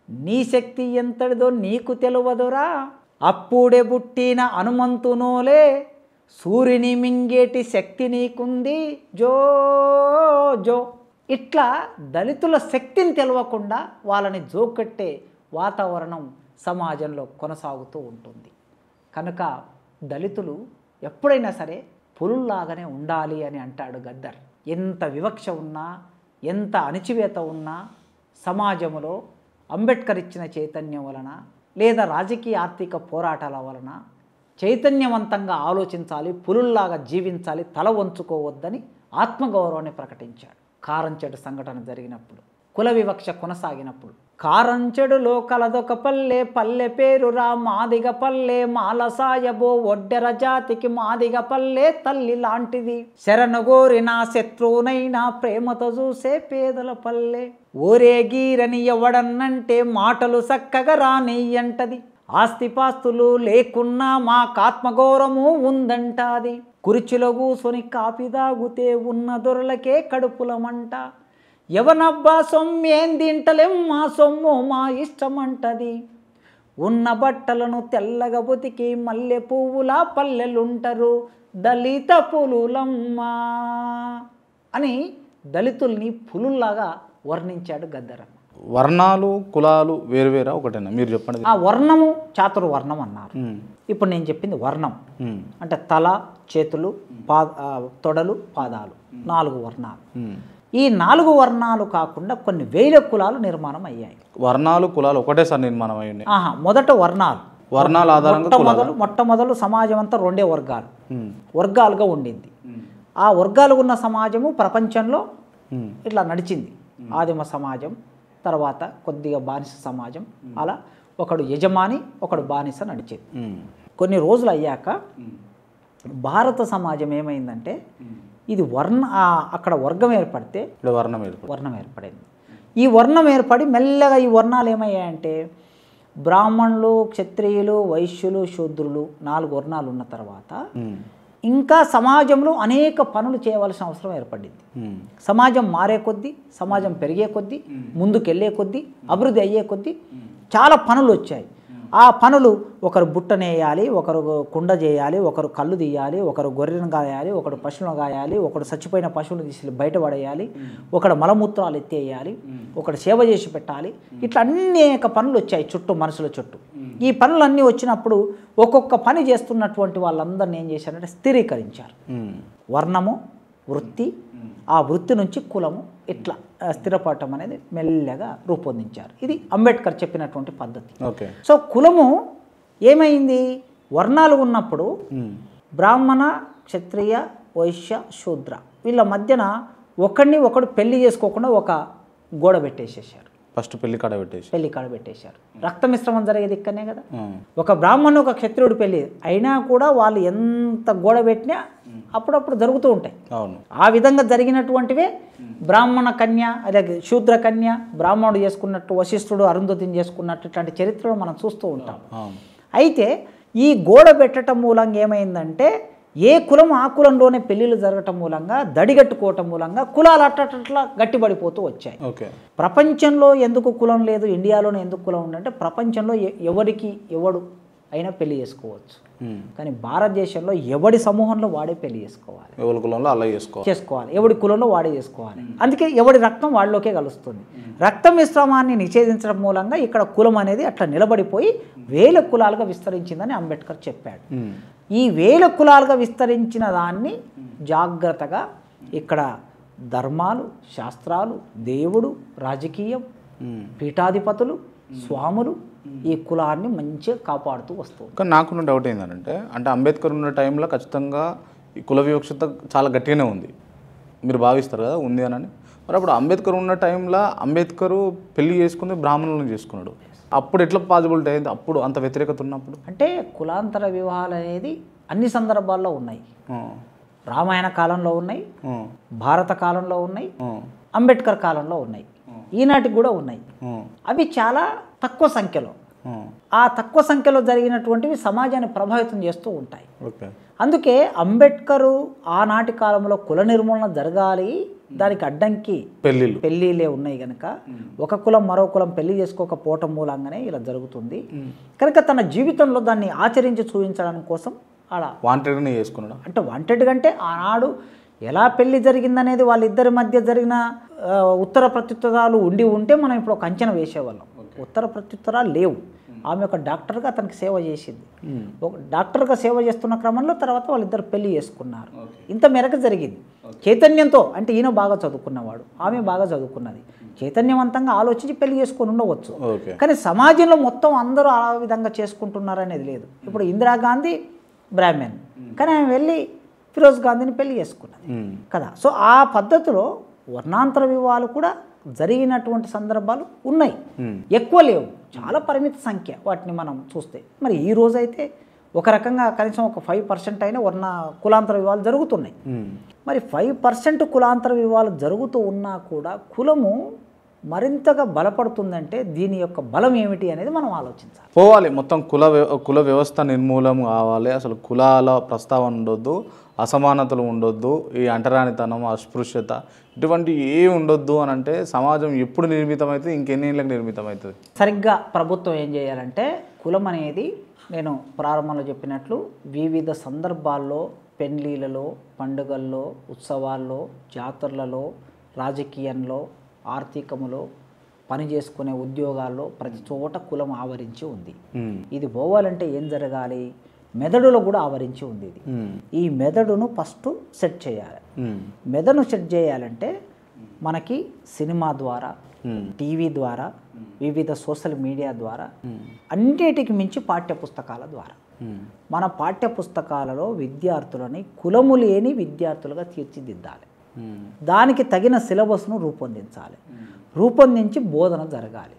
నీ శక్తి ఎంతటిదో నీకు తెలియదురా, అప్పుడే పుట్టిన హనుమంతునోలే సూర్యుని మింగేటి శక్తి నీకుంది జో జో. ఇట్లా దళితుల శక్తిని తెలవకుండా వాళ్ళని జోకట్టే వాతావరణం సమాజంలో కొనసాగుతూ ఉంటుంది. కనుక దళితులు ఎప్పుడైనా సరే పులుల్లాగానే ఉండాలి అని అంటాడు గద్దర్. ఎంత వివక్ష ఉన్నా, ఎంత అణిచివేత ఉన్నా సమాజంలో అంబేద్కర్ ఇచ్చిన చైతన్యం వలన లేదా రాజకీయ ఆర్థిక పోరాటాల వలన చైతన్యవంతంగా ఆలోచించాలి, పులుల్లాగా జీవించాలి, తల వంచుకోవద్దని ఆత్మగౌరవాన్ని ప్రకటించాడు. కారంచెడు సంఘటన జరిగినప్పుడు, కుల వివక్ష కొనసాగినప్పుడు, కారంచెడులో కలదొక పల్లె, పల్లె పేరురా మాదిగ పల్లె, మాలసాయబో ఒడ్డెర జాతికి మాదిగ పల్లె తల్లి లాంటిది, శరణగోరి నా శత్రువునైనా ప్రేమతో చూసే పేదల పల్లె, ఓరే గీరని ఎవడన్నంటే మాటలు చక్కగా రానియ్యంటది, ఆస్తిపాస్తులు లేకున్నా మాకాత్మగౌరవము ఉందంటాది, కుర్చీలో కూసొని కాపీ తాగుతే ఉన్న దొరలకే కడుపులమంట, ఎవనబ్బా సొమ్మేం తింటలేం మా సొమ్ము మా ఇష్టమంటది, ఉన్న బట్టలను తెల్లగా బతికి మల్లె పువ్వులా పల్లెలుంటారు దళిత పులులమ్మా అని దళితుల్ని పులుల్లాగా వర్ణించాడు గద్దర్. వర్ణాలు కులాలు వేరువేరా ఒకటేనా మీరు చెప్పండి? ఆ వర్ణము చాతుర్వర్ణం అన్నారు. ఇప్పుడు నేను చెప్పింది వర్ణం అంటే తల, చేతులు, తొడలు, పాదాలు, 4 వర్ణాలు. ఈ 4 వర్ణాలు కాకుండా కొన్ని వేల కులాలు నిర్మాణం అయ్యాయి. వర్ణాలు కులాలు ఒకటేసారి నిర్మాణం అయ్యాయి. మొదట వర్ణాల ఆధారంగా మొట్టమొదలు సమాజం అంతా 2 వర్గాలుగా ఉండింది. ఆ వర్గాలు ఉన్న సమాజము ప్రపంచంలో ఇట్లా నడిచింది. ఆదిమ సమాజం, తర్వాత కొద్దిగా బానిస సమాజం, అలా ఒకడు యజమాని ఒకడు బానిస నడిచేది. కొన్ని రోజులు అయ్యాక భారత సమాజం ఏమైందంటే ఇది అక్కడ వర్గం ఏర్పడితే వర్ణం ఏర్పడింది. ఈ వర్ణం ఏర్పడి మెల్లగా ఈ వర్ణాలు ఏమయ్యాయంటే బ్రాహ్మణులు, క్షత్రియులు, వైశ్యులు, శూద్రులు 4 వర్ణాలు ఉన్న తర్వాత ఇంకా సమాజంలో అనేక పనులు చేయవలసిన అవసరం ఏర్పడింది. సమాజం మారే కొద్దీ, సమాజం పెరిగే కొద్దీ, ముందుకెళ్ళే కొద్దీ, అభివృద్ధి అయ్యే కొద్దీ చాలా పనులు వచ్చాయి. ఆ పనులు ఒకరు బుట్టనేయాలి, ఒకరు కుండ చేయాలి, ఒకరు కళ్ళు తీయాలి, ఒకరు గొర్రెను గాయాలి, ఒకడు పశువులను గాయాలి, ఒకడు చచ్చిపోయిన పశువులు తీసి బయటపడేయాలి, ఒకడు మలమూత్రాలు ఎత్తేయాలి, ఒకడు సేవ చేసి పెట్టాలి. ఇట్లా అనేక పనులు వచ్చాయి చుట్టూ, మనుషుల చుట్టూ. ఈ పనులన్నీ వచ్చినప్పుడు ఒక్కొక్క పని చేస్తున్నటువంటి వాళ్ళందరినీ ఏం చేశారంటే స్థిరీకరించారు. వర్ణము, వృత్తి, ఆ వృత్తి నుంచి కులము, ఇట్లా స్థిరపడటం అనేది మెల్లగా రూపొందించారు. ఇది అంబేద్కర్ చెప్పినటువంటి పద్ధతి. సో కులము ఏమైంది, వర్ణాలు ఉన్నప్పుడు బ్రాహ్మణ, క్షత్రియ, వైశ్య, శూద్ర వీళ్ళ మధ్యన ఒకడిని ఒకడు పెళ్లి చేసుకోకుండా ఒక గోడ పెట్టేసేసారు. ఫస్ట్ పెళ్లి కాడ పెట్టేశారు. రక్త మిశ్రమం జరిగేది ఇక్కడనే కదా. ఒక బ్రాహ్మణుడు ఒక క్షత్రియుడు పెళ్లి అయినా కూడా వాళ్ళు ఎంత గోడ పెట్టినా అప్పుడప్పుడు జరుగుతూ ఉంటాయి. ఆ విధంగా జరిగినటువంటివే బ్రాహ్మణ కన్య, అదే శూద్ర కన్య బ్రాహ్మణుడు చేసుకున్నట్టు, వశిష్ఠుడు అరుంధతిని చేసుకున్నట్టు ఇట్లాంటి చరిత్రలు మనం చూస్తూ ఉంటాం. అయితే ఈ గోడ పెట్టడం మూలంగా ఏమైందంటే ఏ కులం ఆ కులంలోనే పెళ్ళిళ్ళు జరగటం మూలంగా, దడిగట్టుకోవటం మూలంగా కులాలు అట్లా గట్టిపడిపోతూ వచ్చాయి. ప్రపంచంలో ఎందుకు కులం లేదు, ఇండియాలోనే ఎందుకు కులం ఉందంటే ప్రపంచంలో ఎవరికి ఎవడు అయినా పెళ్లి చేసుకోవచ్చు, కానీ భారతదేశంలో ఎవడి సమూహంలో వాడే పెళ్లి చేసుకోవాలి, ఎవరి కులంలో అలా చేసుకోవాలి, ఎవడి కులంలో వాడే చేసుకోవాలి. అందుకే ఎవడి రక్తం వాళ్ళలోకే కలుస్తుంది. రక్త మిశ్రమాన్ని నిషేధించడం మూలంగా ఇక్కడ కులం అనేది అట్లా నిలబడిపోయి వేల కులాలుగా విస్తరించిందని అంబేద్కర్ చెప్పాడు. ఈ వేల కులాలుగా విస్తరించిన దాన్ని జాగ్రత్తగా ఇక్కడ ధర్మాలు, శాస్త్రాలు, దేవుడు, రాజకీయం, పీఠాధిపతులు, స్వాములు ఈ కులాన్ని మంచిగా కాపాడుతూ వస్తుంది. కానీ నాకున్న డౌట్ ఏంటంటే, అంటే అంబేద్కర్ ఉన్న టైంలో ఖచ్చితంగా ఈ కుల వివక్షత చాలా గట్టిగానే ఉంది, మీరు భావిస్తారు కదా ఉంది అని. మరి అప్పుడు అంబేద్కర్ ఉన్న టైంలో అంబేద్కర్ పెళ్లి చేసుకుని బ్రాహ్మణులను చేసుకున్నాడు, అప్పుడు ఎట్లా పాసిబిలిటీ అయింది? అప్పుడు అంత వ్యతిరేకత ఉన్నప్పుడు అంటే కులాంతర వివాహాలు అనేది అన్ని సందర్భాల్లో ఉన్నాయి. రామాయణ కాలంలో ఉన్నాయి, భారత కాలంలో ఉన్నాయి, అంబేద్కర్ కాలంలో ఉన్నాయి, ఈనాటికి కూడా ఉన్నాయి. అవి చాలా తక్కువ సంఖ్యలో, ఆ తక్కువ సంఖ్యలో జరిగినటువంటివి సమాజాన్ని ప్రభావితం చేస్తూ ఉంటాయి. అందుకే అంబేద్కరు ఆనాటి కాలంలో కుల నిర్మూలన జరగాలి, దానికి అడ్డంకి పెళ్ళిళ్ళే ఉన్నాయి కనుక ఒక కులం మరో కులం పెళ్లి చేసుకోకపోవటం మూలంగానే ఇలా జరుగుతుంది కనుక తన జీవితంలో దాన్ని ఆచరించి చూపించడానికి కోసం అలా వాంటెడ్గానే చేసుకున్నాడు. అంటే వాంటెడ్ అంటే ఆనాడు ఎలా పెళ్లి జరిగిందనేది వాళ్ళిద్దరి మధ్య జరిగిన ఉత్తర ప్రత్యుత్తరాలు ఉంటే మనం ఇప్పుడు ఒక అంచనా వేసేవాళ్ళం. ఉత్తర ప్రత్యుత్తరాలు లేవు. ఆమె ఒక డాక్టర్గా అతనికి సేవ చేసింది. ఒక డాక్టర్గా సేవ చేస్తున్న క్రమంలో తర్వాత వాళ్ళిద్దరు పెళ్లి చేసుకున్నారు. ఇంత మేరకు జరిగింది చైతన్యంతో. అంటే ఈయన బాగా చదువుకున్నవాడు, ఆమె బాగా చదువుకున్నది, చైతన్యవంతంగా ఆలోచించి పెళ్లి చేసుకొని ఉండవచ్చు. కానీ సమాజంలో మొత్తం అందరూ ఆ విధంగా చేసుకుంటున్నారు అనేది లేదు. ఇప్పుడు ఇందిరాగాంధీ బ్రాహ్మణ్, కానీ ఆమె వెళ్ళి ఫిరోజ్ గాంధీని పెళ్లి చేసుకున్నది కదా. సో ఆ పద్ధతిలో వర్ణాంతర వివాహాలు కూడా జరిగినటువంటి సందర్భాలు ఉన్నాయి, ఎక్కువ లేవు, చాలా పరిమిత సంఖ్య వాటిని మనం చూస్తే. మరి ఈ రోజైతే ఒక రకంగా కనీసం ఒక 5% అయినా కులాంతర వివాహాలు జరుగుతున్నాయి. మరి 5% కులాంతర వివాహాలు జరుగుతూ ఉన్నా కూడా కులము మరింతగా బలపడుతుందంటే దీని యొక్క బలం ఏమిటి అనేది మనం ఆలోచించాలి. పోవాలి మొత్తం కుల వ్యవస్థ నిర్మూలం కావాలి, అసలు కులాల ప్రస్తావన ఉండొద్దు, అసమానతలు ఉండొద్దు, ఈ అంటరానితనం, అస్పృశ్యత ఇటువంటి ఏ ఉండొద్దు అని అంటే సమాజం ఎప్పుడు నిర్మితమవుతుంది, ఇంకెన్ని ఏళ్ళకి నిర్మితమవుతుంది? సరిగ్గా ప్రభుత్వం ఏం చేయాలంటే కులం అనేది నేను ప్రారంభంలో చెప్పినట్లు వివిధ సందర్భాల్లో, పెళ్లిలలో, పండుగల్లో, ఉత్సవాల్లో, జాతరలలో, రాజకీయంలో, ఆర్థికములో, పని చేసుకునే ఉద్యోగాల్లో ప్రతి చోట కులం ఆవరించి ఉంది. ఇది పోవాలంటే ఏం జరగాలి? మెదడులో కూడా ఆవరించి ఉంది ఇది. ఈ మెదడును ఫస్ట్ సెట్ చేయాలి. మెదడును సెట్ చేయాలంటే మనకి సినిమా ద్వారా, టీవీ ద్వారా, వివిధ సోషల్ మీడియా ద్వారా, అన్నిటికి మించి పాఠ్యపుస్తకాల ద్వారా మన పాఠ్యపుస్తకాలలో విద్యార్థులని కులము లేని విద్యార్థులుగా తీర్చిదిద్దాలి. దానికి తగిన సిలబస్ను రూపొందించి బోధన జరగాలి.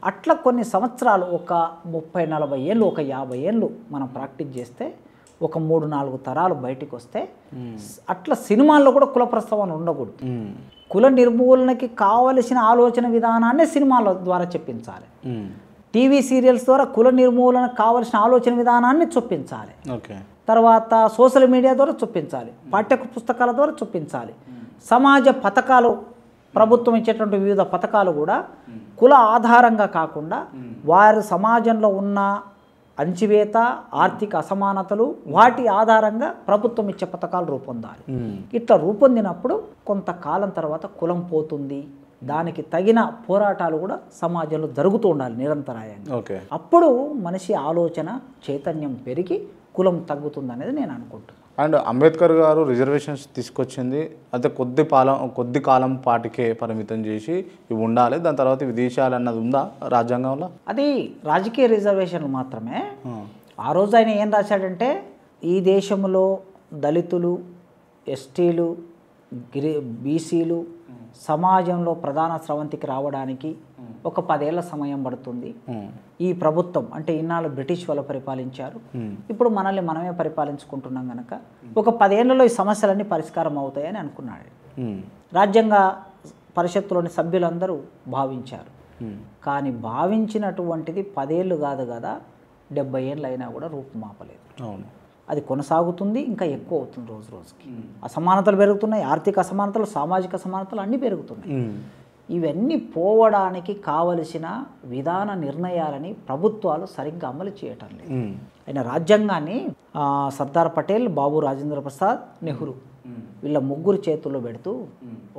అట్లా కొన్ని సంవత్సరాలు, ఒక 30-40 ఏళ్ళు, ఒక 50 ఏళ్ళు మనం ప్రాక్టీస్ చేస్తే ఒక 3-4 తరాలు బయటికి వస్తే అట్లా సినిమాల్లో కూడా కుల ప్రస్తావన ఉండకూడదు. కుల నిర్మూలనకి కావలసిన ఆలోచన విధానాన్ని సినిమాల ద్వారా చెప్పించాలి. టీవీ సీరియల్స్ ద్వారా కుల నిర్మూలనకు కావలసిన ఆలోచన విధానాన్ని చొప్పించాలి. తర్వాత సోషల్ మీడియా ద్వారా చొప్పించాలి, పాఠ్య పుస్తకాల ద్వారా చొప్పించాలి. సమాజ పథకాలు, ప్రభుత్వం ఇచ్చేటువంటి వివిధ పథకాలు కూడా కుల ఆధారంగా కాకుండా వారి సమాజంలో ఉన్న అణచివేత, ఆర్థిక అసమానతలు, వాటి ఆధారంగా ప్రభుత్వం ఇచ్చే పథకాలు రూపొందాలి. ఇట్లా రూపొందినప్పుడు కొంతకాలం తర్వాత కులం పోతుంది, దానికి తగిన పోరాటాలు కూడా సమాజంలో జరుగుతూ ఉండాలి నిరంతరాయంగా. ఓకే. అప్పుడు మనిషి ఆలోచన చైతన్యం పెరిగి కులం తగ్గుతుంది అనేది నేను అనుకుంటున్నాను. అండ్ అంబేద్కర్ గారు రిజర్వేషన్స్ తీసుకొచ్చింది అయితే కొద్ది కాలం పాటికే పరిమితం చేసి ఇవి ఉండాలి, దాని తర్వాత విదేశాలు అన్నది ఉందా రాజ్యాంగంలో? అది రాజకీయ రిజర్వేషన్లు మాత్రమే. ఆ రోజు ఆయన ఏం రాశాడంటే, ఈ దేశంలో దళితులు, ఎస్టీలు, బీసీలు సమాజంలో ప్రధాన స్రవంతికి రావడానికి ఒక 10 ఏళ్ల సమయం పడుతుంది. ఈ ప్రభుత్వం అంటే ఇన్నాళ్ళు బ్రిటిష్ వాళ్ళు పరిపాలించారు, ఇప్పుడు మనల్ని మనమే పరిపాలించుకుంటున్నాం కనుక ఒక 10 ఏళ్లలో ఈ సమస్యలన్నీ పరిష్కారం అవుతాయని అనుకున్నాడు. రాజ్యాంగ పరిషత్తులోని సభ్యులందరూ భావించారు. కానీ భావించినటువంటిది 10 ఏళ్ళు కాదు కదా, 70 ఏళ్ళు అయినా కూడా రూపుమాపలేదు. అది కొనసాగుతుంది, ఇంకా ఎక్కువ అవుతుంది రోజు రోజుకి. అసమానతలు పెరుగుతున్నాయి, ఆర్థిక అసమానతలు, సామాజిక అసమానతలు అన్నీ పెరుగుతున్నాయి. ఇవన్నీ పోవడానికి కావలసిన విధాన నిర్ణయాలని ప్రభుత్వాలు సరిగ్గా అమలు చేయటం లేదు. ఆయన రాజ్యాంగాన్ని సర్దార్ పటేల్, బాబు రాజేంద్ర ప్రసాద్, నెహ్రూ వీళ్ళ ముగ్గురు చేతుల్లో పెడుతూ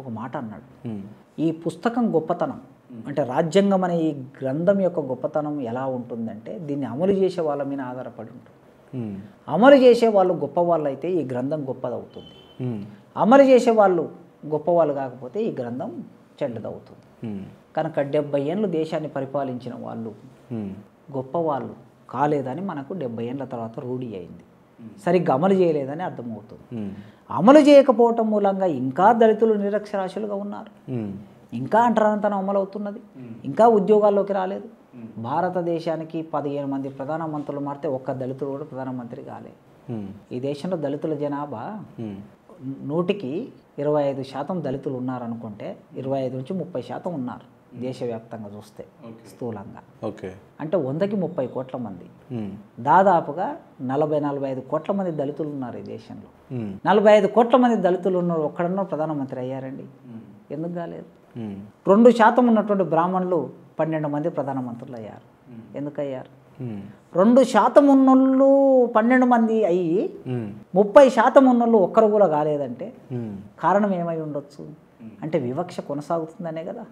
ఒక మాట అన్నాడు, ఈ పుస్తకం గొప్పతనం అంటే రాజ్యాంగం అనే ఈ గ్రంథం యొక్క గొప్పతనం ఎలా ఉంటుందంటే దీన్ని అమలు చేసే వాళ్ళ మీద ఆధారపడి ఉంటుంది. అమలు చేసే వాళ్ళు గొప్పవాళ్ళు అయితే ఈ గ్రంథం గొప్పదవుతుంది, అమలు చేసే వాళ్ళు గొప్పవాళ్ళు కాకపోతే ఈ గ్రంథం చెడ్డదవుతుంది. కనుక 70 ఏళ్ళు దేశాన్ని పరిపాలించిన వాళ్ళు గొప్పవాళ్ళు కాలేదని మనకు 70 ఏళ్ళ తర్వాత రూఢి అయింది. సరిగ్గా అమలు చేయలేదని అర్థమవుతుంది. అమలు చేయకపోవటం మూలంగా ఇంకా దళితులు నిరక్షరాస్యులుగా ఉన్నారు, ఇంకా అంటరానితనం అమలవుతున్నది, ఇంకా ఉద్యోగాల్లోకి రాలేదు. భారతదేశానికి 15 మంది ప్రధానమంత్రులు మారితే ఒక్క దళితుడు కూడా ప్రధానమంత్రి కాలేదు. ఈ దేశంలో దళితుల జనాభా 100కి 25% దళితులు ఉన్నారనుకుంటే 25 నుంచి 30% ఉన్నారు దేశవ్యాప్తంగా చూస్తే స్థూలంగా. అంటే 100కి 30 కోట్ల మంది, దాదాపుగా 40-45 కోట్ల మంది దళితులు ఉన్నారు ఈ దేశంలో. 45 కోట్ల మంది దళితులు ఉన్నారు, ఒక్కడన్నా ప్రధానమంత్రి అయ్యారండి? ఎందుకు కాలేదు? 2% ఉన్నటువంటి బ్రాహ్మణులు 12 మంది ప్రధానమంత్రులు అయ్యారు. ఎందుకు అయ్యారు? 2% ఉన్నోళ్ళు 12 మంది అయ్యి 30% ఉన్నోళ్ళు ఒక్కరు కూడా కాలేదంటే కారణం ఏమై ఉండొచ్చు? అంటే వివక్ష కొనసాగుతుందనే కదా.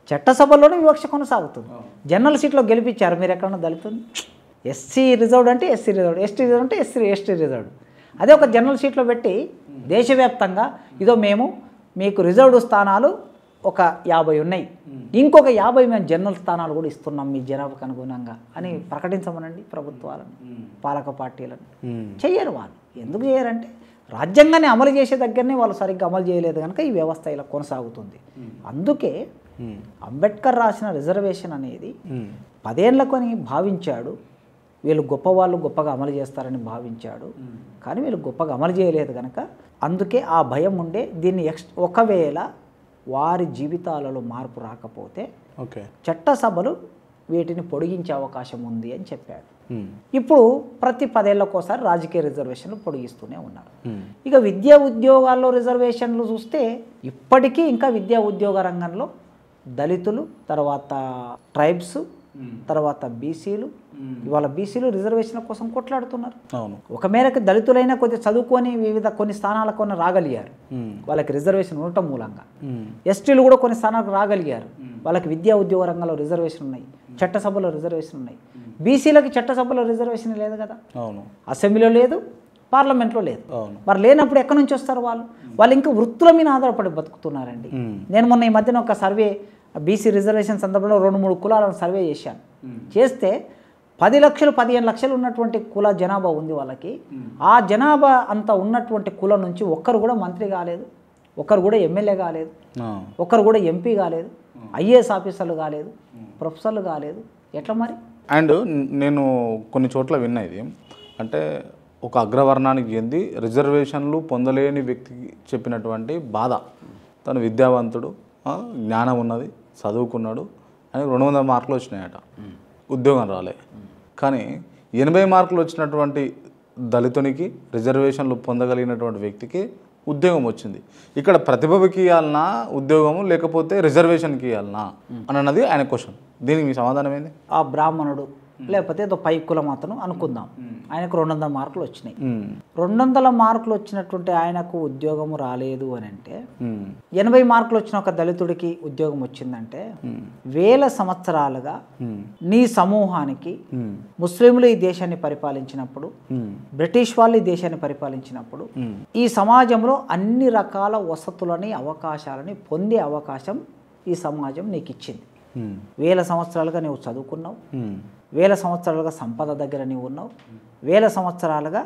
చట్టసభలోనే వివక్ష కొనసాగుతుంది. జనరల్ సీట్లో గెలిపించారు, మీరు ఎక్కడన్నా దళితుని ఎస్సీ రిజర్వ్డ్ అంటే ఎస్సీ రిజర్వ్డ్, ఎస్టీ రిజర్వ్డ్ అంటే ఎస్టీ రిజర్వ్డ్. అదే ఒక జనరల్ సీట్లో పెట్టి దేశవ్యాప్తంగా ఇదో మేము మీకు రిజర్వ్డ్ స్థానాలు ఒక 50 ఉన్నాయి, ఇంకొక 50 మేము జనరల్ స్థానాలు కూడా ఇస్తున్నాం మీ జనాభాకు అనుగుణంగా అని ప్రకటించమనండి ప్రభుత్వాలను, పాలక పార్టీలను. చెయ్యరు వాళ్ళు. ఎందుకు చేయరంటే రాజ్యాంగాన్ని అమలు చేసే దగ్గరనే వాళ్ళు సరిగ్గా అమలు చేయలేదు కనుక ఈ వ్యవస్థ ఇలా కొనసాగుతుంది. అందుకే అంబేద్కర్ రాసిన రిజర్వేషన్ అనేది 10 ఏళ్లకొని భావించాడు, వీళ్ళు గొప్పవాళ్ళు గొప్పగా అమలు చేస్తారని భావించాడు. కానీ వీళ్ళు గొప్పగా అమలు చేయలేదు కనుక అందుకే ఆ భయం ఉండే దీన్ని ఒకవేళ వారి జీవితాలలో మార్పు రాకపోతే చట్టసభలు వీటిని పొడిగించే అవకాశం ఉంది అని చెప్పాడు. ఇప్పుడు ప్రతి 10 ఏళ్లకోసారి రాజకీయ రిజర్వేషన్లు పొడిగిస్తూనే ఉన్నారు. ఇక విద్యా ఉద్యోగాల్లో రిజర్వేషన్లు చూస్తే ఇప్పటికీ ఇంకా విద్యా ఉద్యోగ రంగంలో దళితులు, తర్వాత ట్రైబ్స్, తర్వాత బీసీలు, ఇవాళ బీసీలు రిజర్వేషన్ల కోసం కొట్లాడుతున్నారు. ఒక మేరకు దళితులైనా కొద్దిగా చదువుకొని కొన్ని స్థానాలకు రాగలిగారు, వాళ్ళకి రిజర్వేషన్ ఉండటం మూలంగా. ఎస్టీలు కూడా కొన్ని స్థానాలకు రాగలిగారు, వాళ్ళకి విద్యా ఉద్యోగ రంగంలో రిజర్వేషన్ ఉన్నాయి, చట్టసభలో రిజర్వేషన్ ఉన్నాయి. బీసీలకి చట్టసభలో రిజర్వేషన్ లేదు కదా, అసెంబ్లీలో లేదు, పార్లమెంట్లో లేదు. మరి లేనప్పుడు ఎక్కడి నుంచి వస్తారు వాళ్ళు ఇంకా వృత్తుల మీద ఆధారపడి బతుకుతున్నారండి. నేను మొన్న ఈ మధ్యన ఒక సర్వే బీసీ రిజర్వేషన్ సందర్భంలో 2-3 కులాలను సర్వే చేశాను. చేస్తే 10 లక్షలు 15 లక్షలు ఉన్నటువంటి కుల జనాభా ఉంది వాళ్ళకి. ఆ జనాభా అంతా ఉన్నటువంటి కులం నుంచి ఒక్కరు కూడా మంత్రి కాలేదు, ఒక్కరు కూడా ఎమ్మెల్యే కాలేదు, ఒక్కరు కూడా ఎంపీ కాలేదు, ఐఏఎస్ ఆఫీసర్లు కాలేదు, ప్రొఫెసర్లు కాలేదు. ఎట్లా మరి? అండ్ నేను కొన్ని చోట్ల విన్నా ఇది, అంటే ఒక అగ్రవర్ణానికి చెంది రిజర్వేషన్లు పొందలేని వ్యక్తికి చెప్పినటువంటి బాధ. తను విద్యావంతుడు, జ్ఞానం ఉన్నది, చదువుకున్నాడు అని 200 మార్కులు వచ్చినాయట, ఉద్యోగం రాలే. కానీ 80 మార్కులు వచ్చినటువంటి దళితునికి, రిజర్వేషన్లు పొందగలిగినటువంటి వ్యక్తికి ఉద్యోగం వచ్చింది. ఇక్కడ ప్రతిభకి ఇవ్వాలన్నా ఉద్యోగము, లేకపోతే రిజర్వేషన్కి ఇవ్వాలన్నా అని అన్నది ఆయన క్వశ్చన్. దీనికి మీ సమాధానం ఏంది? ఆ బ్రాహ్మణుడు లేకపోతే ఏదో పై కులం అతను అనుకుందాం, ఆయనకు 200 మార్కులు వచ్చినాయి. 200 మార్కులు వచ్చినటువంటి ఆయనకు ఉద్యోగం రాలేదు అని అంటే, 80 మార్కులు వచ్చిన ఒక దళితుడికి ఉద్యోగం వచ్చిందంటే, వేల సంవత్సరాలుగా నీ సమూహానికి ముస్లింలు ఈ దేశాన్ని పరిపాలించినప్పుడు, బ్రిటిష్ వాళ్ళు ఈ దేశాన్ని పరిపాలించినప్పుడు, ఈ సమాజంలో అన్ని రకాల వసతులని అవకాశాలని పొందే అవకాశం ఈ సమాజం నీకు ఇచ్చింది. వేల సంవత్సరాలుగా నువ్వు చదువుకున్నావు, వేల సంవత్సరాలుగా సంపద దగ్గర నీవు ఉన్నావు, వేల సంవత్సరాలుగా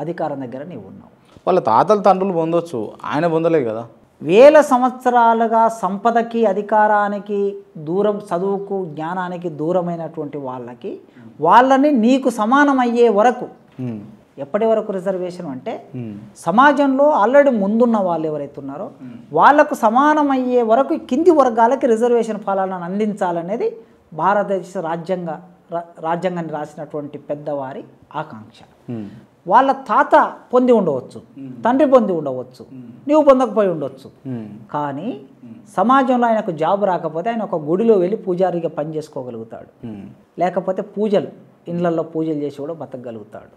అధికారం దగ్గర నీవు ఉన్నావు. వాళ్ళ తాతల తండ్రులు పొందొచ్చు, ఆయన పొందలేదు కదా. వేల సంవత్సరాలుగా సంపదకి అధికారానికి దూరం, చదువుకు జ్ఞానానికి దూరమైనటువంటి వాళ్ళని నీకు సమానమయ్యే వరకు, ఎప్పటి వరకు రిజర్వేషన్ అంటే సమాజంలో ఆల్రెడీ ముందున్న వాళ్ళు ఎవరైతే ఉన్నారో వాళ్లకు సమానమయ్యే వరకు కింది వర్గాలకి రిజర్వేషన్ ఫలాలను అందించాలనేది భారతదేశ రాజ్యాంగాన్ని రాసినటువంటి పెద్దవారి ఆకాంక్ష. వాళ్ళ తాత పొంది ఉండవచ్చు, తండ్రి పొంది ఉండవచ్చు, నీవు పొందకపోయి ఉండొచ్చు. కానీ సమాజంలో ఆయనకు జాబ్ రాకపోతే ఆయన ఒక గుడిలో వెళ్ళి పూజారిగా పని చేసుకోగలుగుతాడు, లేకపోతే పూజలు ఇళ్లలో పూజలు చేసి కూడా బతకగలుగుతాడు.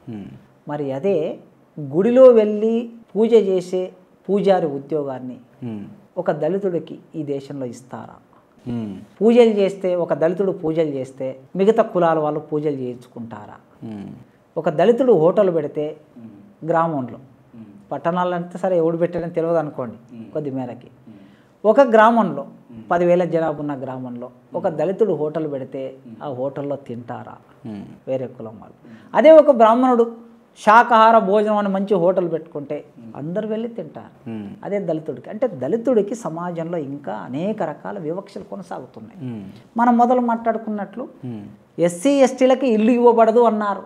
మరి అదే గుడిలో వెళ్ళి పూజ చేసే పూజారి ఉద్యోగాన్ని ఒక దళితుడికి ఈ దేశంలో ఇస్తారా? పూజలు చేస్తే, ఒక దళితుడు పూజలు చేస్తే మిగతా కులాల వాళ్ళు పూజలు చేయించుకుంటారా? ఒక దళితుడు హోటల్ పెడితే గ్రామంలో, పట్టణాలంటే సరే ఎవడు పెట్టాడని తెలియదు అనుకోండి కొద్ది మేరకి, ఒక గ్రామంలో 10,000 జనాభా ఉన్న గ్రామంలో ఒక దళితుడు హోటల్ పెడితే ఆ హోటల్లో తింటారా వేరే కులం వాళ్ళు? అదే ఒక బ్రాహ్మణుడు శాకాహార భోజనం అని మంచి హోటల్ పెట్టుకుంటే అందరు వెళ్ళి తింటారు. అదే దళితుడికి. అంటే దళితుడికి సమాజంలో ఇంకా అనేక రకాల వివక్షలు కొనసాగుతున్నాయి. మనం మొదలు మాట్లాడుకున్నట్లు ఎస్సీ ఎస్టీలకి ఇల్లు ఇవ్వబడదు అన్నారు,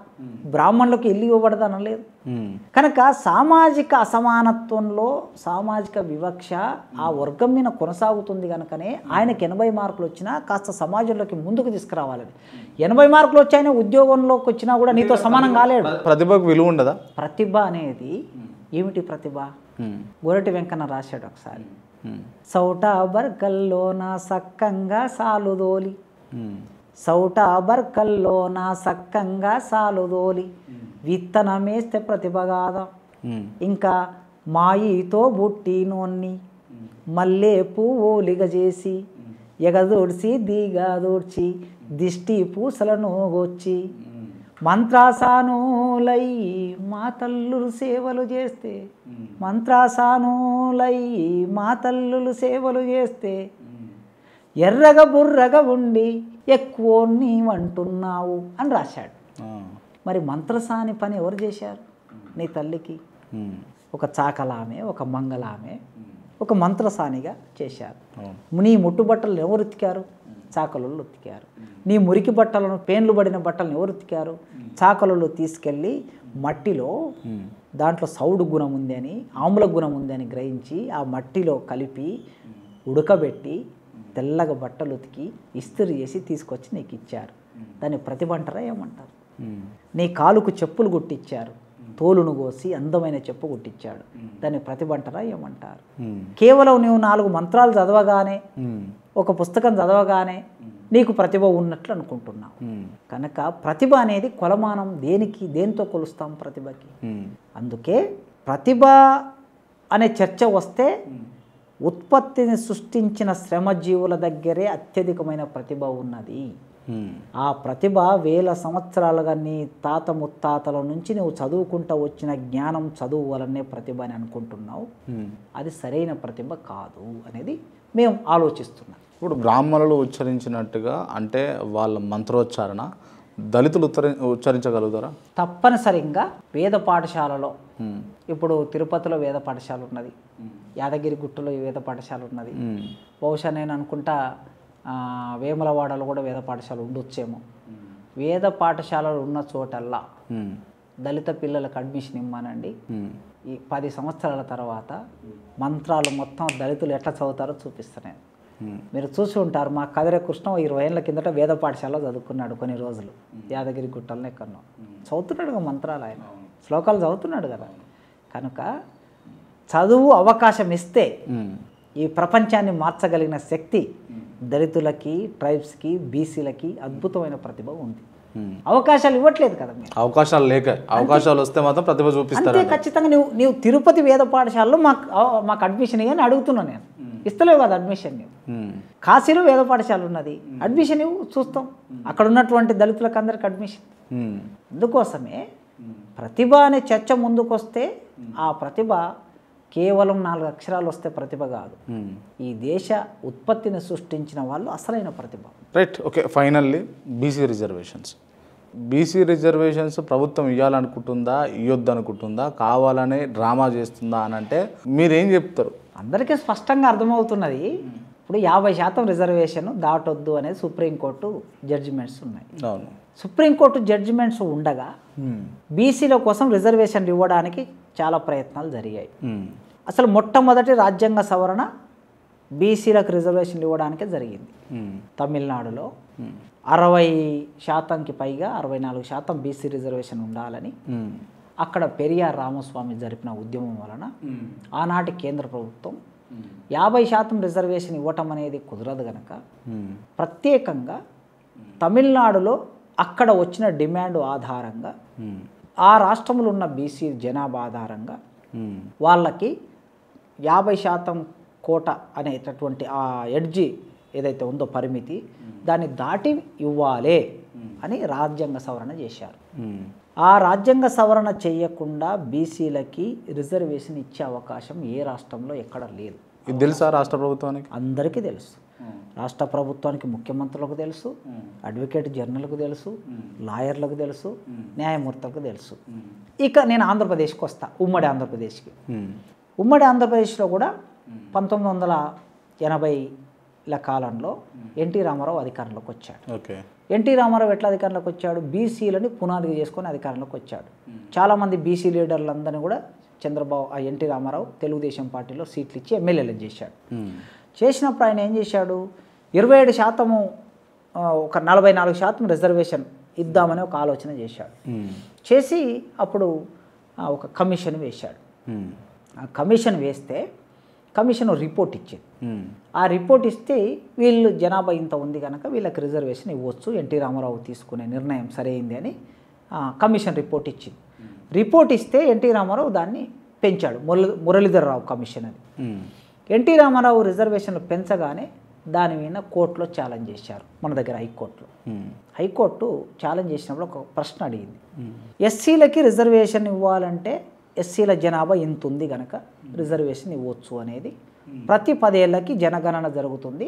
బ్రాహ్మణులకు ఇల్లు ఇవ్వబడదు అనలేదు. కనుక సామాజిక అసమానత్వంలో సామాజిక వివక్ష ఆ వర్గం మీద కొనసాగుతుంది కనుకనే ఆయనకి 80 మార్కులు వచ్చినా కాస్త సమాజంలోకి ముందుకు తీసుకురావాలని. 80 మార్కులు వచ్చి ఆయన ఉద్యోగంలోకి వచ్చినా కూడా నీతో సమానం కాలేడు. ప్రతిభకు విలువ ఉండదా? ప్రతిభ అనేది ఏమిటి? ప్రతిభ గోరటి వెంకన్న రాశాడు ఒకసారి, సౌట బర్కల్లోన సక్కంగా సాలుదోలి, సౌట బర్కల్లోన సక్కంగా సాలుదోలి, విత్తనమేస్తే ప్రతిభ కాదా, ఇంకా మాయితో బుట్టినోన్ని మల్లె పువ్వులిగ చేసి ఎగదోడ్చి దిగదోడ్చి దిష్టి పూసలను గొచ్చి మంత్రాసానులై మా తల్లులు సేవలు చేస్తే, మంత్రాసానులై మా తల్లులు సేవలు చేస్తే ఎర్రగా బుర్రగా ఉండి ఎక్కువ నీవంటున్నావు అని రాశాడు. మరి మంత్రసాని పని ఎవరు చేశారు? నీ తల్లికి ఒక చాకలామె, ఒక మంగళామె, ఒక మంత్రసానిగా చేశారు. నీ ముట్టుబట్టలను ఎవరు ఉతికారు? చాకలలో ఉతికారు. నీ మురికి బట్టలను, పేన్లు పడిన బట్టలను ఎవరు ఉతికారు? చాకలలో తీసుకెళ్ళి మట్టిలో దాంట్లో సౌడు గుణం ఉంది అని, ఆమ్ల గుణం ఉంది అని గ్రహించి ఆ మట్టిలో కలిపి ఉడకబెట్టి తెల్లగా బట్టలు ఉతికి ఇస్త్రీ చేసి తీసుకొచ్చి నీకు ఇచ్చారు. దాన్ని ప్రతిభ అంటారా ఏమంటారు? నీ కాలుకు చెప్పులు కుట్టించారు, తోలును కోసి అందమైన చెప్పు కుట్టించాడు, దాన్ని ప్రతిభ అంటారా ఏమంటారు? కేవలం నువ్వు 4 మంత్రాలు చదవగానే, ఒక పుస్తకం చదవగానే నీకు ప్రతిభ ఉన్నట్లు అనుకుంటున్నావు. కనుక ప్రతిభ అనేది కొలమానం దేనికి, దేంతో కొలుస్తాం ప్రతిభకి? అందుకే ప్రతిభ అనే చర్చ వస్తే ఉత్పత్తిని సృష్టించిన శ్రమజీవుల దగ్గరే అత్యధికమైన ప్రతిభ ఉన్నది. ఆ ప్రతిభ వేల సంవత్సరాలుగా నీ తాత ముత్తాతల నుంచి నువ్వు చదువుకుంటూ వచ్చిన జ్ఞానం, చదువు వలనే ప్రతిభ అని అనుకుంటున్నావు. అది సరైన ప్రతిభ కాదు అనేది మేము ఆలోచిస్తున్నాం. ఇప్పుడు బ్రాహ్మణులు ఉచ్చరించినట్టుగా అంటే వాళ్ళ మంత్రోచ్చారణ దళితులు ఉచ్చరించగలుగుతారా? తప్పనిసరిగా వేద పాఠశాలలో, ఇప్పుడు తిరుపతిలో వేద పాఠశాల ఉన్నది, యాదగిరి గుట్టలో వేద పాఠశాల ఉన్నది, బహుశా నేను అనుకుంటా వేములవాడలో కూడా వేద పాఠశాల ఉండొచ్చేమో. వేద పాఠశాలలు ఉన్న చోటల్లా దళిత పిల్లలకు అడ్మిషన్ ఇమ్మనండి, ఈ 10 సంవత్సరాల తర్వాత మంత్రాలు మొత్తం దళితులు ఎట్లా చదువుతారో చూపిస్తున్నాను. మీరు చూసి ఉంటారు, మా కదిరే కృష్ణ 20 ఏళ్ళ కిందట వేద పాఠశాలలో చదువుకున్నాడు కొన్ని రోజులు, యాదగిరి గుట్టలనే ఎక్కడో చదువుతున్నాడు కదా మంత్రాలు, ఆయన శ్లోకాలు చదువుతున్నాడు కదా. కనుక చదువు అవకాశం ఇస్తే ఈ ప్రపంచాన్ని మార్చగలిగిన శక్తి దళితులకి, ట్రైబ్స్కి, బీసీలకి అద్భుతమైన ప్రతిభ ఉంది. అవకాశాలు ఇవ్వట్లేదు కదా మీరు. అవకాశాలు లేక, అవకాశాలు వస్తే మాత్రం ప్రతిభ చూపిస్తారు. అంతే, ఖచ్చితంగా నీవు తిరుపతి వేద పాఠశాలలో మాకు అడ్మిషన్ ఇవ్వని అడుగుతున్నాను నేను. ఇస్తలేవు కదా అడ్మిషన్. నీవు కాశీలో వేద పాఠశాల ఉన్నది, అడ్మిషన్ ఇవ్వు, చూస్తాం. అక్కడ ఉన్నటువంటి దళితులకు అందరికి అడ్మిషన్. అందుకోసమే ప్రతిభ అనే చర్చ ముందుకొస్తే ఆ ప్రతిభ కేవలం 4 అక్షరాలు వస్తే ప్రతిభ కాదు. ఈ దేశ ఉత్పత్తిని సృష్టించిన వాళ్ళు అసలైన ప్రతిభ. Right, okay. Finally BC reservations ప్రభుత్వం ఇవ్వాలనుకుంటుందా, ఇవ్వద్దు అనుకుంటుందా, కావాలనే డ్రామా చేస్తుందా అని అంటే మీరేం చెప్తారు? అందరికీ స్పష్టంగా అర్థమవుతున్నది. ఇప్పుడు 50% రిజర్వేషన్ దాటొద్దు అనేది సుప్రీంకోర్టు జడ్జిమెంట్స్ ఉన్నాయి. అవును. సుప్రీంకోర్టు జడ్జిమెంట్స్ ఉండగా బీసీల కోసం రిజర్వేషన్ ఇవ్వడానికి చాలా ప్రయత్నాలు జరిగాయి. అసలు మొట్టమొదటి రాజ్యాంగ సవరణ బీసీలకు రిజర్వేషన్లు ఇవ్వడానికే జరిగింది. తమిళనాడులో 60%కి పైగా 64% బీసీ రిజర్వేషన్ ఉండాలని అక్కడ పెరియార్ రామస్వామి జరిపిన ఉద్యమం వలన ఆనాటి కేంద్ర ప్రభుత్వం 50% రిజర్వేషన్ ఇవ్వటం అనేది కుదరదు కనుక ప్రత్యేకంగా తమిళనాడులో అక్కడ వచ్చిన డిమాండ్ ఆధారంగా ఆ రాష్ట్రంలో ఉన్న బీసీ జనాభా ఆధారంగా వాళ్ళకి 50% కోట అనేటటువంటి ఆ ఎడ్జి ఏదైతే ఉందో పరిమితి, దాన్ని దాటి ఇవ్వాలి అని రాజ్యాంగ సవరణ చేశారు. ఆ రాజ్యాంగ సవరణ చేయకుండా బీసీలకి రిజర్వేషన్ ఇచ్చే అవకాశం ఏ రాష్ట్రంలో ఎక్కడ లేదు. ఇది తెలుసా రాష్ట్ర ప్రభుత్వానికి? అందరికీ తెలుసు. రాష్ట్ర ప్రభుత్వానికి, ముఖ్యమంత్రులకు తెలుసు, అడ్వకేట్ జనరల్కు తెలుసు, లాయర్లకు తెలుసు, న్యాయమూర్తులకు తెలుసు. ఇక నేను ఆంధ్రప్రదేశ్కి వస్తా, ఉమ్మడి ఆంధ్రప్రదేశ్కి. ఉమ్మడి ఆంధ్రప్రదేశ్లో కూడా 1980ల కాలంలో ఎన్టీ రామారావు అధికారంలోకి వచ్చాడు. ఓకే. ఎన్టీ రామారావు ఎట్లా అధికారంలోకి వచ్చాడు? బీసీలని పునాదిగా చేసుకొని అధికారంలోకి వచ్చాడు. చాలామంది బీసీ లీడర్లందరినీ కూడా ఎన్టీ రామారావు తెలుగుదేశం పార్టీలో సీట్లు ఇచ్చి ఎమ్మెల్యేలు చేశాడు. చేసినప్పుడు ఆయన ఏం చేశాడు? 27% ఒక 44% రిజర్వేషన్ ఇద్దామని ఒక ఆలోచన చేశాడు. చేసి అప్పుడు ఒక కమిషన్ వేశాడు. ఆ కమిషన్ వేస్తే కమిషన్ రిపోర్ట్ ఇచ్చింది. ఆ రిపోర్ట్ ఇస్తే వీళ్ళు జనాభా ఇంత ఉంది కనుక వీళ్ళకి రిజర్వేషన్ ఇవ్వచ్చు, ఎన్టీ రామారావు తీసుకునే నిర్ణయం సరైంది అని కమిషన్ రిపోర్ట్ ఇచ్చింది. రిపోర్ట్ ఇస్తే ఎన్టీ రామారావు దాన్ని పెంచాడు. మురళీధర్ రావు కమిషన్ అది. ఎన్టీ రామారావు రిజర్వేషన్లు పెంచగానే దాని మీద కోర్టులో ఛాలెంజ్ చేశారు. మన దగ్గర హైకోర్టు ఛాలెంజ్ చేసినప్పుడు ఒక ప్రశ్న అడిగింది. ఎస్సీలకి రిజర్వేషన్ ఇవ్వాలంటే ఎస్సీల జనాభా ఇంత ఉంది కనుక రిజర్వేషన్ ఇవ్వచ్చు అనేది ప్రతి 10 ఏళ్ళకి జనగణన జరుగుతుంది.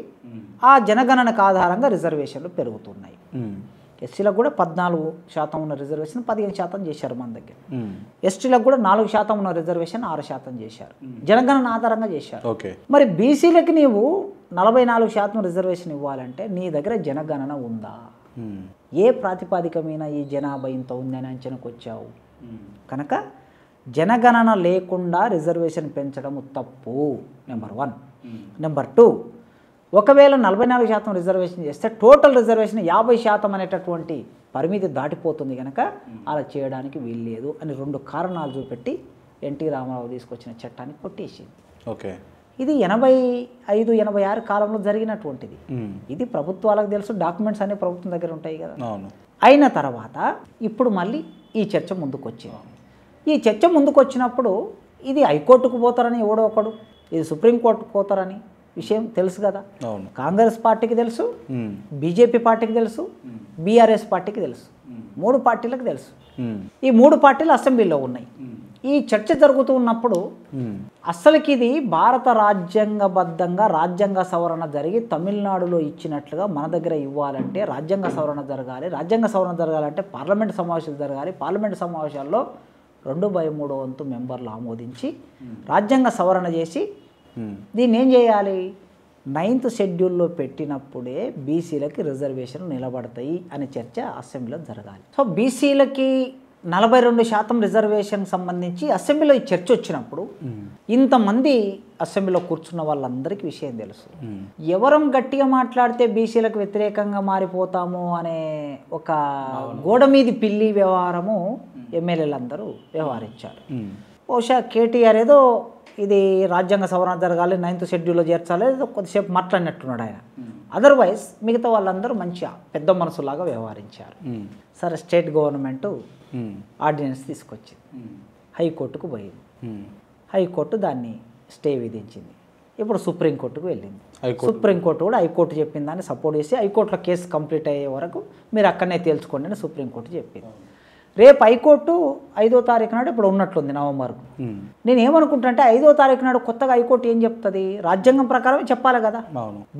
ఆ జనగణనకు ఆధారంగా రిజర్వేషన్లు పెరుగుతున్నాయి. ఎస్సీలకు కూడా 14% ఉన్న రిజర్వేషన్ 15% చేశారు మన దగ్గర. ఎస్టీలకు కూడా 4% ఉన్న రిజర్వేషన్ 6% చేశారు. జనగణన ఆధారంగా చేశారు. మరి బీసీలకి నీవు 44% రిజర్వేషన్ ఇవ్వాలంటే నీ దగ్గర జనగణన ఉందా? ఏ ప్రాతిపదిక మీద ఈ జనాభా ఇంత ఉందని అంచనాకు వచ్చావు? కనుక జనగణన లేకుండా రిజర్వేషన్ పెంచడం తప్పు, నెంబర్ 1. నెంబర్ 2, ఒకవేళ 44% రిజర్వేషన్ చేస్తే టోటల్ రిజర్వేషన్ 50% అనేటటువంటి పరిమితి దాటిపోతుంది కనుక అలా చేయడానికి వీల్లేదు అని 2 కారణాలు చూపెట్టి ఎన్టీ రామారావు తీసుకొచ్చిన చట్టాన్ని కొట్టేసింది. ఓకే. ఇది 85-86 కాలంలో జరిగినటువంటిది. ఇది ప్రభుత్వాలకు తెలుసు, డాక్యుమెంట్స్ అనే ప్రభుత్వం దగ్గర ఉంటాయి కదా. అయిన తర్వాత ఇప్పుడు మళ్ళీ ఈ చర్చ ముందుకు వచ్చింది. ఈ చర్చ ముందుకు వచ్చినప్పుడు ఇది హైకోర్టుకు పోతారని ఎవడో ఒకడు, ఇది సుప్రీంకోర్టుకు పోతారని విషయం తెలుసు కదా. కాంగ్రెస్ పార్టీకి తెలుసు, బీజేపీ పార్టీకి తెలుసు, బీఆర్ఎస్ పార్టీకి తెలుసు, 3 పార్టీలకు తెలుసు. ఈ 3 పార్టీలు అసెంబ్లీలో ఉన్నాయి. ఈ చర్చ జరుగుతూ ఉన్నప్పుడు అసలుకి ఇది భారత రాజ్యాంగబద్ధంగా రాజ్యాంగ సవరణ జరిగి తమిళనాడులో ఇచ్చినట్లుగా మన దగ్గర ఇవ్వాలంటే రాజ్యాంగ సవరణ జరగాలి. రాజ్యాంగ సవరణ జరగాలంటే పార్లమెంట్ సమావేశాలు జరగాలి. పార్లమెంట్ సమావేశాల్లో 2/3 వంతు మెంబర్లు ఆమోదించి రాజ్యాంగ సవరణ చేసి దీన్ని ఏం చేయాలి? 9th షెడ్యూల్లో పెట్టినప్పుడే బీసీలకి రిజర్వేషన్ నిలబడతాయి అనే చర్చ అసెంబ్లీలో జరగాలి. సో బీసీలకి 42% రిజర్వేషన్ సంబంధించి అసెంబ్లీలో ఈ చర్చ వచ్చినప్పుడు ఇంతమంది అసెంబ్లీలో కూర్చున్న వాళ్ళందరికీ విషయం తెలుసు. ఎవరం గట్టిగా మాట్లాడితే బీసీలకు వ్యతిరేకంగా మారిపోతాము అనే ఒక గోడ మీది పిల్లి వ్యవహారము ఎమ్మెల్యేలందరూ వ్యవహరించారు. బహుశా కేటీఆర్ ఏదో ఇది రాజ్యాంగ సవరణ జరగాలి, 9th షెడ్యూల్లో చేర్చాలి, ఏదో కొద్దిసేపు మాట్లాడినట్టున్నాడు ఆయన. అదర్వైజ్ మిగతా వాళ్ళందరూ మంచిగా పెద్ద మనసులాగా వ్యవహరించారు. సరే స్టేట్ గవర్నమెంట్ ఆర్డినెన్స్ తీసుకొచ్చింది, హైకోర్టుకు పోయింది, హైకోర్టు దాన్ని స్టే విధించింది. ఇప్పుడు సుప్రీంకోర్టుకు వెళ్ళింది. సుప్రీంకోర్టు కూడా హైకోర్టు చెప్పిన దాన్ని సపోర్ట్ చేసి హైకోర్టులో కేసు కంప్లీట్ అయ్యే వరకు మీరు అక్కడనే తేల్చుకోండి అని సుప్రీంకోర్టు చెప్పింది. రేపు హైకోర్టు 5వ తారీఖు నాడు ఇప్పుడు ఉన్నట్లుంది నవంబర్కు. నేను ఏమనుకుంటా అంటే 5వ తారీఖు నాడు కొత్తగా హైకోర్టు ఏం చెప్తుంది, రాజ్యాంగం ప్రకారమే చెప్పాలి కదా.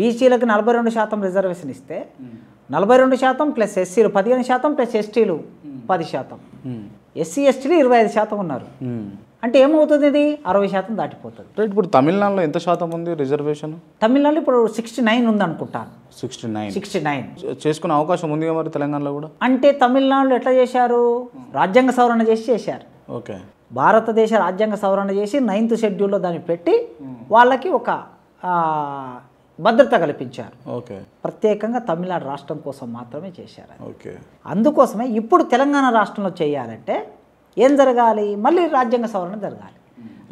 బీసీలకు 42% రిజర్వేషన్ ఇస్తే 42% ప్లస్ ఎస్సీలు 15% ప్లస్ ఎస్టీలు 10%, ఎస్సీ ఎస్టీలు 25% ఉన్నారు. అంటే ఏమవుతుంది, ఇది 60% దాటిపోతుంది. ఇప్పుడు తమిళనాడులో ఎంత శాతం ఉంది రిజర్వేషన్? తమిళనాడులో ఇప్పుడు 69 ఉంది అనుకుంటాను. 69 చేసుకునే అవకాశం ఉంది మరి తెలంగాణలో కూడా. అంటే తమిళనాడులో ఎట్లా చేశారు, రాజ్యాంగ సవరణ చేశారు. ఓకే, భారతదేశ రాజ్యాంగ సవరణ చేసి 9th షెడ్యూల్లో దాన్ని పెట్టి వాళ్ళకి ఒక భద్రత కల్పించారు. ఓకే, ప్రత్యేకంగా తమిళనాడు రాష్ట్రం కోసం మాత్రమే చేశారు. ఓకే, అందుకోసమే ఇప్పుడు తెలంగాణ రాష్ట్రంలో చేయాలంటే ఏం జరగాలి, మళ్ళీ రాజ్యాంగ సవరణ జరగాలి.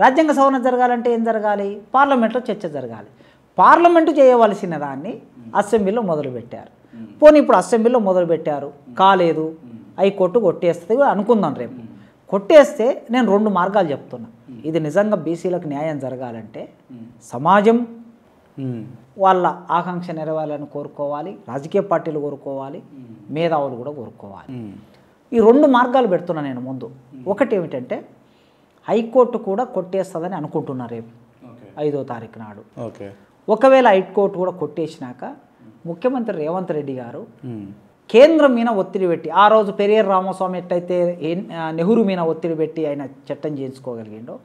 రాజ్యాంగ సవరణ జరగాలంటే ఏం జరగాలి, పార్లమెంట్లో చర్చ జరగాలి. పార్లమెంటు చేయవలసిన దాన్ని అసెంబ్లీలో మొదలుపెట్టారు. పోనీ ఇప్పుడు అసెంబ్లీలో మొదలుపెట్టారు, కాలేదు, హైకోర్టు కొట్టేస్తుంది అనుకుందాం. రేపు కొట్టేస్తే నేను 2 మార్గాలు చెప్తున్నా. ఇది నిజంగా బీసీలకు న్యాయం జరగాలంటే సమాజం వాళ్ళ ఆకాంక్ష నెరవేరాలని కోరుకోవాలి, రాజకీయ పార్టీలు కోరుకోవాలి, మేధావులు కూడా కోరుకోవాలి. ఈ 2 మార్గాలు పెడుతున్నా నేను ముందు. ఒకటి ఏమిటంటే హైకోర్టు కూడా కొట్టేస్తుందని అనుకుంటున్నా రేపు 5వ తారీఖు నాడు. ఒకవేళ హైకోర్టు కూడా కొట్టేసినాక ముఖ్యమంత్రి రేవంత్ రెడ్డి గారు కేంద్రం మీద ఒత్తిడి పెట్టి, ఆ రోజు పెరియర్ రామస్వామి ఎట్లయితే నెహ్రూ మీద ఒత్తిడి పెట్టి ఆయన చట్టం చేయించుకోగలిగిండో,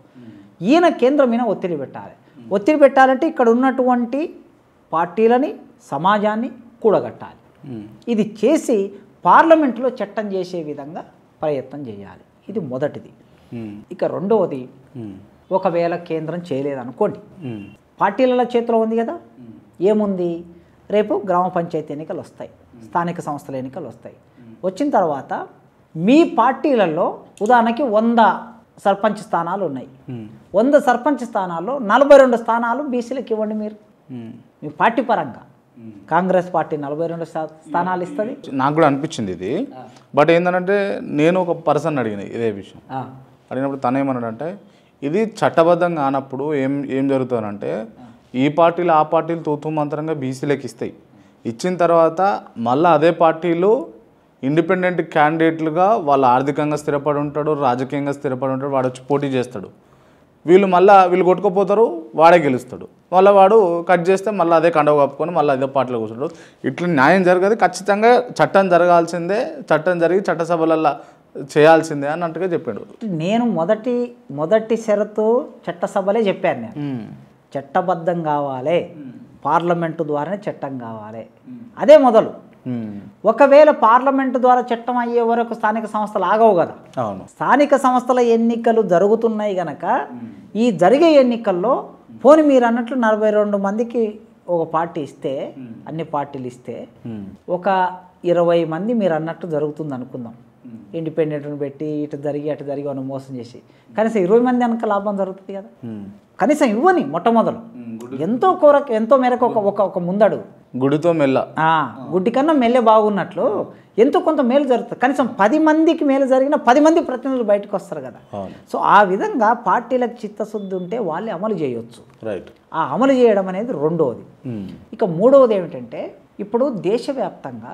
ఈయన కేంద్రం మీద ఒత్తిడి పెట్టాలి. ఒత్తిడి పెట్టాలంటే ఇక్కడ ఉన్నటువంటి పార్టీలని సమాజాన్ని కూడగట్టాలి. ఇది చేసి పార్లమెంట్లో చట్టం చేసే విధంగా ప్రయత్నం చేయాలి. ఇది మొదటిది. ఇక రెండవది, ఒకవేళ కేంద్రం చేయలేదనుకోండి, పార్టీల చేతిలో ఉంది కదా, ఏముంది, రేపు గ్రామ పంచాయతీ ఎన్నికలు వస్తాయి, స్థానిక సంస్థల ఎన్నికలు వస్తాయి. వచ్చిన తర్వాత మీ పార్టీలలో ఉదాహరణకి 100 సర్పంచ్ స్థానాలు ఉన్నాయి. 100 సర్పంచ్ స్థానాల్లో 42 స్థానాలు బీసీలకు ఇవ్వండి మీరు, మీ పార్టీ పరంగా. కాంగ్రెస్ పార్టీ 42 స్థానాలు ఇస్తుంది. నాకు కూడా అనిపించింది ఇది. బట్ ఏంటంటే నేను ఒక పర్సన్ అడిగిన ఇదే విషయం, అడిగినప్పుడు తను ఏమన్నాడంటే ఇది చట్టబద్ధంగా కానప్పుడు ఏం జరుగుతుందంటే ఈ పార్టీలు ఆ పార్టీలు తూతుమంతరంగా బీసీలకు ఇస్తాయి. ఇచ్చిన తర్వాత మళ్ళీ అదే పార్టీలు ఇండిపెండెంట్ క్యాండిడేట్లుగా వాళ్ళు ఆర్థికంగా స్థిరపడి ఉంటాడు, రాజకీయంగా స్థిరపడి ఉంటాడు, వాడు వచ్చి పోటీ చేస్తాడు. వీళ్ళు కొట్టుకుపోతారు, వాడే గెలుస్తాడు. మళ్ళీ వాడు కట్ చేస్తే మళ్ళీ అదే కండవ కప్పుకొని మళ్ళీ అదే పార్టీలో కూర్చుంటాడు. ఇట్లా న్యాయం జరగదు, ఖచ్చితంగా చట్టం జరగాల్సిందే, చట్టం జరిగి చట్టసభలల్లో చేయాల్సిందే అన్నట్టుగా చెప్పాడు. నేను మొదటి షరతు చట్టసభలే చెప్పాను. నేను చట్టబద్ధం కావాలి, పార్లమెంటు ద్వారానే చట్టం కావాలి, అదే మొదలు. ఒకవేళ పార్లమెంటు ద్వారా చట్టం అయ్యే వరకు స్థానిక సంస్థలు ఆగవు కదా. స్థానిక సంస్థల ఎన్నికలు జరుగుతున్నాయి గనక ఈ జరిగే ఎన్నికల్లో పోనీ మీరు అన్నట్లు 42 మందికి ఒక పార్టీ ఇస్తే, అన్ని పార్టీలు ఇస్తే ఒక 20 మంది మీరు అన్నట్టు జరుగుతుంది అనుకుందాం. ఇండిపెండెంట్ని పెట్టి ఇటు జరిగి అటు జరిగి అని మోసం చేసి కనీసం 20 మంది వెనక లాభం జరుగుతుంది కదా. కనీసం ఇవ్వని మొట్టమొదలు ఎంతో మేరకు ఒక ముందడుగు. గుడితో మెల్ల, గుడ్డి కన్నా మెల్లె బాగున్నట్లు ఎంతో కొంత మేలు జరుగుతుంది. కనీసం 10 మందికి మేలు జరిగిన 10 మంది ప్రతినిధులు బయటకు వస్తారు కదా. సో ఆ విధంగా పార్టీలకు చిత్తశుద్ధి ఉంటే వాళ్ళే అమలు చేయొచ్చు. ఆ అమలు చేయడం అనేది రెండవది. ఇక మూడవది ఏమిటంటే ఇప్పుడు దేశవ్యాప్తంగా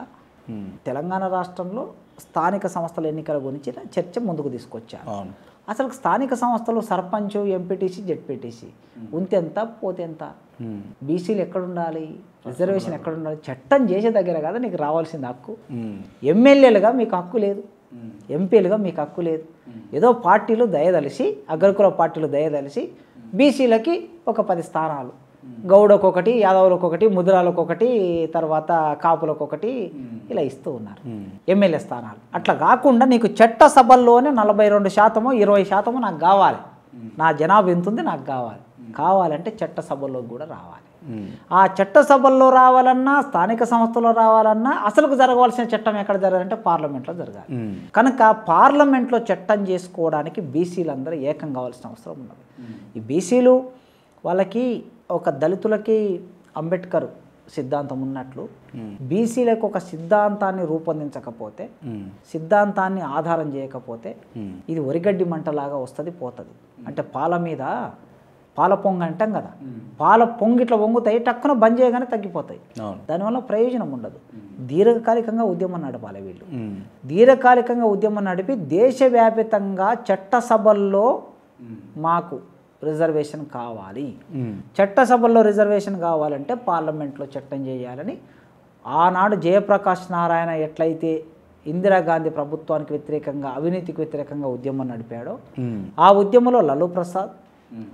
తెలంగాణ రాష్ట్రంలో స్థానిక సంస్థల ఎన్నికల గురించి చర్చ ముందుకు తీసుకొచ్చారు. అసలు స్థానిక సంస్థలు సర్పంచ్, ఎంపీటీసీ, జెడ్పీటీసీ ఉంతెంత పోతెంత, బీసీలు ఎక్కడుండాలి, రిజర్వేషన్ ఎక్కడుండాలి, చట్టం చేసే దగ్గర కదా నీకు రావాల్సింది హక్కు. ఎమ్మెల్యేలుగా మీకు హక్కు లేదు, ఎంపీలుగా మీకు హక్కు లేదు. ఏదో పార్టీలు దయదలిసి, అగ్రకుల పార్టీలు దయదలిసి బీసీలకి ఒక 10 స్థానాలు, గౌడకు ఒకటి, యాదవులకు ఒకటి, ముద్రాలకు ఒకటి, తర్వాత కాపులకు ఒకటి ఇలా ఇస్తూ ఉన్నారు ఎమ్మెల్యే స్థానాలు. అట్లా కాకుండా నీకు చట్టసభల్లోనే 42%, 20% నాకు కావాలి, నా జనాభా ఎంత ఉంది నాకు కావాలంటే చట్టసభల్లో కూడా రావాలి. ఆ చట్టసభల్లో రావాలన్నా, స్థానిక సంస్థలో రావాలన్నా అసలుకు జరగవలసిన చట్టం ఎక్కడ జరగాలంటే పార్లమెంట్లో జరగాలి. కనుక పార్లమెంట్లో చట్టం చేసుకోవడానికి బీసీలందరూ ఏకం కావాల్సిన అవసరం ఉన్నది. ఈ బీసీలు వాళ్ళకి ఒక దళితులకి అంబేద్కర్ సిద్ధాంతం ఉన్నట్లు బీసీలకు ఒక సిద్ధాంతాన్ని రూపొందించకపోతే, సిద్ధాంతాన్ని ఆధారం చేయకపోతే ఇది ఒరిగడ్డి మంటలాగా వస్తుంది పోతుంది. అంటే పాల పొంగ అంటాం కదా, పాల పొంగి ఇట్లా వంగుతాయి, టక్కున బంద్ చేయగానే తగ్గిపోతాయి. దానివల్ల ప్రయోజనం ఉండదు. దీర్ఘకాలికంగా ఉద్యమం నడపాలి వీళ్ళు. దీర్ఘకాలికంగా ఉద్యమం నడిపి దేశవ్యాప్తంగా చట్టసభల్లో మాకు రిజర్వేషన్ కావాలి, చట్టసభల్లో రిజర్వేషన్ కావాలంటే పార్లమెంట్లో చట్టం చేయాలని ఆనాడు జయప్రకాష్ నారాయణ ఎట్లయితే ఇందిరాగాంధీ ప్రభుత్వానికి వ్యతిరేకంగా, అవినీతికి వ్యతిరేకంగా ఉద్యమం నడిపాడో, ఆ ఉద్యమంలో లల్లూ ప్రసాద్,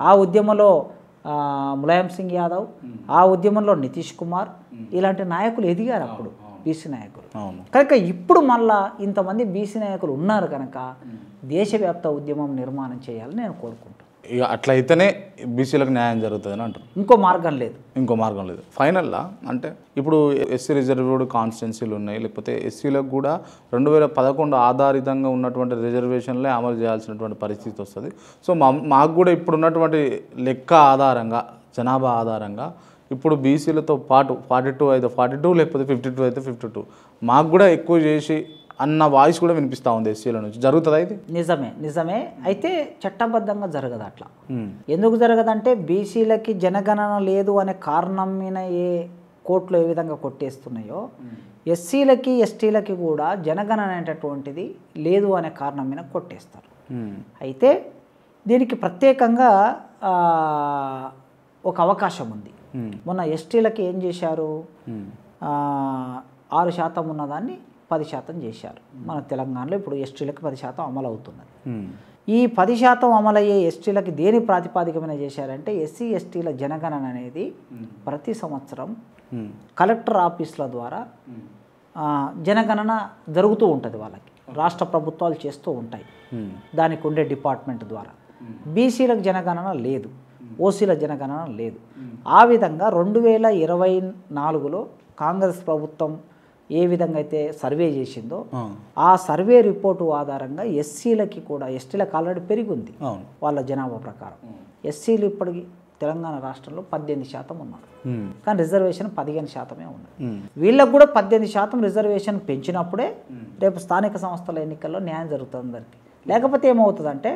ఆ ఉద్యమంలో ములాయం సింగ్ యాదవ్, ఆ ఉద్యమంలో నితీష్ కుమార్, ఇలాంటి నాయకులు ఎదిగారు అప్పుడు, బీసీ నాయకులు. కనుక ఇప్పుడు మళ్ళా ఇంతమంది బీసీ నాయకులు ఉన్నారు కనుక దేశవ్యాప్త ఉద్యమం నిర్మాణం చేయాలని నేను కోరుకుంటాను. ఇక అట్లయితేనే బీసీలకు న్యాయం జరుగుతుందని అంటారు. ఇంకో మార్గం లేదు. ఫైనల్లా అంటే ఇప్పుడు ఎస్సీ రిజర్వ్డ్ కాన్స్టిట్యున్సీలు ఉన్నాయి, లేకపోతే ఎస్సీలకు కూడా 2011 ఆధారితంగా ఉన్నటువంటి రిజర్వేషన్లే అమలు చేయాల్సినటువంటి పరిస్థితి వస్తుంది. సో మాకు కూడా ఇప్పుడు ఉన్నటువంటి లెక్క ఆధారంగా, జనాభా ఆధారంగా ఇప్పుడు బీసీలతో పాటు 42 అయితే 42, లేకపోతే 52 అయితే 52, మాకు కూడా ఎక్కువ చేసి అన్న వాయిస్ కూడా వినిపిస్తూ ఉంది ఎస్సీల నుంచి. జరుగుతుందా ఇది? నిజమే. అయితే చట్టబద్ధంగా జరగదు అట్లా. ఎందుకు జరగదంటే బీసీలకి జనగణన లేదు అనే కారణం మీద ఏ కోర్టులు ఏ విధంగా కొట్టేస్తున్నాయో, ఎస్సీలకి ఎస్టీలకి కూడా జనగణన అనేటటువంటిది లేదు అనే కారణం మీద కొట్టేస్తారు. అయితే దీనికి ప్రత్యేకంగా ఒక అవకాశం ఉంది. మొన్న ఎస్టీలకి ఏం చేశారు, 6% ఉన్నదాన్ని 10% చేశారు. మన తెలంగాణలో ఇప్పుడు ఎస్టీలకి 10% అమలు అవుతున్నది. ఈ 10% అమలయ్యే ఎస్టీలకి దేని ప్రాతిపాదిక మీద చేశారంటే, ఎస్సీ ఎస్టీల జనగణన అనేది ప్రతి సంవత్సరం కలెక్టర్ ఆఫీసుల ద్వారా జనగణన జరుగుతూ ఉంటుంది. వాళ్ళకి రాష్ట్ర ప్రభుత్వాలు చేస్తూ ఉంటాయి, దానికి ఉండే డిపార్ట్మెంట్ ద్వారా. బీసీలకు జనగణన లేదు, ఓసీల జనగణన లేదు. ఆ విధంగా 2024లో కాంగ్రెస్ ప్రభుత్వం ఏ విధంగా అయితే సర్వే చేసిందో, ఆ సర్వే రిపోర్టు ఆధారంగా ఎస్టీలకు ఆల్రెడీ పెరిగింది వాళ్ళ జనాభా ప్రకారం. ఎస్సీలు ఇప్పటికి తెలంగాణ రాష్ట్రంలో 18% ఉన్నారు, కానీ రిజర్వేషన్ 15% ఉన్నది. వీళ్ళకు కూడా 18% రిజర్వేషన్ పెంచినప్పుడే రేపు స్థానిక సంస్థల ఎన్నికల్లో న్యాయం జరుగుతుంది అందరికి. లేకపోతే ఏమవుతుందంటే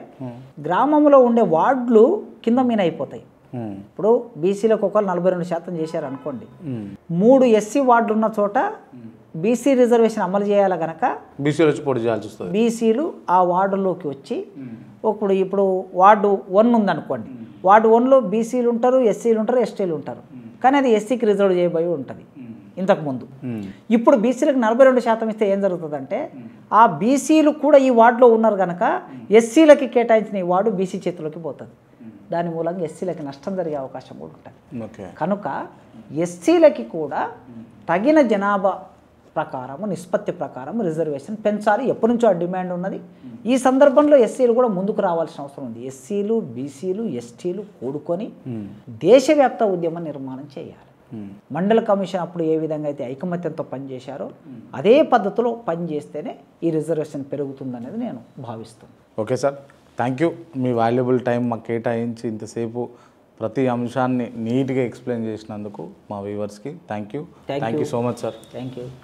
గ్రామంలో ఉండే వార్డులు కింద మీద అయిపోతాయి. ఇప్పుడు బీసీలకు ఒకళ్ళు 42% చేశారు అనుకోండి, 3 ఎస్సీ వార్డులు ఉన్న చోట బీసీ రిజర్వేషన్ అమలు చేయాలి కనుక బీసీలు ఆ వార్డులోకి వచ్చి, ఇప్పుడు వార్డు 1 ఉందనుకోండి, వార్డు 1లో బీసీలు ఉంటారు, ఎస్సీలు ఉంటారు, ఎస్టీలు ఉంటారు, కానీ అది ఎస్సీకి రిజర్వ్ చేయబోయి ఉంటుంది ఇంతకుముందు. ఇప్పుడు బీసీలకు 42% ఇస్తే ఏం జరుగుతుందంటే, ఆ బీసీలు కూడా ఈ వార్డులో ఉన్నారు కనుక ఎస్సీలకి కేటాయించిన ఈ వార్డు బీసీ చేతిలోకి పోతుంది. దాని మూలంగా ఎస్సీలకి నష్టం జరిగే అవకాశం కూడా ఉంటుంది. కనుక ఎస్సీలకి కూడా తగిన జనాభా ప్రకారం, నిష్పత్తి ప్రకారం రిజర్వేషన్ పెంచాలి. ఎప్పటి నుంచో ఆ డిమాండ్ ఉన్నది. ఈ సందర్భంలో ఎస్సీలు కూడా ముందుకు రావాల్సిన అవసరం ఉంది. ఎస్సీలు, బీసీలు, ఎస్టీలు కూడుకొని దేశవ్యాప్త ఉద్యమ నిర్మాణం చేయాలి. మండల కమిషన్ అప్పుడు ఏ విధంగా అయితే ఐకమత్యంతో పనిచేశారో అదే పద్ధతిలో పనిచేస్తేనే ఈ రిజర్వేషన్ పెరుగుతుందనేది నేను భావిస్తున్నాను. Okay sir, thank you. Me valuable time మాకు కేటాయించి ఇంతసేపు ప్రతి అంశాన్ని నీట్గా ఎక్స్ప్లెయిన్ చేసినందుకు మా వ్యూవర్స్కి thank you so much sir. Thank you.